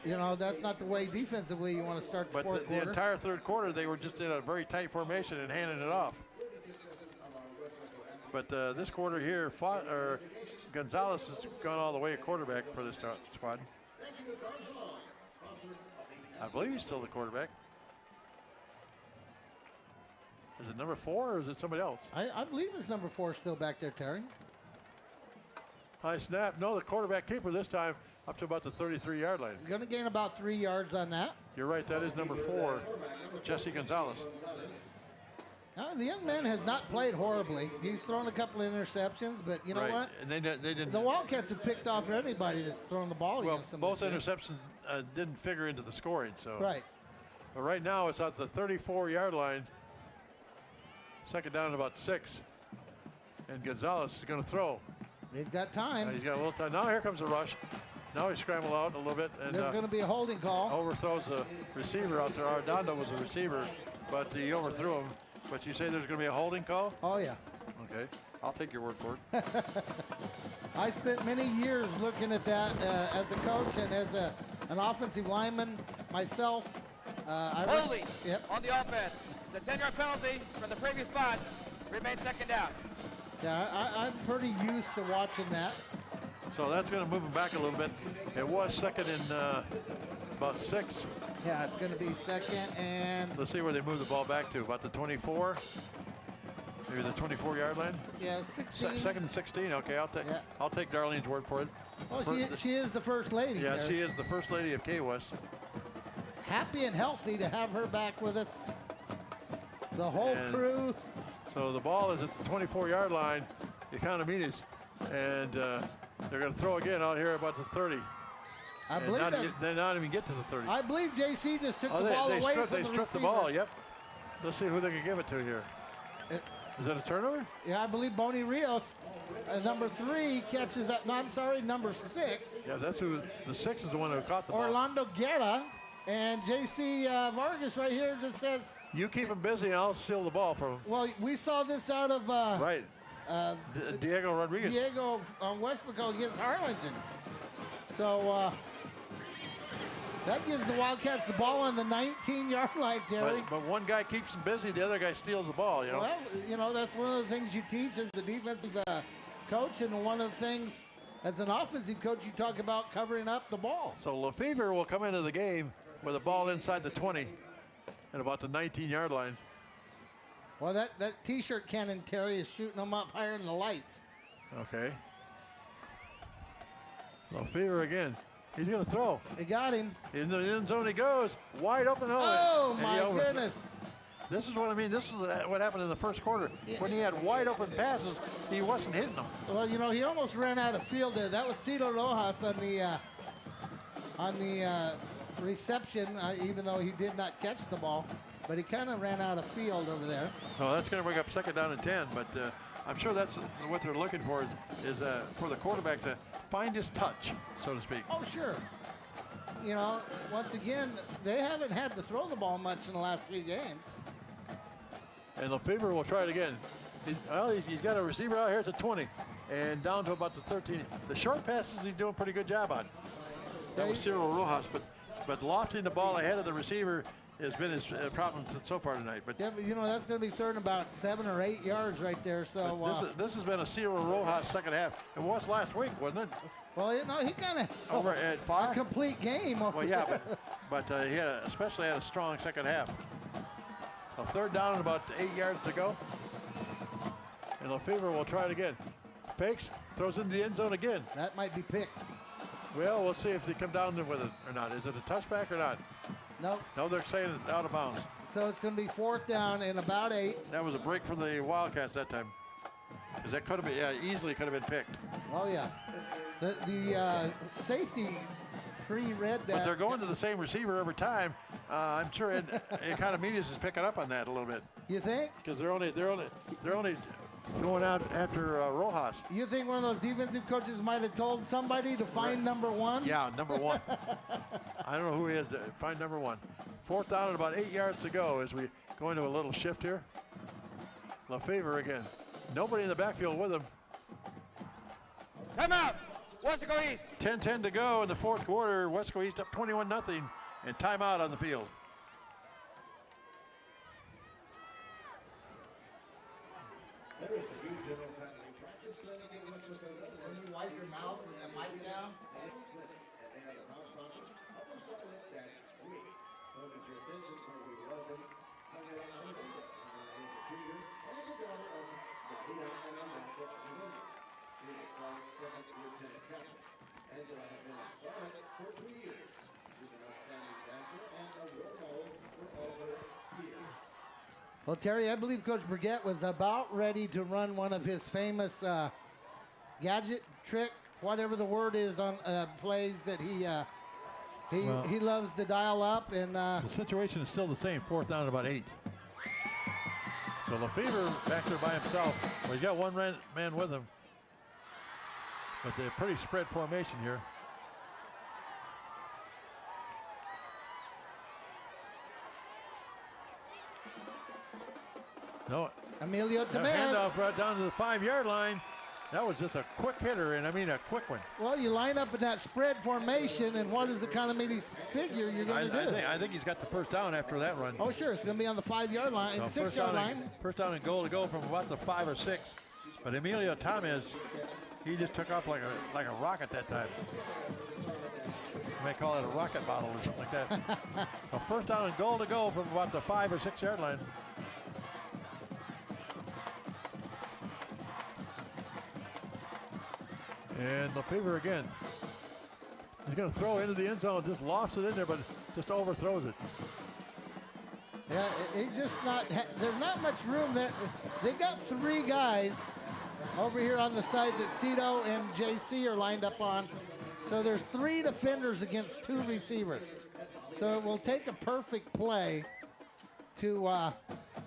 You know, that's not the way defensively you want to start the But fourth the quarter. entire third quarter, they were just in a very tight formation and handing it off. But this quarter here, Gonzalez has gone all the way at quarterback for this squad. I believe he's still the quarterback. Is it number 4 or is it somebody else? I believe it's number 4 still back there, Terry. High snap. No, the quarterback keeper this time up to about the 33-yard line. Going to gain about 3 yards on that. You're right. That is number 4, Jesse Gonzalez. Now, the young man has not played horribly. He's thrown a couple of interceptions, but you know Right. what? And they didn't. The Wildcats have picked off anybody that's thrown the ball Well, against them. both this year. interceptions didn't figure into the scoring. So. Right. But right now it's at the 34-yard line. Second down and about 6. And Gonzalez is going to throw. He's got time. He's got a little time. Now here comes a rush. Now he's scrambled out a little bit. And There's going to be a holding call. overthrows the receiver out there. Arredondo was a receiver, but he overthrew him. But you say there's going to be a holding call? Oh, yeah. Okay. I'll take your word for it. I spent many years looking at that as a coach and as an offensive lineman myself. Holding Yep. on the offense. It's a 10-yard penalty from the previous spot. Remains second down. Yeah, I'm pretty used to watching that. So that's going to move him back a little bit. It was second and about 6. Yeah, it's going to be second and... Let's see where they move the ball back to. About the 24? Maybe the 24-yard line? Yeah, 16. Second and 16. Okay, I'll take Darlene's word for it. Oh, she is the first lady. Yeah, there. she is the first lady of K-West. Happy and healthy to have her back with us. The whole And crew. So the ball is at the 24-yard line, Economedes, and they're going to throw again out here about the 30. I And believe not, that. they not even get to the 30. I believe JC just took the they, ball they away stripped, from they the stripped the receiver. ball, yep. Let's see who they can give it to here. Is that a turnover? Yeah, I believe Bonnie Rios, number 3, catches that. No, I'm sorry, number 6. Yeah, that's who. The 6 is the one who caught the ball. Orlando Guerra. And JC Vargas right here just says. You keep him busy, and I'll steal the ball from him. Well, we saw this out of Right. Diego Rodriguez. Diego on Weslaco against Harlingen. So that gives the Wildcats the ball on the 19-yard line, Terry. But one guy keeps him busy, the other guy steals the ball, you know. Well, you know, that's one of the things you teach as the defensive coach, and one of the things as an offensive coach you talk about covering up the ball. So Lefevre will come into the game with a ball inside the 20 at about the 19-yard line. Well, that T-shirt cannon, Terry, is shooting them up higher than the lights. Okay. Lefevre again. He's going to throw. They got him. In the end zone he goes. Wide open. Oh, and my he goodness. This is what I mean. This is what happened in the first quarter. When he had wide open passes, he wasn't hitting them. Well, you know, he almost ran out of field there. That was Cito Rojas on the reception, even though he did not catch the ball. But he kind of ran out of field over there. So that's going to bring up second down and 10. But I'm sure that's what they're looking for is for the quarterback to find his touch, so to speak. Oh, sure. You know, once again, they haven't had to throw the ball much in the last 3 games. And Lefevre will try it again. He's got a receiver out here at the 20 and down to about the 13. The short passes he's doing a pretty good job on. That was Cyril Rojas, but but lofting the ball ahead of the receiver has been his problem so far tonight. But yeah, but that's going to be third and about 7 or 8 yards right there. So this has been a Ciro Rojas second half. It was last week, wasn't it? Well, he kind of over at far complete game. Well, yeah, but he especially had a strong second half. So third down and about 8 yards to go. And Lefevre will try it again. Fakes, throws into the end zone again. That might be picked. Well, we'll see if they come down with it or not. Is it a touchback or not? Nope. No, they're saying it's out of bounds. So it's going to be 4th down and about 8. That was a break from the Wildcats that time. Because that could have been, easily could have been picked. Oh, yeah. The safety pre-read that. But they're going to the same receiver every time. I'm sure Economedes is picking up on that a little bit. You think? Because they're only going out after Rojas. You think one of those defensive coaches might have told somebody to find number 1? Yeah, number 1. I don't know who he is. Find number 1. 4th down and about 8 yards to go as we go into a little shift here. Lefevre again. Nobody in the backfield with him. Time out. Weslaco East. 10-10 to go in the 4th quarter. Weslaco East up 21-0 and timeout on the field. There is a huge impact in practice clinic in Weslaco. When you wipe your mouth with that mic down. Focus your attention where we welcome Angela has been a starlet for 3 years. She's an outstanding dancer and a role model for all her peers. Well, Terry, I believe Coach Burgett was about ready to run one of his famous gadget trick, whatever the word is on plays that he loves to dial up. And the situation is still the same. 4th down and about 8. So Lefevre back there by himself. Well, he's got one man with him. But they're pretty spread formation here. No. Emilio Tamez. Handoff right down to the 5-yard line. That was just a quick hitter, and I mean a quick one. Well, you line up in that spread formation, and what does Economedes figure you're going to do? I think he's got the first down after that run. Oh, sure. It's going to be on the 5-yard line, 6-yard line. First down and goal to go from about the 5 or 6. But Emilio Tamez, he just took off like a rocket that time. You may call it a rocket bottle or something like that. So first down and goal to go from about the 5 or 6 yard line. And Lefevre again. He's going to throw into the end zone, just lofts it in there, but just overthrows it. Yeah, he's just not, there's not much room there. They've got 3 guys over here on the side that Cito and JC are lined up on. So there's 3 defenders against 2 receivers. So it will take a perfect play to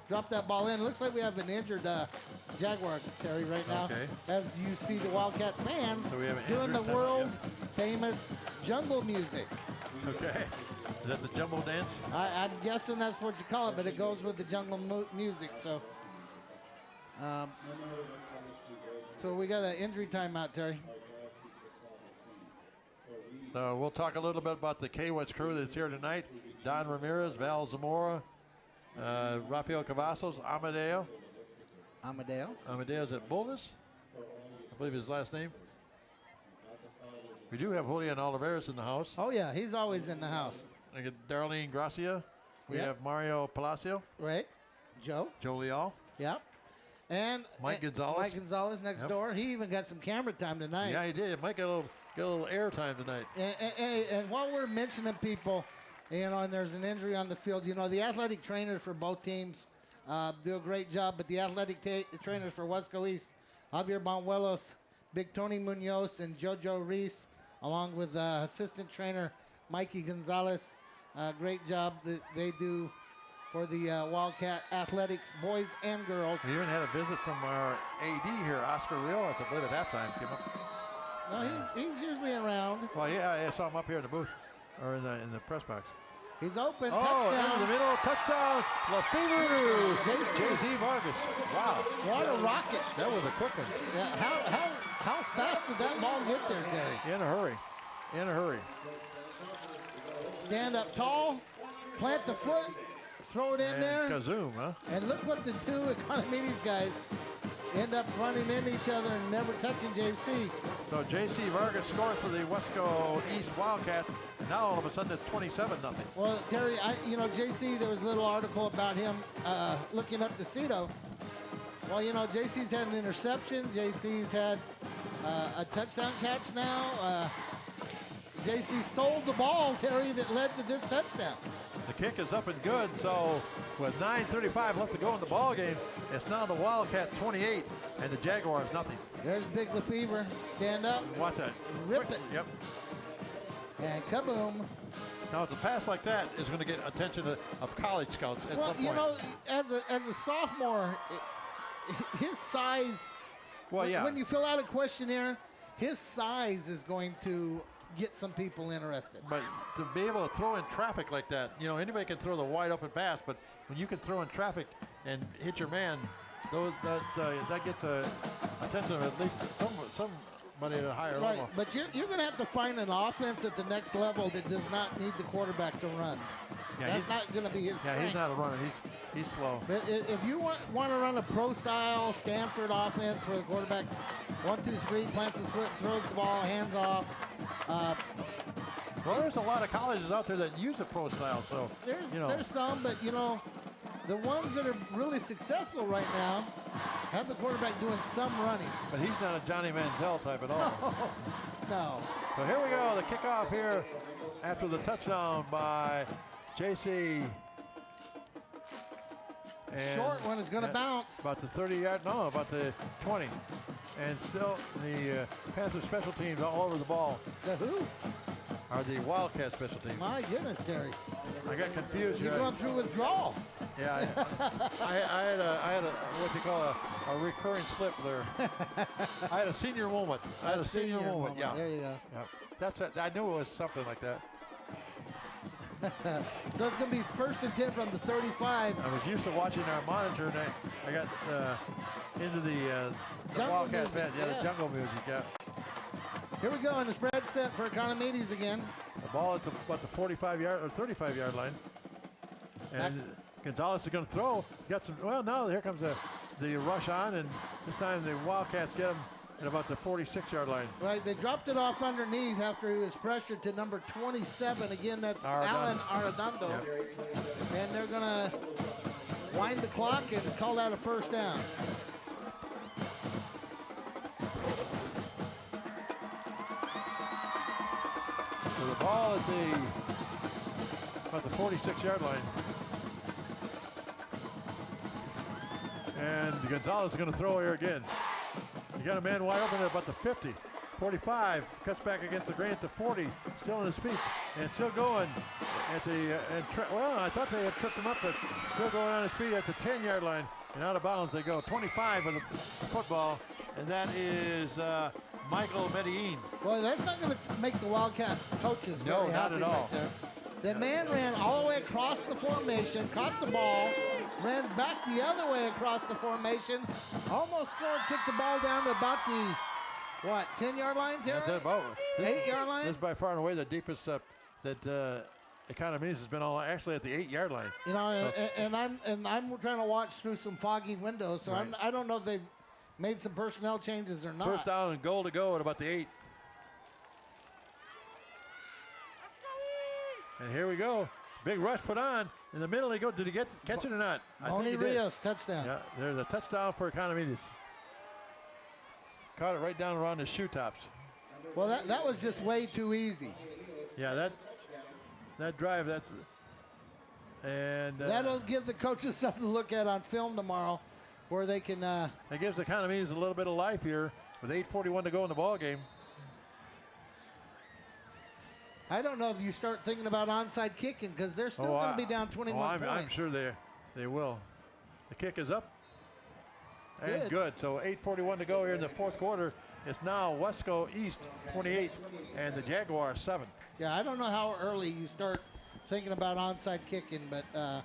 drop that ball in. It looks like we have an injured Jaguar, Terry, right now. Okay. As you see the Wildcat fans So we have an doing the injured- world famous jungle music. Okay. Is that the jumbo dance? I'm guessing that's what you call it, but it goes with the jungle music. So, so we got an injury timeout, Terry. We'll talk a little bit about the K-West crew that's here tonight. Don Ramirez, Val Zamora, Rafael Cavazos, Amadeo's at Boldness, I believe his last name. We do have Julian Oliveras in the house. Oh, yeah, he's always in the house. I get Darlene Gracia. We Yep. have Mario Palacio. Right. Joe Leal. Yep. And Mike Gonzalez. Mike Gonzalez next Yep. door. He even got some camera time tonight. Yeah, he did. Mike got a little air time tonight. And while we're mentioning people, and there's an injury on the field, the athletic trainers for both teams do a great job, but the athletic trainers for Weslaco East, Javier Banuelos, Big Tony Munoz, and Jojo Reese, along with assistant trainer Mikey Gonzalez, great job that they do for the Wildcat athletics, boys and girls. We even had a visit from our AD here, Oscar Rios, I believe at halftime. Came up. No, he's usually around. Well, yeah, I saw him up here in the booth, or in the press box. He's open, Oh, touchdown. into the middle, touchdown, Lefevre. JC Vargas. Wow. What a rocket. That was a quick one. Yeah, how fast did that ball get there, Terry? In a hurry. stand up tall, plant the foot, throw it in there. Kazoom, huh? And look what the two Economedes guys end up running into each other and never touching JC. So JC Vargas scores for the Weslaco East Wildcats. And now all of a sudden it's 27-0. Well, Terry, JC, there was a little article about him looking up the Cito. Well, JC's had an interception. JC's had a touchdown catch now. JC stole the ball, Terry, that led to this touchdown. The kick is up and good, so with 9:35 left to go in the ball game, it's now the Wildcats 28 and the Jaguars nothing. There's Big Lefevre. Stand up. Watch that. Rip it. Yep. And kaboom. Now, it's a pass like that is going to get attention of college scouts at Well, some point. as a sophomore, his size. Well, yeah. When you fill out a questionnaire, his size is going to get some people interested. But to be able to throw in traffic like that, anybody can throw the wide open pass, but when you can throw in traffic and hit your man, that gets attention of at least somebody at a higher Right, level. but you're going to have to find an offense at the next level that does not need the quarterback to run. Yeah, That's not going to be his strength. Yeah, he's not a runner. He's slow. But if you want to run a pro-style Stanford offense where the quarterback 1, 2, 3 plants his foot, throws the ball, hands off. Well, there's a lot of colleges out there that use a pro style, so there's some, but the ones that are really successful right now have the quarterback doing some running. But he's not a Johnny Manziel type at all. No. So here we go, the kickoff here after the touchdown by JC. And short one is going to bounce. About the 30-yard, no, about the 20. And still the Panther special teams all over the ball. The who? Are the Wildcat special teams. My goodness, Terry. I got confused. You're going through withdrawal. Yeah, I had a what you call a recurring slip there. I had a senior moment. Yeah. There you go. Yeah. That's it. I knew it was something like that. So it's going to be 1st and 10 from the 35. I was used to watching our monitor, and I got into the Wildcat band. Yeah, the jungle music. Yeah. Here we go, and the spread set for Economedes again. The ball at the 45-yard or 35-yard line, and Gonzalez is going to throw. Got some. Well, now here comes the rush on, and this time the Wildcats get him at about the 46-yard line. Right, they dropped it off underneath after he was pressured to number 27. Again, that's Alan Arredondo. Yep. And they're going to wind the clock and call that a first down. So the ball at about the 46-yard line. And Gonzalez is going to throw here again. You got a man wide open at about the 50. 45, cuts back against the grain at the 40, still on his feet, and still going at the, well, I thought they had tripped him up, but still going on his feet at the 10-yard line, and out of bounds they go. 25 with the football, and that is Michael Medellin. Well, that's not going to make the Wildcat coaches very happy. No, not at all. Right there. The man ran all the way across the formation, caught the ball, ran back the other way across the formation, almost scored, took the ball down to about the, 10-yard line, Terry? 8-yard line? This is by far and away the deepest that Economedes has been on, actually at the 8-yard line. You know, and I'm trying to watch through some foggy windows, so right. I don't know if they've made some personnel changes or not. First down and goal to go at about the 8. And here we go. Big rush put on. In the middle they go. Did he catch it or not? Moni Rios, touchdown. Yeah, there's a touchdown for Economedes. Caught it right down around his shoe tops. Well, that was just way too easy. Yeah, that drive, that'll give the coaches something to look at on film tomorrow, where they can. That gives Economedes a little bit of life here with 8:41 to go in the ball game. I don't know if you start thinking about onside kicking because they're still going to be down 21 points. I'm sure they will. The kick is up. And good. So 8:41 to go here in the fourth quarter. It's now Weslaco East 28 and the Jaguars 7. Yeah, I don't know how early you start thinking about onside kicking, but oh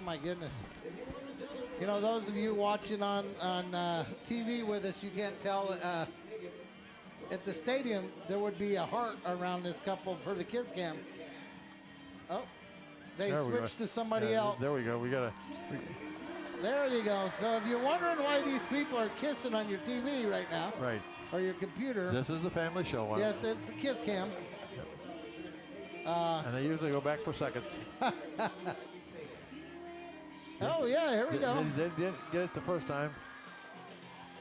my goodness. You know, those of you watching on TV with us, you can't tell at the stadium, there would be a heart around this couple for the kiss cam. Oh, they There we go. switched to somebody Yeah, else. There we go. There you go. So if you're wondering why these people are kissing on your TV right now, Right. or your computer, This is the family show. yes, it's the kiss cam. And they usually go back for seconds. Oh yeah, here we go. They didn't get it the first time.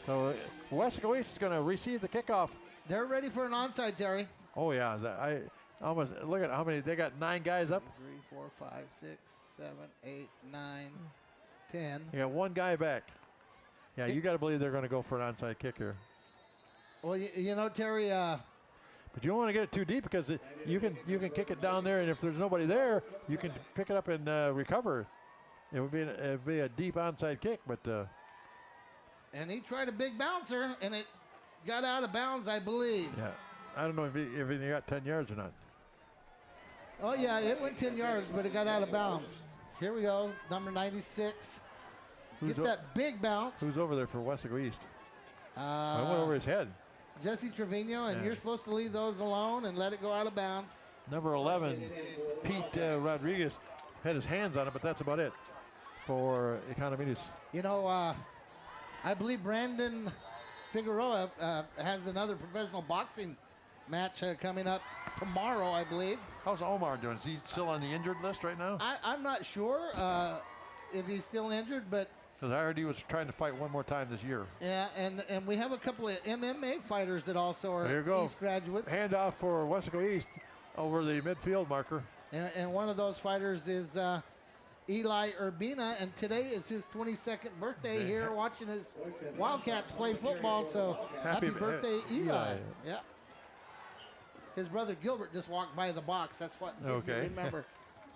So Weslaco East is going to receive the kickoff. They're ready for an onside, Terry. Oh yeah, I almost look at how many they got. 9 guys up. 3, 4, 5, 6, 7, 8, 9, 10. You got 1 guy back. Yeah, you got to believe they're going to go for an onside kick here. Well, you know, Terry. But you don't want to get it too deep because you can kick it down there, and if there's nobody there, you can pick it up and recover. It would be a deep onside kick, but. And he tried a big bouncer, and it got out of bounds, I believe. Yeah, I don't know if he got 10 yards or not. Oh yeah, it went 10 yards, but it got out of bounds. Here we go, number 96. Get that big bounce. Who's over there for Weslaco East? I went over his head. Jesse Trevino, and Yeah. you're supposed to leave those alone and let it go out of bounds. Number 11, Pete Rodriguez, had his hands on it, but that's about it for Economedes. You know, I believe Brandon Figueroa has another professional boxing match coming up tomorrow, I believe. How's Omar doing? Is he still on the injured list right now? I'm not sure if he's still injured, but Because I heard he was trying to fight one more time this year. yeah, and we have a couple of MMA fighters that also are There you go. East graduates. Handoff for Weslaco East over the midfield marker. And one of those fighters is Eli Urbina, and today is his 22nd birthday here watching his Wildcats play football, so happy birthday, Eli. Yeah. His brother Gilbert just walked by the box. That's what if you remember.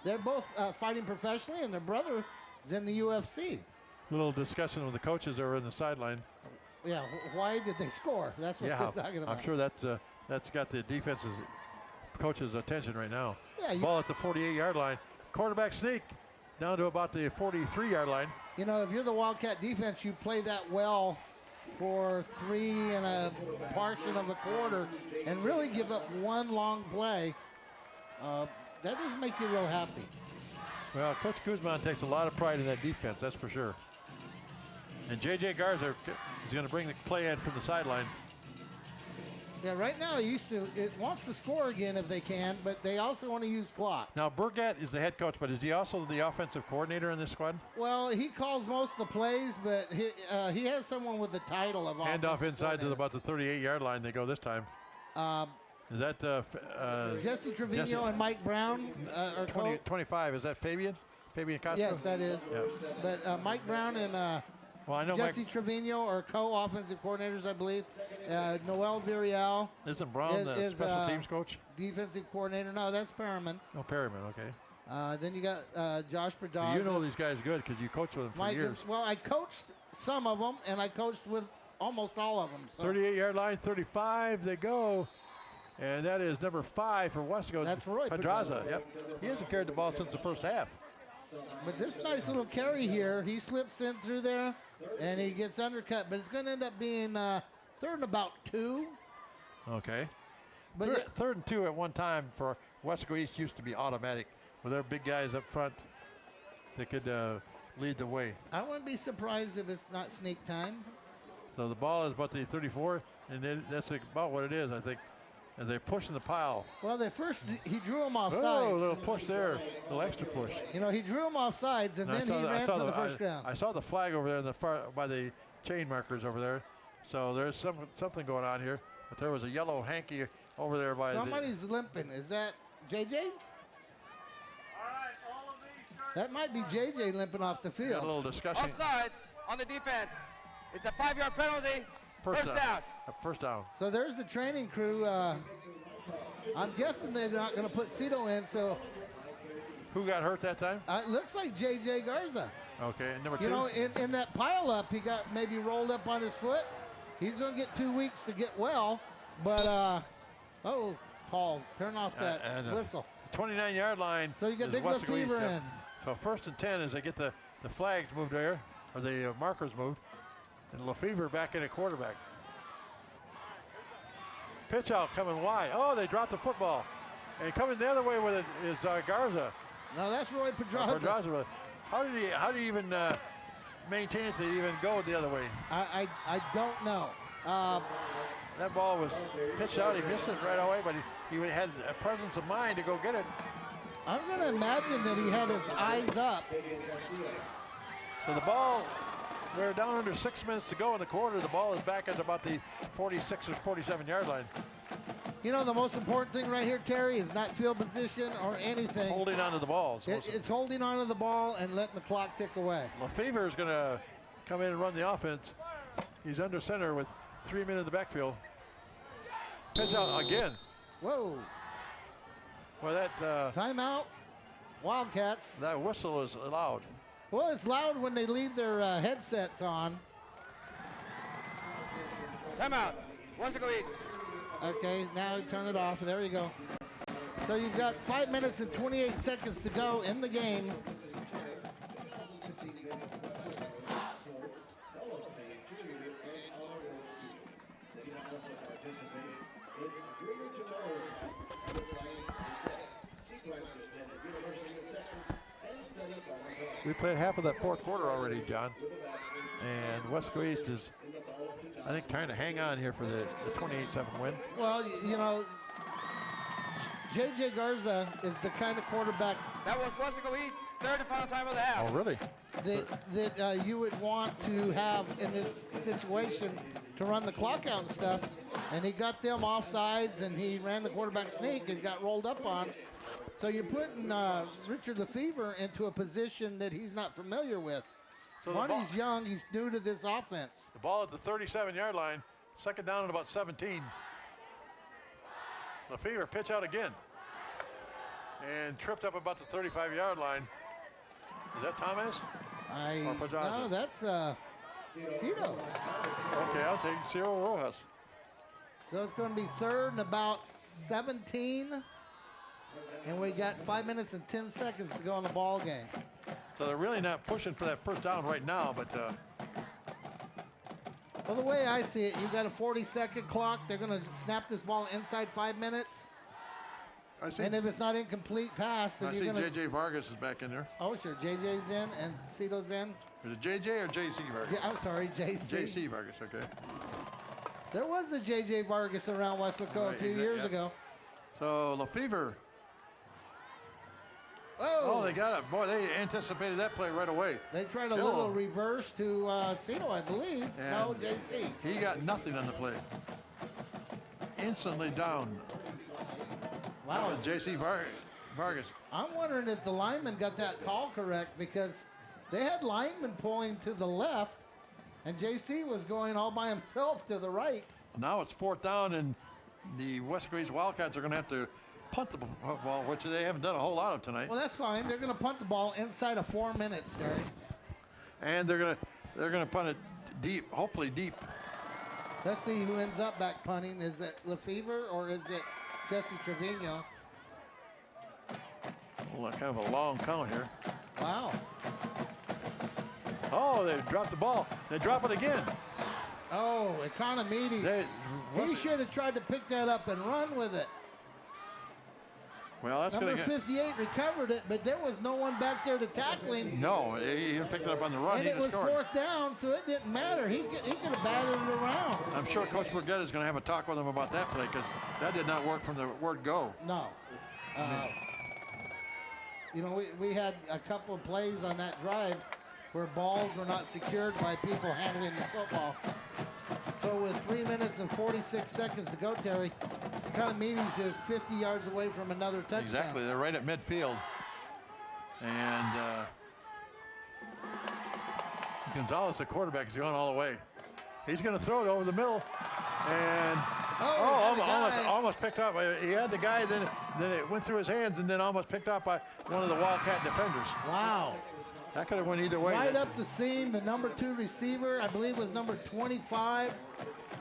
They're both fighting professionally, and their brother is in the UFC. Little discussion with the coaches over in the sideline. Yeah, why did they score? That's what they're talking about. I'm sure that's got the defense's coach's attention right now. Yeah, ball at the 48-yard line. Quarterback sneak down to about the 43-yard line. You know, if you're the Wildcat defense, you play that well for 3 and a portion of a quarter and really give up one long play. That doesn't make you real happy. Well, Coach Guzman takes a lot of pride in that defense, that's for sure. And J.J. Garza is going to bring the play in from the sideline. Yeah, right now it wants to score again if they can, but they also want to use clock. Now, Burgat is the head coach, but is he also the offensive coordinator in this squad? Well, he calls most of the plays, but he has someone with the title of Handoff inside to about the 38-yard line. They go this time. Is that Jesse Trevino and Mike Brown are 25? Is that Fabian? Fabian Castro? Yes, that is. Yeah. But Mike Brown and well, I know Jesse Trevino are co-offensive coordinators, I believe. Noel Villarreal. Isn't Brown the special teams coach? Defensive coordinator. No, that's Perriman. Oh, Perriman, okay. Then you got Josh Perdoz. You know these guys good because you coached with them for years. Well, I coached some of them, and I coached with almost all of them. So. 38-yard line, 35, they go. And that is number 5 for Weslaco. That's Roy Pedraza. Yep. He hasn't carried the ball since the first half. But this nice little carry here, he slips in through there, and he gets undercut. But it's going to end up being 3rd and about 2. Okay. But 3rd and 2 at one time for Weslaco East used to be automatic. With their big guys up front, they could lead the way. I wouldn't be surprised if it's not sneak time. So the ball is about the 34, and that's about what it is, I think. And they're pushing the pile. Well, he drew him off Oh, sides. a little push there, a little extra push. You know, he drew him off sides, and then he ran to the first ground. I saw the flag over there in the far, by the chain markers over there. So there's something going on here. But there was a yellow hanky over there by Somebody's limping. Is that JJ? That might be JJ limping off the field. A little discussion. Offsides on the defense. It's a 5-yard penalty. First down. First down. So there's the training crew. I'm guessing they're not going to put Cito in. So who got hurt that time? It looks like JJ Garza. Okay, number 2. You know, in that pile up, he got maybe rolled up on his foot. He's going to get 2 weeks to get well. But oh, Paul, turn off that whistle. 29-yard line. So you got Big Lefevre in. So 1st and 10 as they get the flags moved there, or the markers moved, and Lefevre back in at quarterback. Pitch out coming wide. Oh, they dropped the football. And coming the other way with it is Garza. No, that's Roy Pedraza. Pedraza. How did he even maintain it to even go the other way? I don't know. That ball was pitched out. He missed it right away, but he had a presence of mind to go get it. I'm going to imagine that he had his eyes up. So the ball, we're down under 6 minutes to go in the quarter. The ball is back at about the 46 or 47-yard line. You know, the most important thing right here, Terry, is not field position or anything. Holding onto the ball. It's holding onto the ball and letting the clock tick away. Lefevre is going to come in and run the offense. He's under center with 3 men in the backfield. Pitch out again. Whoa. Well, that timeout. Wildcats. That whistle is loud. Well, it's loud when they leave their headsets on. Timeout. Weslaco East. Okay, now turn it off. There you go. So you've got 5 minutes and 28 seconds to go in the game. We played half of that fourth quarter already, John. And Weslaco East is, I think, trying to hang on here for the 28-7 win. Well, you know, J.J. Garza is the kind of quarterback. That was Weslaco East's third and final time of the half. Oh, really? That you would want to have in this situation to run the clock out and stuff. And he got them offsides, and he ran the quarterback sneak and got rolled up on. So you're putting Richard Lefevre into a position that he's not familiar with. So One, he's young, he's new to this offense. The ball at the 37-yard line, second down at about 17. Lefevre pitch out again. And tripped up about the 35-yard line. Is that Thomas? No, that's Cito. Okay, I'll take Ciro Rojas. So it's going to be third and about 17. And we got 5 minutes and 10 seconds to go in the ball game. So they're really not pushing for that first down right now, but well, the way I see it, you've got a 40-second clock. They're going to snap this ball inside 5 minutes. And if it's not incomplete pass, then you're going to... J.J. Vargas is back in there. Oh, sure. J.J.'s in and Cito's in. Is it J.J. or J.C. Vargas? I'm sorry, J.C. J.C. Vargas, okay. There was a J.J. Vargas around Weslaco a few years ago. So Lefevre. Oh, they got it. Boy, they anticipated that play right away. They tried a little reverse to Cito, I believe. And no, JC. He got nothing on the play. Instantly down. Wow. JC Vargas. I'm wondering if the lineman got that call correct, because they had linemen pulling to the left, and JC was going all by himself to the right. Now it's fourth down, and the Weslaco East Wildcats are going to have to punt the ball, which they haven't done a whole lot of tonight. Well, that's fine. They're going to punt the ball inside of 4 minutes, Terry. And they're going to punt it deep, hopefully deep. Let's see who ends up back punting. Is it Lefevre or is it Jesse Trevino? Well, kind of a long count here. Wow. Oh, they dropped the ball. They drop it again. Oh, Economedes. He should have tried to pick that up and run with it. Well, that's Number 58 recovered it, but there was no one back there to tackle him. No, he picked it up on the run. And it was fourth down, so it didn't matter. He could have batted it around. I'm sure Coach Burgett is going to have a talk with him about that play, because that did not work from the word go. No. You know, we had a couple of plays on that drive where balls were not secured by people handling the football. So with 3 minutes and 46 seconds to go, Terry, Economedes is 50 yards away from another touchdown. Exactly, they're right at midfield. And Gonzalez, the quarterback, is going all the way. He's going to throw it over the middle. And almost picked up. He had the guy, then it went through his hands, and then almost picked up by one of the Wildcat defenders. Wow. That could have went either way. Right up the seam, the number 2 receiver, I believe was number 25.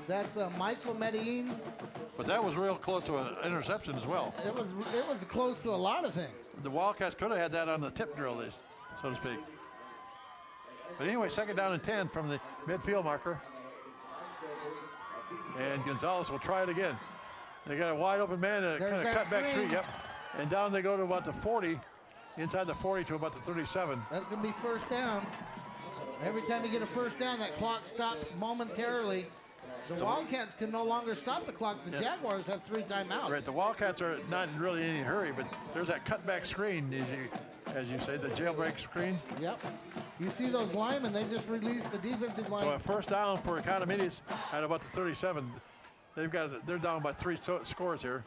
That's Michael Medellin. But that was real close to an interception as well. It was close to a lot of things. The Wildcats could have had that on the tip drill, so to speak. But anyway, second down and 10 from the midfield marker. And Gonzalez will try it again. They got a wide open man and kind of cut back screen. Yep. And down they go to about the 40, inside the 40 to about the 37. That's going to be first down. Every time you get a first down, that clock stops momentarily. The Wildcats can no longer stop the clock. The Jaguars have 3 timeouts. Right, the Wildcats are not really in any hurry, but there's that cutback screen, as you say, the jailbreak screen. Yep. You see those linemen, they just released the defensive line. So a first down for Economedes at about the 37. They're down by 3 scores here.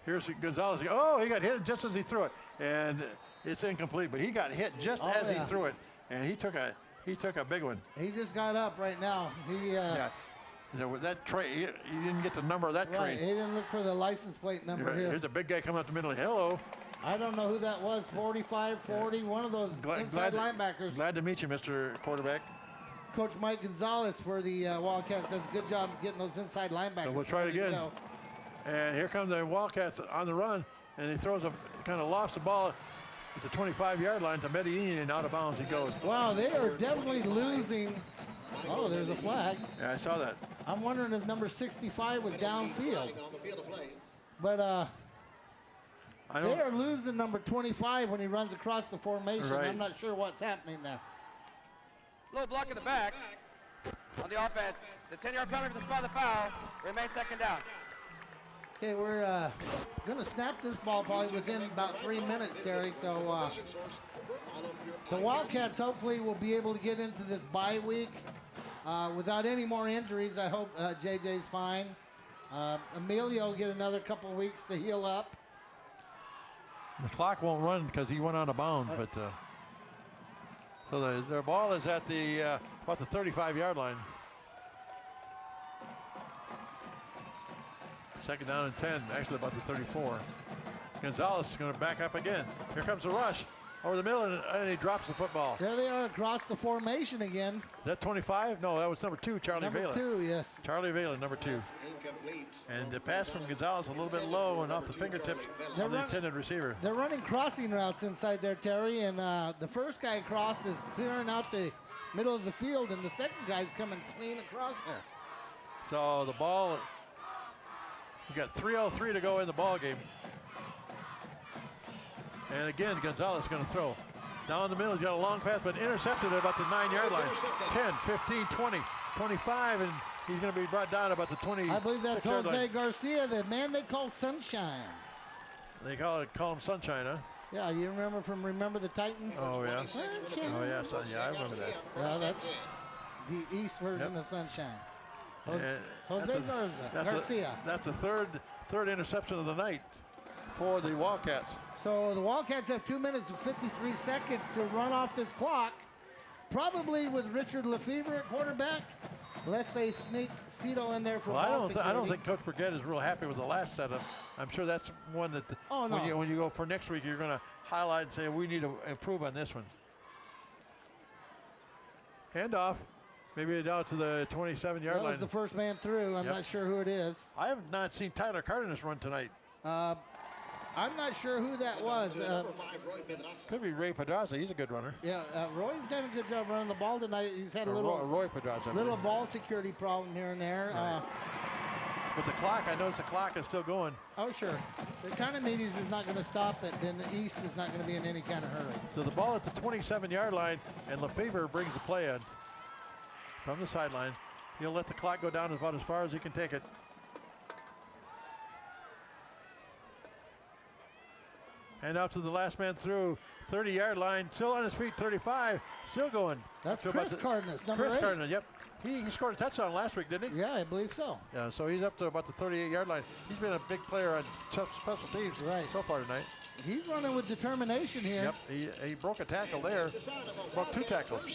Here's Gonzalez. Oh, he got hit just as he threw it, and it's incomplete. But he got hit just as he threw it, and he took a big one. He just got up right now. That tray, he didn't get the number of that train. He didn't look for the license plate number here. Here's a big guy coming up the middle. Hello. I don't know who that was. 45, 40, one of those inside linebackers. Glad to meet you, Mr. Quarterback. Coach Mike Gonzalez for the Wildcats does a good job getting those inside linebackers. So we'll try it again. And here comes the Wildcats on the run, and he throws kind of lofts the ball at the 25-yard line to Medellin, and out of bounds he goes. Wow, they are definitely losing. Oh, there's a flag. Yeah, I saw that. I'm wondering if number 65 was downfield. But they are losing number 25 when he runs across the formation. Right. I'm not sure what's happening there. Low block in the back on the offense. It's a 10-yard penalty for the spot of the foul. Remains second down. Okay, we're going to snap this ball probably within about 3 minutes, Terry. So the Wildcats hopefully will be able to get into this bye week without any more injuries. I hope JJ's fine. Emilio will get another couple weeks to heal up. The clock won't run because he went out of bounds, but so their ball is at the about the 35-yard line. Second down and 10, actually about the 34. Gonzalez is going to back up again. Here comes the rush over the middle, and he drops the football. There they are across the formation again. Is that 25? No, that was number 2, Charlie Valen. Number 2, yes. Charlie Valen, number 2. And the pass from Gonzalez a little bit low and off the fingertips of the intended receiver. They're running crossing routes inside there, Terry, and the first guy across is clearing out the middle of the field, and the second guy's coming clean across there. So the ball, we got 3:03 to go in the ball game. And again, Gonzalez is going to throw. Down the middle, he's got a long pass, but intercepted at about the 9-yard line. 10, 15, 20, 25, and he's going to be brought down about the 20. I believe that's Jose Garcia, the man they call Sunshine. They call him Sunshine, huh? Yeah, you remember from Remember the Titans? Oh, yeah. Sunshine. Oh, yeah, yeah, I remember that. Yeah, that's the East version of Sunshine. Jose Garcia. That's the third interception of the night for the Wildcats. So the Wildcats have 2 minutes and 53 seconds to run off this clock, probably with Richard Lefevre at quarterback, unless they sneak Cito in there for ball security. I don't think Coach Burgett is real happy with the last setup. I'm sure that's one that when you go for next week, you're going to highlight and say, we need to improve on this one. Handoff. Maybe down to the 27-yard line. That was the first man through. I'm not sure who it is. I have not seen Tyler Cardenas run tonight. I'm not sure who that was. Could be Ray Pedraza. He's a good runner. Yeah, Roy's done a good job running the ball tonight. He's had a Roy Pedraza. Little ball security problem here and there. Right. But the clock, I notice the clock is still going. Oh, sure. The Economedes is not going to stop it, then the East is not going to be in any kind of hurry. So the ball at the 27-yard line, and Lefevre brings the play in from the sideline. He'll let the clock go down about as far as he can take it. And out to the last man through, 30-yard line, still on his feet, 35, still going. That's Chris Cardenas, number 8. Chris Cardenas, yep. He scored a touchdown last week, didn't he? Yeah, I believe so. Yeah, so he's up to about the 38-yard line. He's been a big player on special teams so far tonight. He's running with determination here. Yep, he broke a tackle there, broke 2 tackles.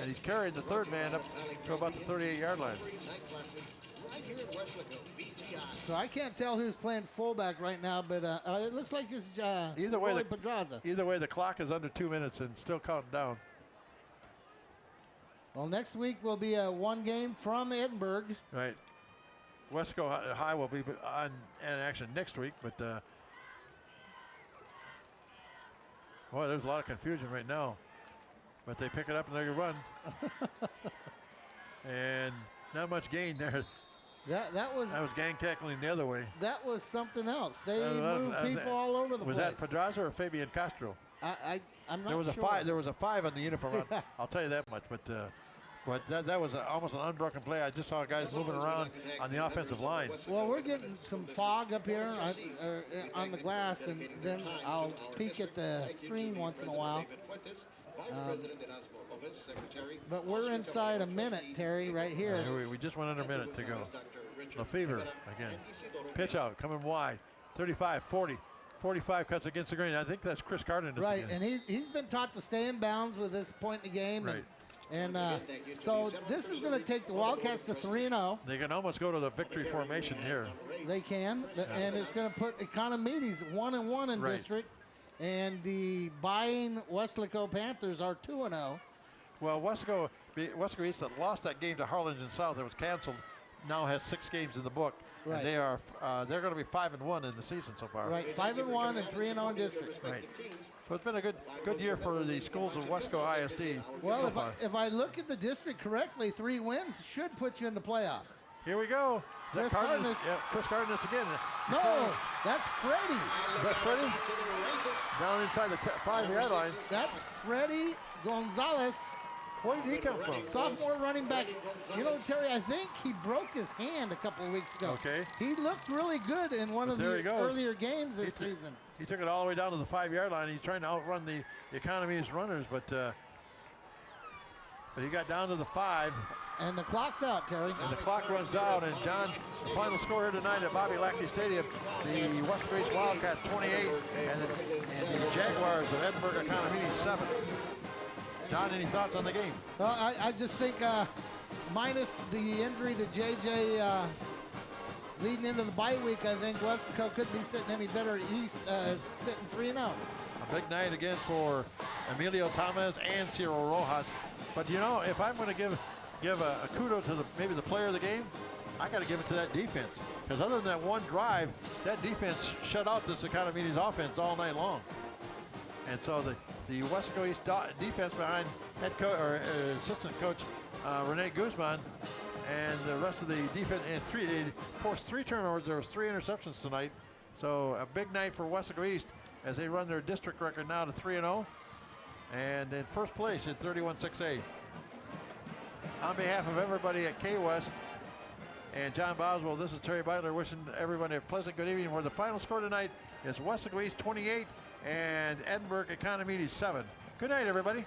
And he's carried the third man up to about the 38-yard line. So I can't tell who's playing fullback right now, but it looks like it's Roy Pedraza. Either way, the clock is under 2 minutes and still counting down. Well, next week will be one game from Edinburgh. Right. Weslaco High will be in action next week, but boy, there's a lot of confusion right now. But they pick it up and they run. And not much gain there. That was gang tackling the other way. That was something else. They moved people all over the place. Was that Pedraza or Fabian Castro? I'm not there was sure. There was a 5 on the uniform. I'll tell you that much. But that was almost an unbroken play. I just saw guys moving around on the offensive line. Well, we're getting some fog up here on the glass, and then I'll peek at the screen once in a while. But we're inside a minute, Terry, right here. We just went under a minute to go. Lefevre again. Pitch out, coming wide. 35, 40. 45 cuts against the grain. I think that's Chris Cardenas. Right, again. and he's been taught to stay in bounds with this point in the game. Right. And so this is going to take the Wildcats to 3-0. They can almost go to the victory formation here. They can, and it's going to put Economedes 1-1 in district, and the buying Weslaco Panthers are 2-0. Well, Weslaco East that lost that game to Harlingen South that was canceled now has 6 games in the book. Right. And they're going to be 5-1 in the season so far. Right, 5-1 and 3-0 in district. Right. So it's been a good year for the schools of Wesco ISD. Well, if I look at the district correctly, 3 wins should put you in the playoffs. Here we go. Chris Cardenas. Yeah, Chris Cardenas again. No, that's Freddie. Is that Freddie? Down inside the 5-yard line. That's Freddie Gonzalez. Where did he come from? Sophomore running back. You know, Terry, I think he broke his hand a couple of weeks ago. Okay. He looked really good in one of the earlier games this season. He took it all the way down to the 5-yard line. He's trying to outrun the Economedes runners, but he got down to the 5. And the clock's out, Terry. And the clock runs out. And John, the final score here tonight at Bobby Lackey Stadium, the Wesco East Wildcats 28 and the Jaguars of Edinburgh Economedes 7. John, any thoughts on the game? Well, I just think minus the injury to JJ leading into the bye week, I think Weslaco couldn't be sitting any better East, sitting 3-0. A big night again for Emilio Thomas and Ciro Rojas. But you know, if I'm going to give a kudos to maybe the player of the game, I got to give it to that defense. Because other than that one drive, that defense shut out this Economedes offense all night long. And so the Weslaco East defense behind head coach or assistant coach Rene Guzman and the rest of the defense, and they forced 3 turnovers. There was 3 interceptions tonight. So a big night for Weslaco East as they run their district record now to 3-0 and in first place at 31-6A. On behalf of everybody at K-West and John Boswell, this is Terry Beitler wishing everybody a pleasant good evening, where the final score tonight is Weslaco East 28 and Edinburgh Economedes 7. Good night, everybody.